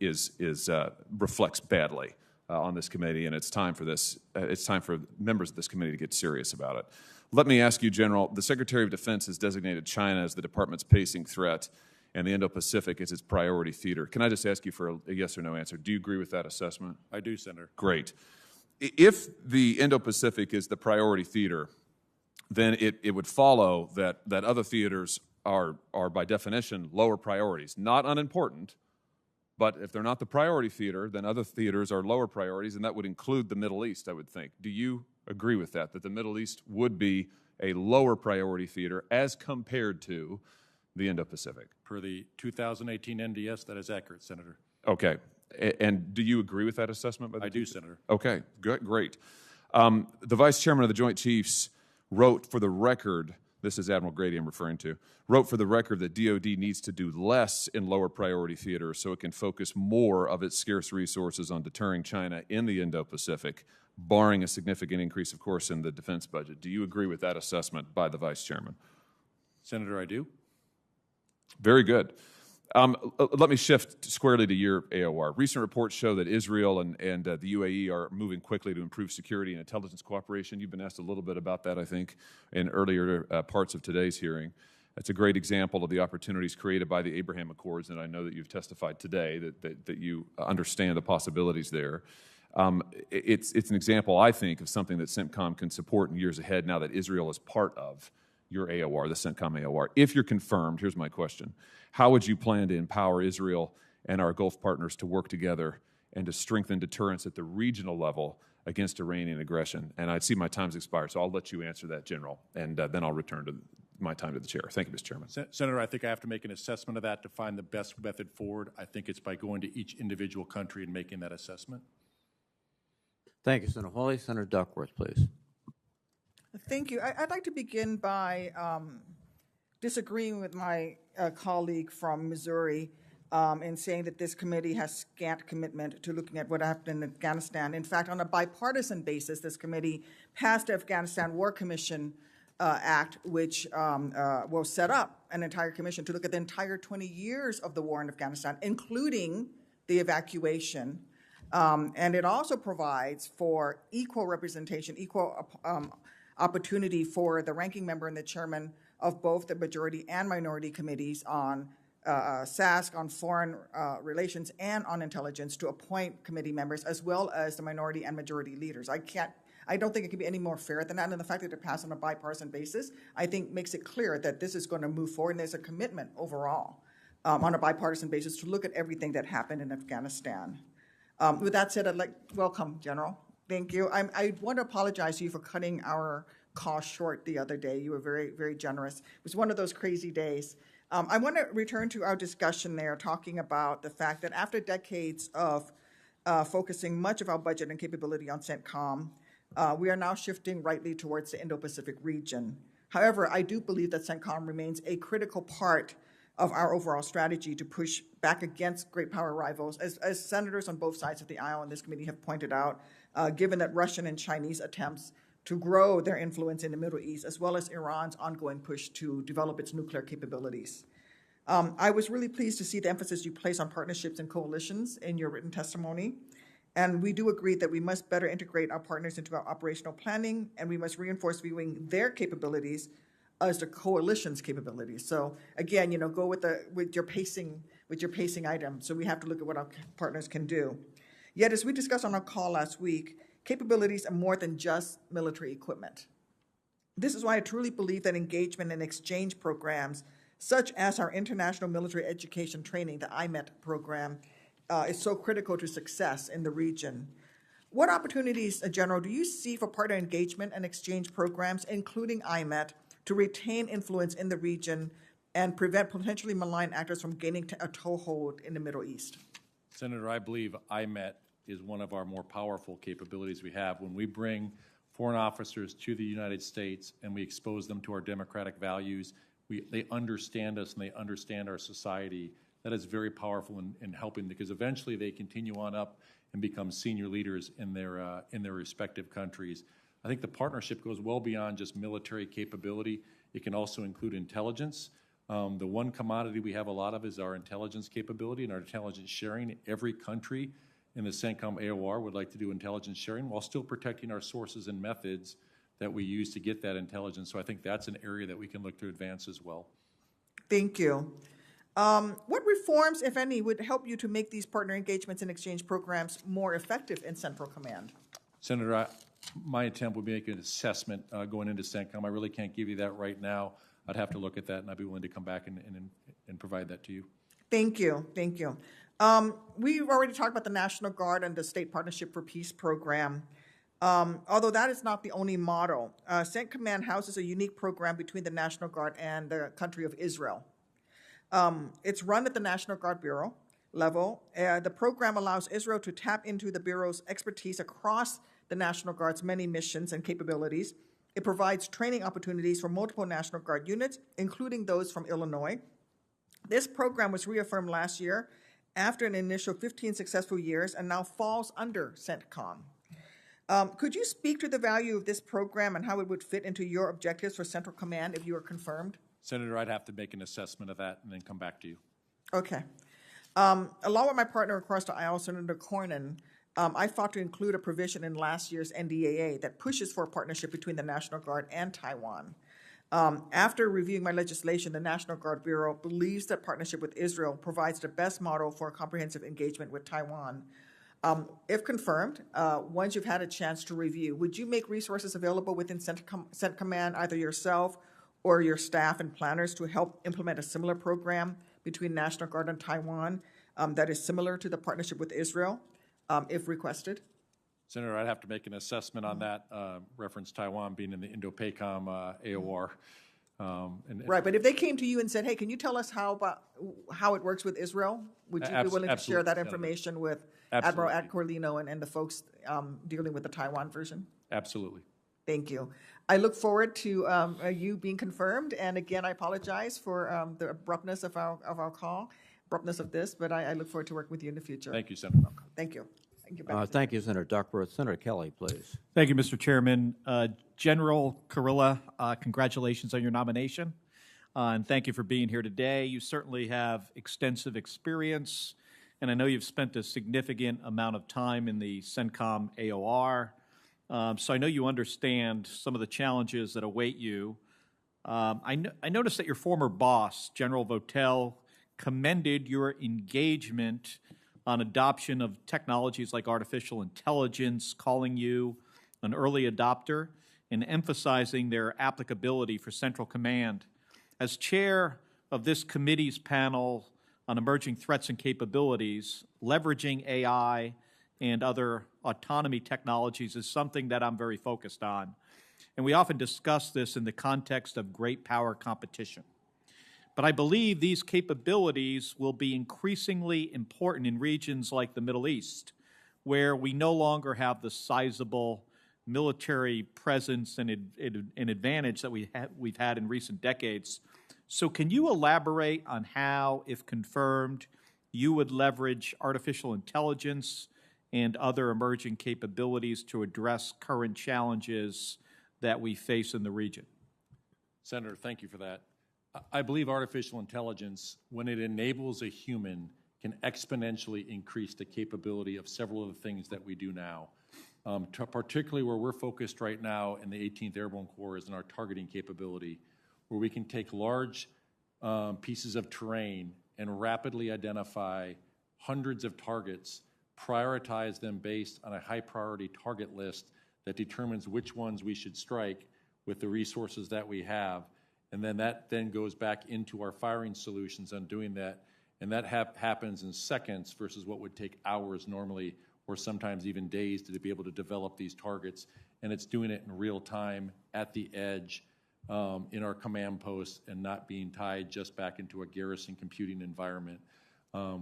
reflects badly on this committee, and it's time for this. It's time for members of this committee to get serious about it. Let me ask you, General, the Secretary of Defense has designated China as the department's pacing threat and the Indo-Pacific as its priority theater. Can I just ask you for a yes or no answer? Do you agree with that assessment? I do, Senator. Great. If the Indo-Pacific is the priority theater, then it would follow that other theaters are by definition lower priorities. Not unimportant, but if they're not the priority theater, then other theaters are lower priorities, and that would include the Middle East, I would think. Do you agree with that the Middle East would be a lower priority theater as compared to the Indo-Pacific? Per the 2018 NDS, that is accurate, Senator. Okay. And do you agree with that assessment? I do, Senator. Okay, good, great. The Vice Chairman of the Joint Chiefs wrote for the record, this is Admiral Grady I'm referring to, wrote for the record that DOD needs to do less in lower priority theaters so it can focus more of its scarce resources on deterring China in the Indo-Pacific, barring a significant increase, of course, in the defense budget. Do you agree with that assessment by the Vice Chairman? Senator, I do. Very good. Let me shift squarely to your AOR. Recent reports show that Israel and the UAE are moving quickly to improve security and intelligence cooperation. You've been asked a little bit about that, I think, in earlier parts of today's hearing. It's a great example of the opportunities created by the Abraham Accords, and I know that you've testified today that you understand the possibilities there. It's an example, I think, of something that Centcom can support in years ahead now that Israel is part of your AOR, the Centcom AOR. If you're confirmed, here's my question. How would you plan to empower Israel and our Gulf partners to work together and to strengthen deterrence at the regional level against Iranian aggression? And I see my time's expired, so I'll let you answer that, General, and then I'll return to my time to the chair. Thank you, Mr. Chairman. Senator, I think I have to make an assessment of that to find the best method forward. I think it's by going to each individual country and making that assessment. Thank you, Senator Hawley. Senator Duckworth, please. Thank you. I'd like to begin by disagreeing with my colleague from Missouri in saying that this committee has scant commitment to looking at what happened in Afghanistan. In fact, on a bipartisan basis, this committee passed the Afghanistan War Commission Act, which will set up an entire commission to look at the entire 20 years of the war in Afghanistan, including the evacuation. And it also provides for equal representation, equal opportunity for the ranking member and the chairman of both the majority and minority committees on SASC, on foreign relations, and on intelligence to appoint committee members, as well as the minority and majority leaders. I don't think it can be any more fair than that. And the fact that it passed on a bipartisan basis, I think makes it clear that this is going to move forward, and there's a commitment overall on a bipartisan basis to look at everything that happened in Afghanistan. With that said, I'd like welcome, General. Thank you. I want to apologize to you for cutting our call short the other day. You were very, very generous. It was one of those crazy days. I want to return to our discussion there, talking about the fact that after decades of focusing much of our budget and capability on Centcom, we are now shifting rightly towards the Indo-Pacific region. However, I do believe that Centcom remains a critical part of our overall strategy to push back against great power rivals, as senators on both sides of the aisle in this committee have pointed out, given that Russian and Chinese attempts to grow their influence in the Middle East, as well as Iran's ongoing push to develop its nuclear capabilities. I was really pleased to see the emphasis you place on partnerships and coalitions in your written testimony. And we do agree that we must better integrate our partners into our operational planning, and we must reinforce viewing their capabilities as the coalition's capabilities. So again, go with your pacing item. So we have to look at what our partners can do. Yet, as we discussed on our call last week, capabilities are more than just military equipment. This is why I truly believe that engagement and exchange programs, such as our International Military Education Training, the IMET program, is so critical to success in the region. What opportunities, General, do you see for partner engagement and exchange programs, including IMET, to retain influence in the region and prevent potentially malign actors from gaining a toehold in the Middle East? Senator, I believe IMET is one of our more powerful capabilities we have. When we bring foreign officers to the United States and we expose them to our democratic values, they understand us and they understand our society. that is very powerful in helping, because eventually they continue on up and become senior leaders in their respective countries. I think the partnership goes well beyond just military capability. It can also include intelligence. The one commodity we have a lot of is our intelligence capability and our intelligence sharing. Every country in the Centcom AOR would like to do intelligence sharing while still protecting our sources and methods that we use to get that intelligence. So I think that's an area that we can look to advance as well. Thank you. What reforms, if any, would help you to make these partner engagements and exchange programs more effective in Central Command? Senator, my attempt would be to make an assessment going into Centcom. I really can't give you that right now. I'd have to look at that, and I'd be willing to come back and provide that to you. Thank you. Thank you. We've already talked about the National Guard and the State Partnership for Peace program. Although that is not the only model, CENTCOM houses a unique program between the National Guard and the country of Israel. It's run at the National Guard Bureau level. The program allows Israel to tap into the Bureau's expertise across the National Guard's many missions and capabilities. It provides training opportunities for multiple National Guard units, including those from Illinois. This program was reaffirmed last year after an initial 15 successful years and now falls under CENTCOM. Could you speak to the value of this program and how it would fit into your objectives for Central Command if you are confirmed? Senator, I'd have to make an assessment of that and then come back to you. Okay. Along with my partner across the aisle, Senator Cornyn, I fought to include a provision in last year's NDAA that pushes for a partnership between the National Guard and Taiwan. After reviewing my legislation, the National Guard Bureau believes that partnership with Israel provides the best model for a comprehensive engagement with Taiwan. If confirmed, once you've had a chance to review, would you make resources available within CENTCOM, either yourself or your staff and planners, to help implement a similar program between National Guard and Taiwan that is similar to the partnership with Israel, if requested? Senator, I'd have to make an assessment on that, reference Taiwan being in the Indo-PACOM AOR. Right, but if they came to you and said, hey, can you tell us how it works with Israel? Would you be willing to share that information with Admiral Aquilino and the folks dealing with the Taiwan version? Absolutely. Thank you. I look forward to you being confirmed. And again, I apologize for the abruptness of our call, abruptness of this, but I look forward to working with you in the future. Thank you, Senator. Thank you. Thank you, Senator Duckworth. Senator Kelly, please. Thank you, Mr. Chairman. General Carrillo, congratulations on your nomination, and thank you for being here today. You certainly have extensive experience, and I know you've spent a significant amount of time in the Centcom AOR, so I know you understand some of the challenges that await you. I noticed that your former boss, General Votel, commended your engagement on adoption of technologies like artificial intelligence, calling you an early adopter, and emphasizing their applicability for Central Command. As chair of this committee's panel on emerging threats and capabilities, leveraging AI and other autonomy technologies is something that I'm very focused on. And we often discuss this in the context of great power competition. But I believe these capabilities will be increasingly important in regions like the Middle East, where we no longer have the sizable military presence and advantage that we've had in recent decades. So can you elaborate on how, if confirmed, you would leverage artificial intelligence and other emerging capabilities to address current challenges that we face in the region? Senator, thank you for that. I believe artificial intelligence, when it enables a human, can exponentially increase the capability of several of the things that we do now. Particularly where we're focused right now in the 18th Airborne Corps is in our targeting capability, where we can take large pieces of terrain and rapidly identify hundreds of targets, prioritize them based on a high priority target list that determines which ones we should strike with the resources that we have. And then that goes back into our firing solutions on doing that. And that happens in seconds versus what would take hours normally, or sometimes even days, to be able to develop these targets. And it's doing it in real time at the edge in our command posts and not being tied just back into a garrison computing environment.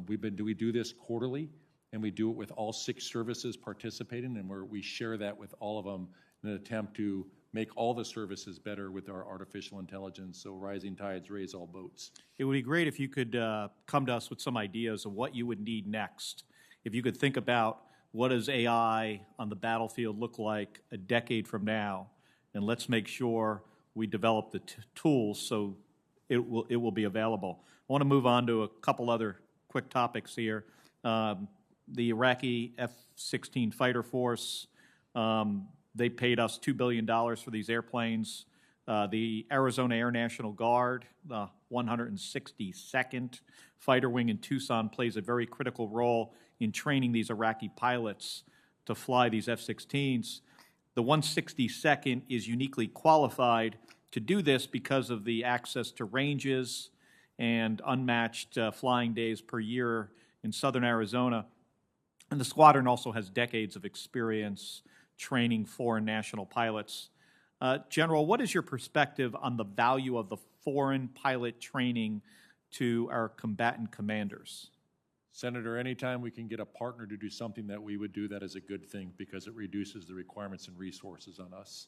We do this quarterly, and we do it with all 6 services participating, and we share that with all of them in an attempt to make all the services better with our artificial intelligence, so rising tides raise all boats. It would be great if you could come to us with some ideas of what you would need next. If you could think about what does AI on the battlefield look like a decade from now, and let's make sure we develop the tools so it will be available. I want to move on to a couple other quick topics here. The Iraqi F-16 fighter force, they paid us $2 billion for these airplanes. The Arizona Air National Guard, the 162nd Fighter Wing in Tucson, plays a very critical role in training these Iraqi pilots to fly these F-16s. The 162nd is uniquely qualified to do this because of the access to ranges and unmatched flying days per year in southern Arizona. And the squadron also has decades of experience training foreign national pilots. General, what is your perspective on the value of the foreign pilot training to our combatant commanders? Senator, anytime we can get a partner to do something that we would do, that is a good thing because it reduces the requirements and resources on us.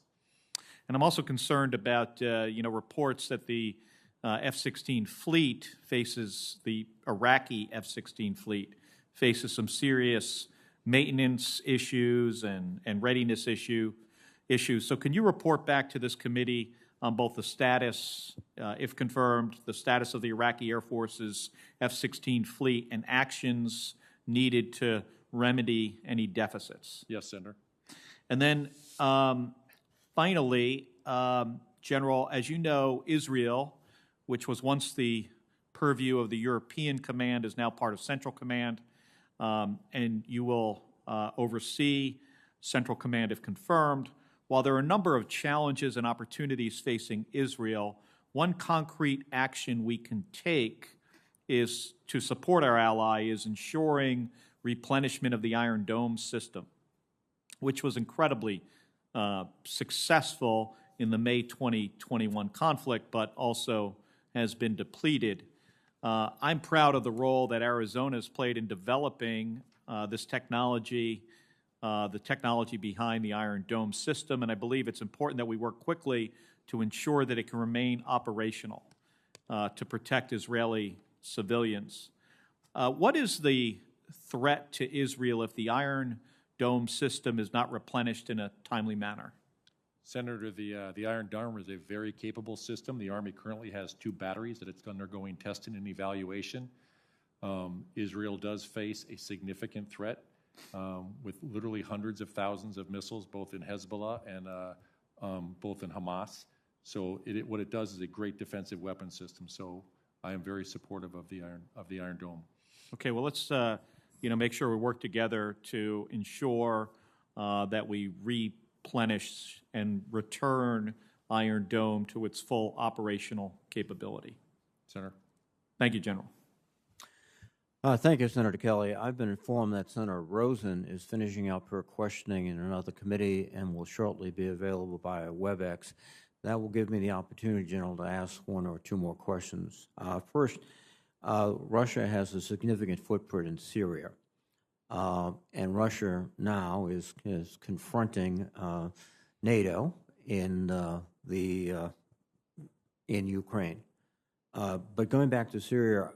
And I'm also concerned about, reports that the F-16 fleet faces, the Iraqi F-16 fleet faces some serious maintenance issues and readiness issues. So can you report back to this committee on both the status, if confirmed, the status of the Iraqi Air Force's F-16 fleet and actions needed to remedy any deficits? Yes, Senator. And then finally, General, as you know, Israel, which was once the purview of the European Command, is now part of Central Command, and you will oversee Central Command if confirmed. While there are a number of challenges and opportunities facing Israel, one concrete action we can take is to support our ally is ensuring replenishment of the Iron Dome system, which was incredibly successful in the May 2021 conflict, but also has been depleted. I'm proud of the role that Arizona has played in developing this technology, the technology behind the Iron Dome system, and I believe it's important that we work quickly to ensure that it can remain operational to protect Israeli civilians. What is the threat to Israel if the Iron Dome system is not replenished in a timely manner? Senator, the Iron Dome is a very capable system. The Army currently has 2 batteries that it's undergoing testing and evaluation. Israel does face a significant threat with literally hundreds of thousands of missiles, both in Hezbollah and both in Hamas. So what it does is a great defensive weapon system. So I am very supportive of the Iron Dome. Okay, well, let's make sure we work together to ensure that we replenish and return Iron Dome to its full operational capability. Senator. Thank you, General. Thank you, Senator Kelly. I've been informed that Senator Rosen is finishing up her questioning in another committee and will shortly be available via WebEx. That will give me the opportunity, General, to ask 1 or 2 more questions. First, Russia has a significant footprint in Syria, and Russia now is confronting NATO in Ukraine. But going back to Syria,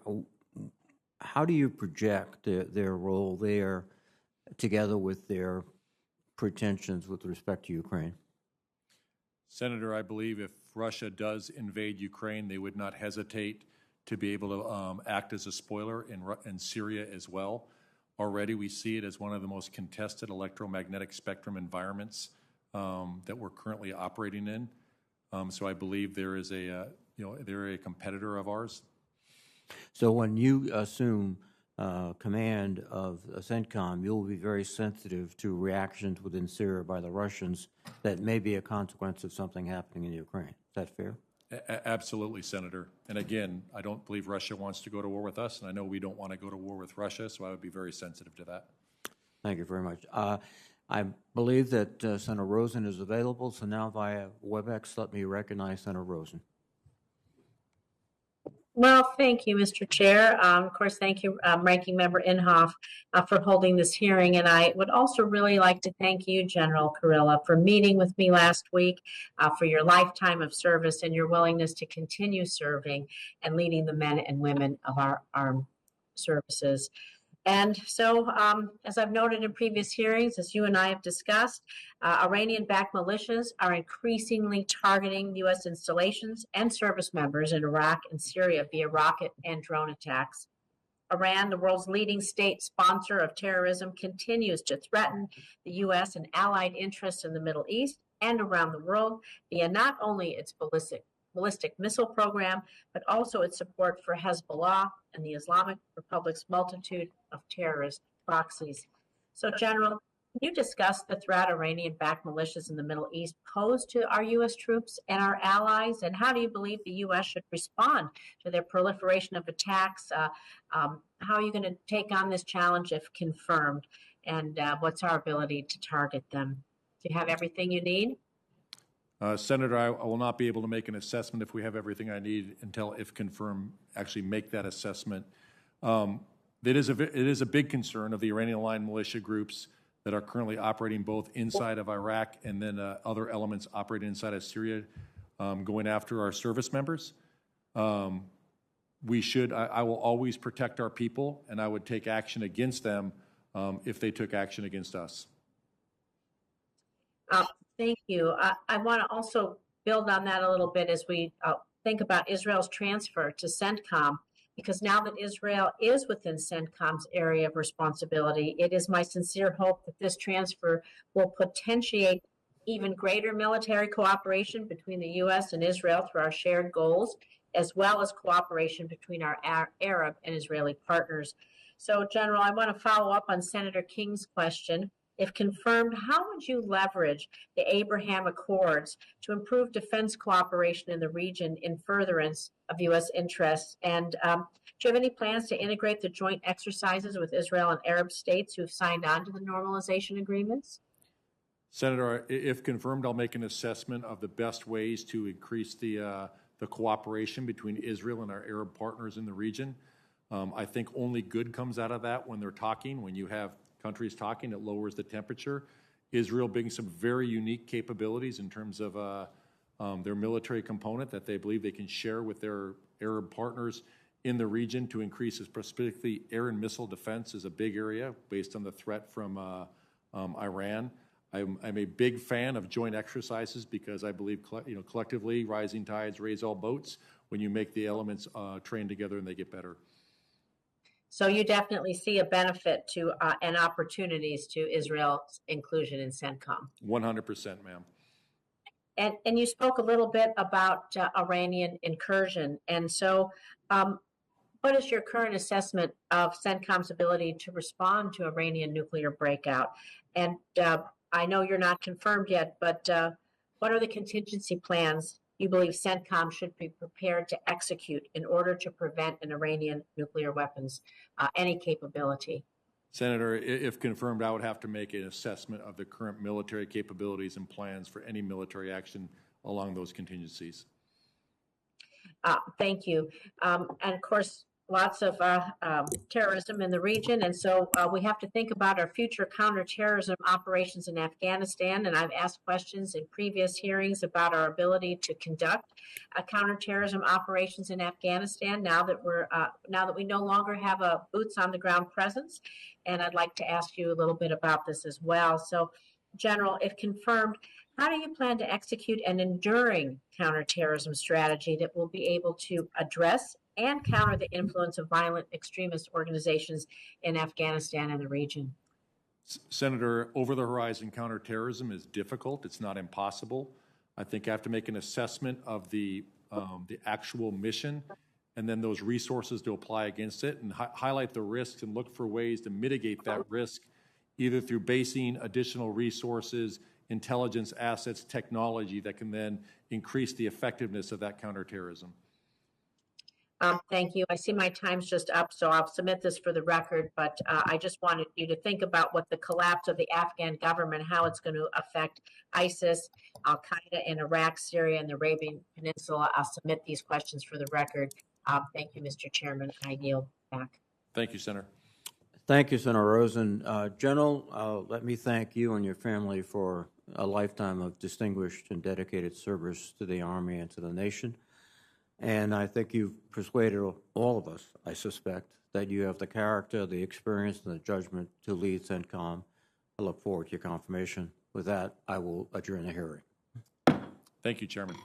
how do you project their role there together with their pretensions with respect to Ukraine? Senator, I believe if Russia does invade Ukraine, they would not hesitate to be able to act as a spoiler in Syria as well. Already we see it as one of the most contested electromagnetic spectrum environments that we're currently operating in. So I believe they're a competitor of ours. So when you assume command of Centcom, you'll be very sensitive to reactions within Syria by the Russians that may be a consequence of something happening in Ukraine. Is that fair? Absolutely, Senator. And again, I don't believe Russia wants to go to war with us, and I know we don't want to go to war with Russia, so I would be very sensitive to that. Thank you very much. I believe that Senator Rosen is available, so now via WebEx, let me recognize Senator Rosen. Well, thank you, Mr. Chair. Of course, thank you, Ranking Member Inhofe, for holding this hearing. And I would also really like to thank you, General Carrillo, for meeting with me last week, for your lifetime of service and your willingness to continue serving and leading the men and women of our armed services. And so, as I've noted in previous hearings, as you and I have discussed, Iranian-backed militias are increasingly targeting U.S. installations and service members in Iraq and Syria via rocket and drone attacks. Iran, the world's leading state sponsor of terrorism, continues to threaten the U.S. and allied interests in the Middle East and around the world via not only its ballistic missile program, but also its support for Hezbollah and the Islamic Republic's multitude of terrorist proxies. So, General, can you discuss the threat Iranian-backed militias in the Middle East pose to our U.S. troops and our allies, and how do you believe the U.S. should respond to their proliferation of attacks? How are you going to take on this challenge if confirmed, and what's our ability to target them? Do you have everything you need? Senator, I will not be able to make an assessment if we have everything I need until, if confirmed, actually make that assessment. It is a big concern of the Iranian-aligned militia groups that are currently operating both inside of Iraq and then other elements operating inside of Syria, going after our service members. I will always protect our people, and I would take action against them if they took action against us. Thank you. I want to also build on that a little bit as we think about Israel's transfer to Centcom, because now that Israel is within Centcom's area of responsibility, it is my sincere hope that this transfer will potentiate even greater military cooperation between the U.S. and Israel through our shared goals, as well as cooperation between our Arab and Israeli partners. So, General, I want to follow up on Senator King's question. If confirmed, how would you leverage the Abraham Accords to improve defense cooperation in the region in furtherance of U.S. interests? And do you have any plans to integrate the joint exercises with Israel and Arab states who've signed on to the normalization agreements? Senator, if confirmed, I'll make an assessment of the best ways to increase the cooperation between Israel and our Arab partners in the region. I think only good comes out of that when they're talking. When you have countries talking, it lowers the temperature. Israel brings some very unique capabilities in terms of their military component that they believe they can share with their Arab partners in the region to increase, specifically air and missile defense is a big area based on the threat from Iran. I'm a big fan of joint exercises because I believe collectively rising tides raise all boats. When you make the elements train together and they get better. So you definitely see a benefit to and opportunities to Israel's inclusion in CENTCOM. 100%, ma'am. And you spoke a little bit about Iranian incursion. And so what is your current assessment of CENTCOM's ability to respond to Iranian nuclear breakout? And I know you're not confirmed yet, but what are the contingency plans you believe CENTCOM should be prepared to execute in order to prevent an Iranian nuclear weapons, any capability? Senator, if confirmed, I would have to make an assessment of the current military capabilities and plans for any military action along those contingencies. Thank you. And of course, lots of terrorism in the region. And so we have to think about our future counterterrorism operations in Afghanistan. And I've asked questions in previous hearings about our ability to conduct counterterrorism operations in Afghanistan now that we no longer have a boots on the ground presence. And I'd like to ask you a little bit about this as well. So, General, if confirmed, how do you plan to execute an enduring counterterrorism strategy that will be able to address and counter the influence of violent extremist organizations in Afghanistan and the region? Senator, over-the-horizon counterterrorism is difficult. It's not impossible. I think I have to make an assessment of the actual mission and then those resources to apply against it and highlight the risks and look for ways to mitigate that risk, either through basing additional resources, intelligence assets, technology that can then increase the effectiveness of that counterterrorism. Thank you. I see my time's just up, so I'll submit this for the record, but I just wanted you to think about what the collapse of the Afghan government, how it's going to affect ISIS, Al-Qaeda in Iraq, Syria, and the Arabian Peninsula. I'll submit these questions for the record. Thank you, Mr. Chairman. I yield back. Thank you, Senator. Thank you, Senator Rosen. General, let me thank you and your family for a lifetime of distinguished and dedicated service to the Army and to the nation. And I think you've persuaded all of us, I suspect, that you have the character, the experience, and the judgment to lead Centcom. I look forward to your confirmation. With that, I will adjourn the hearing. Thank you, Chairman.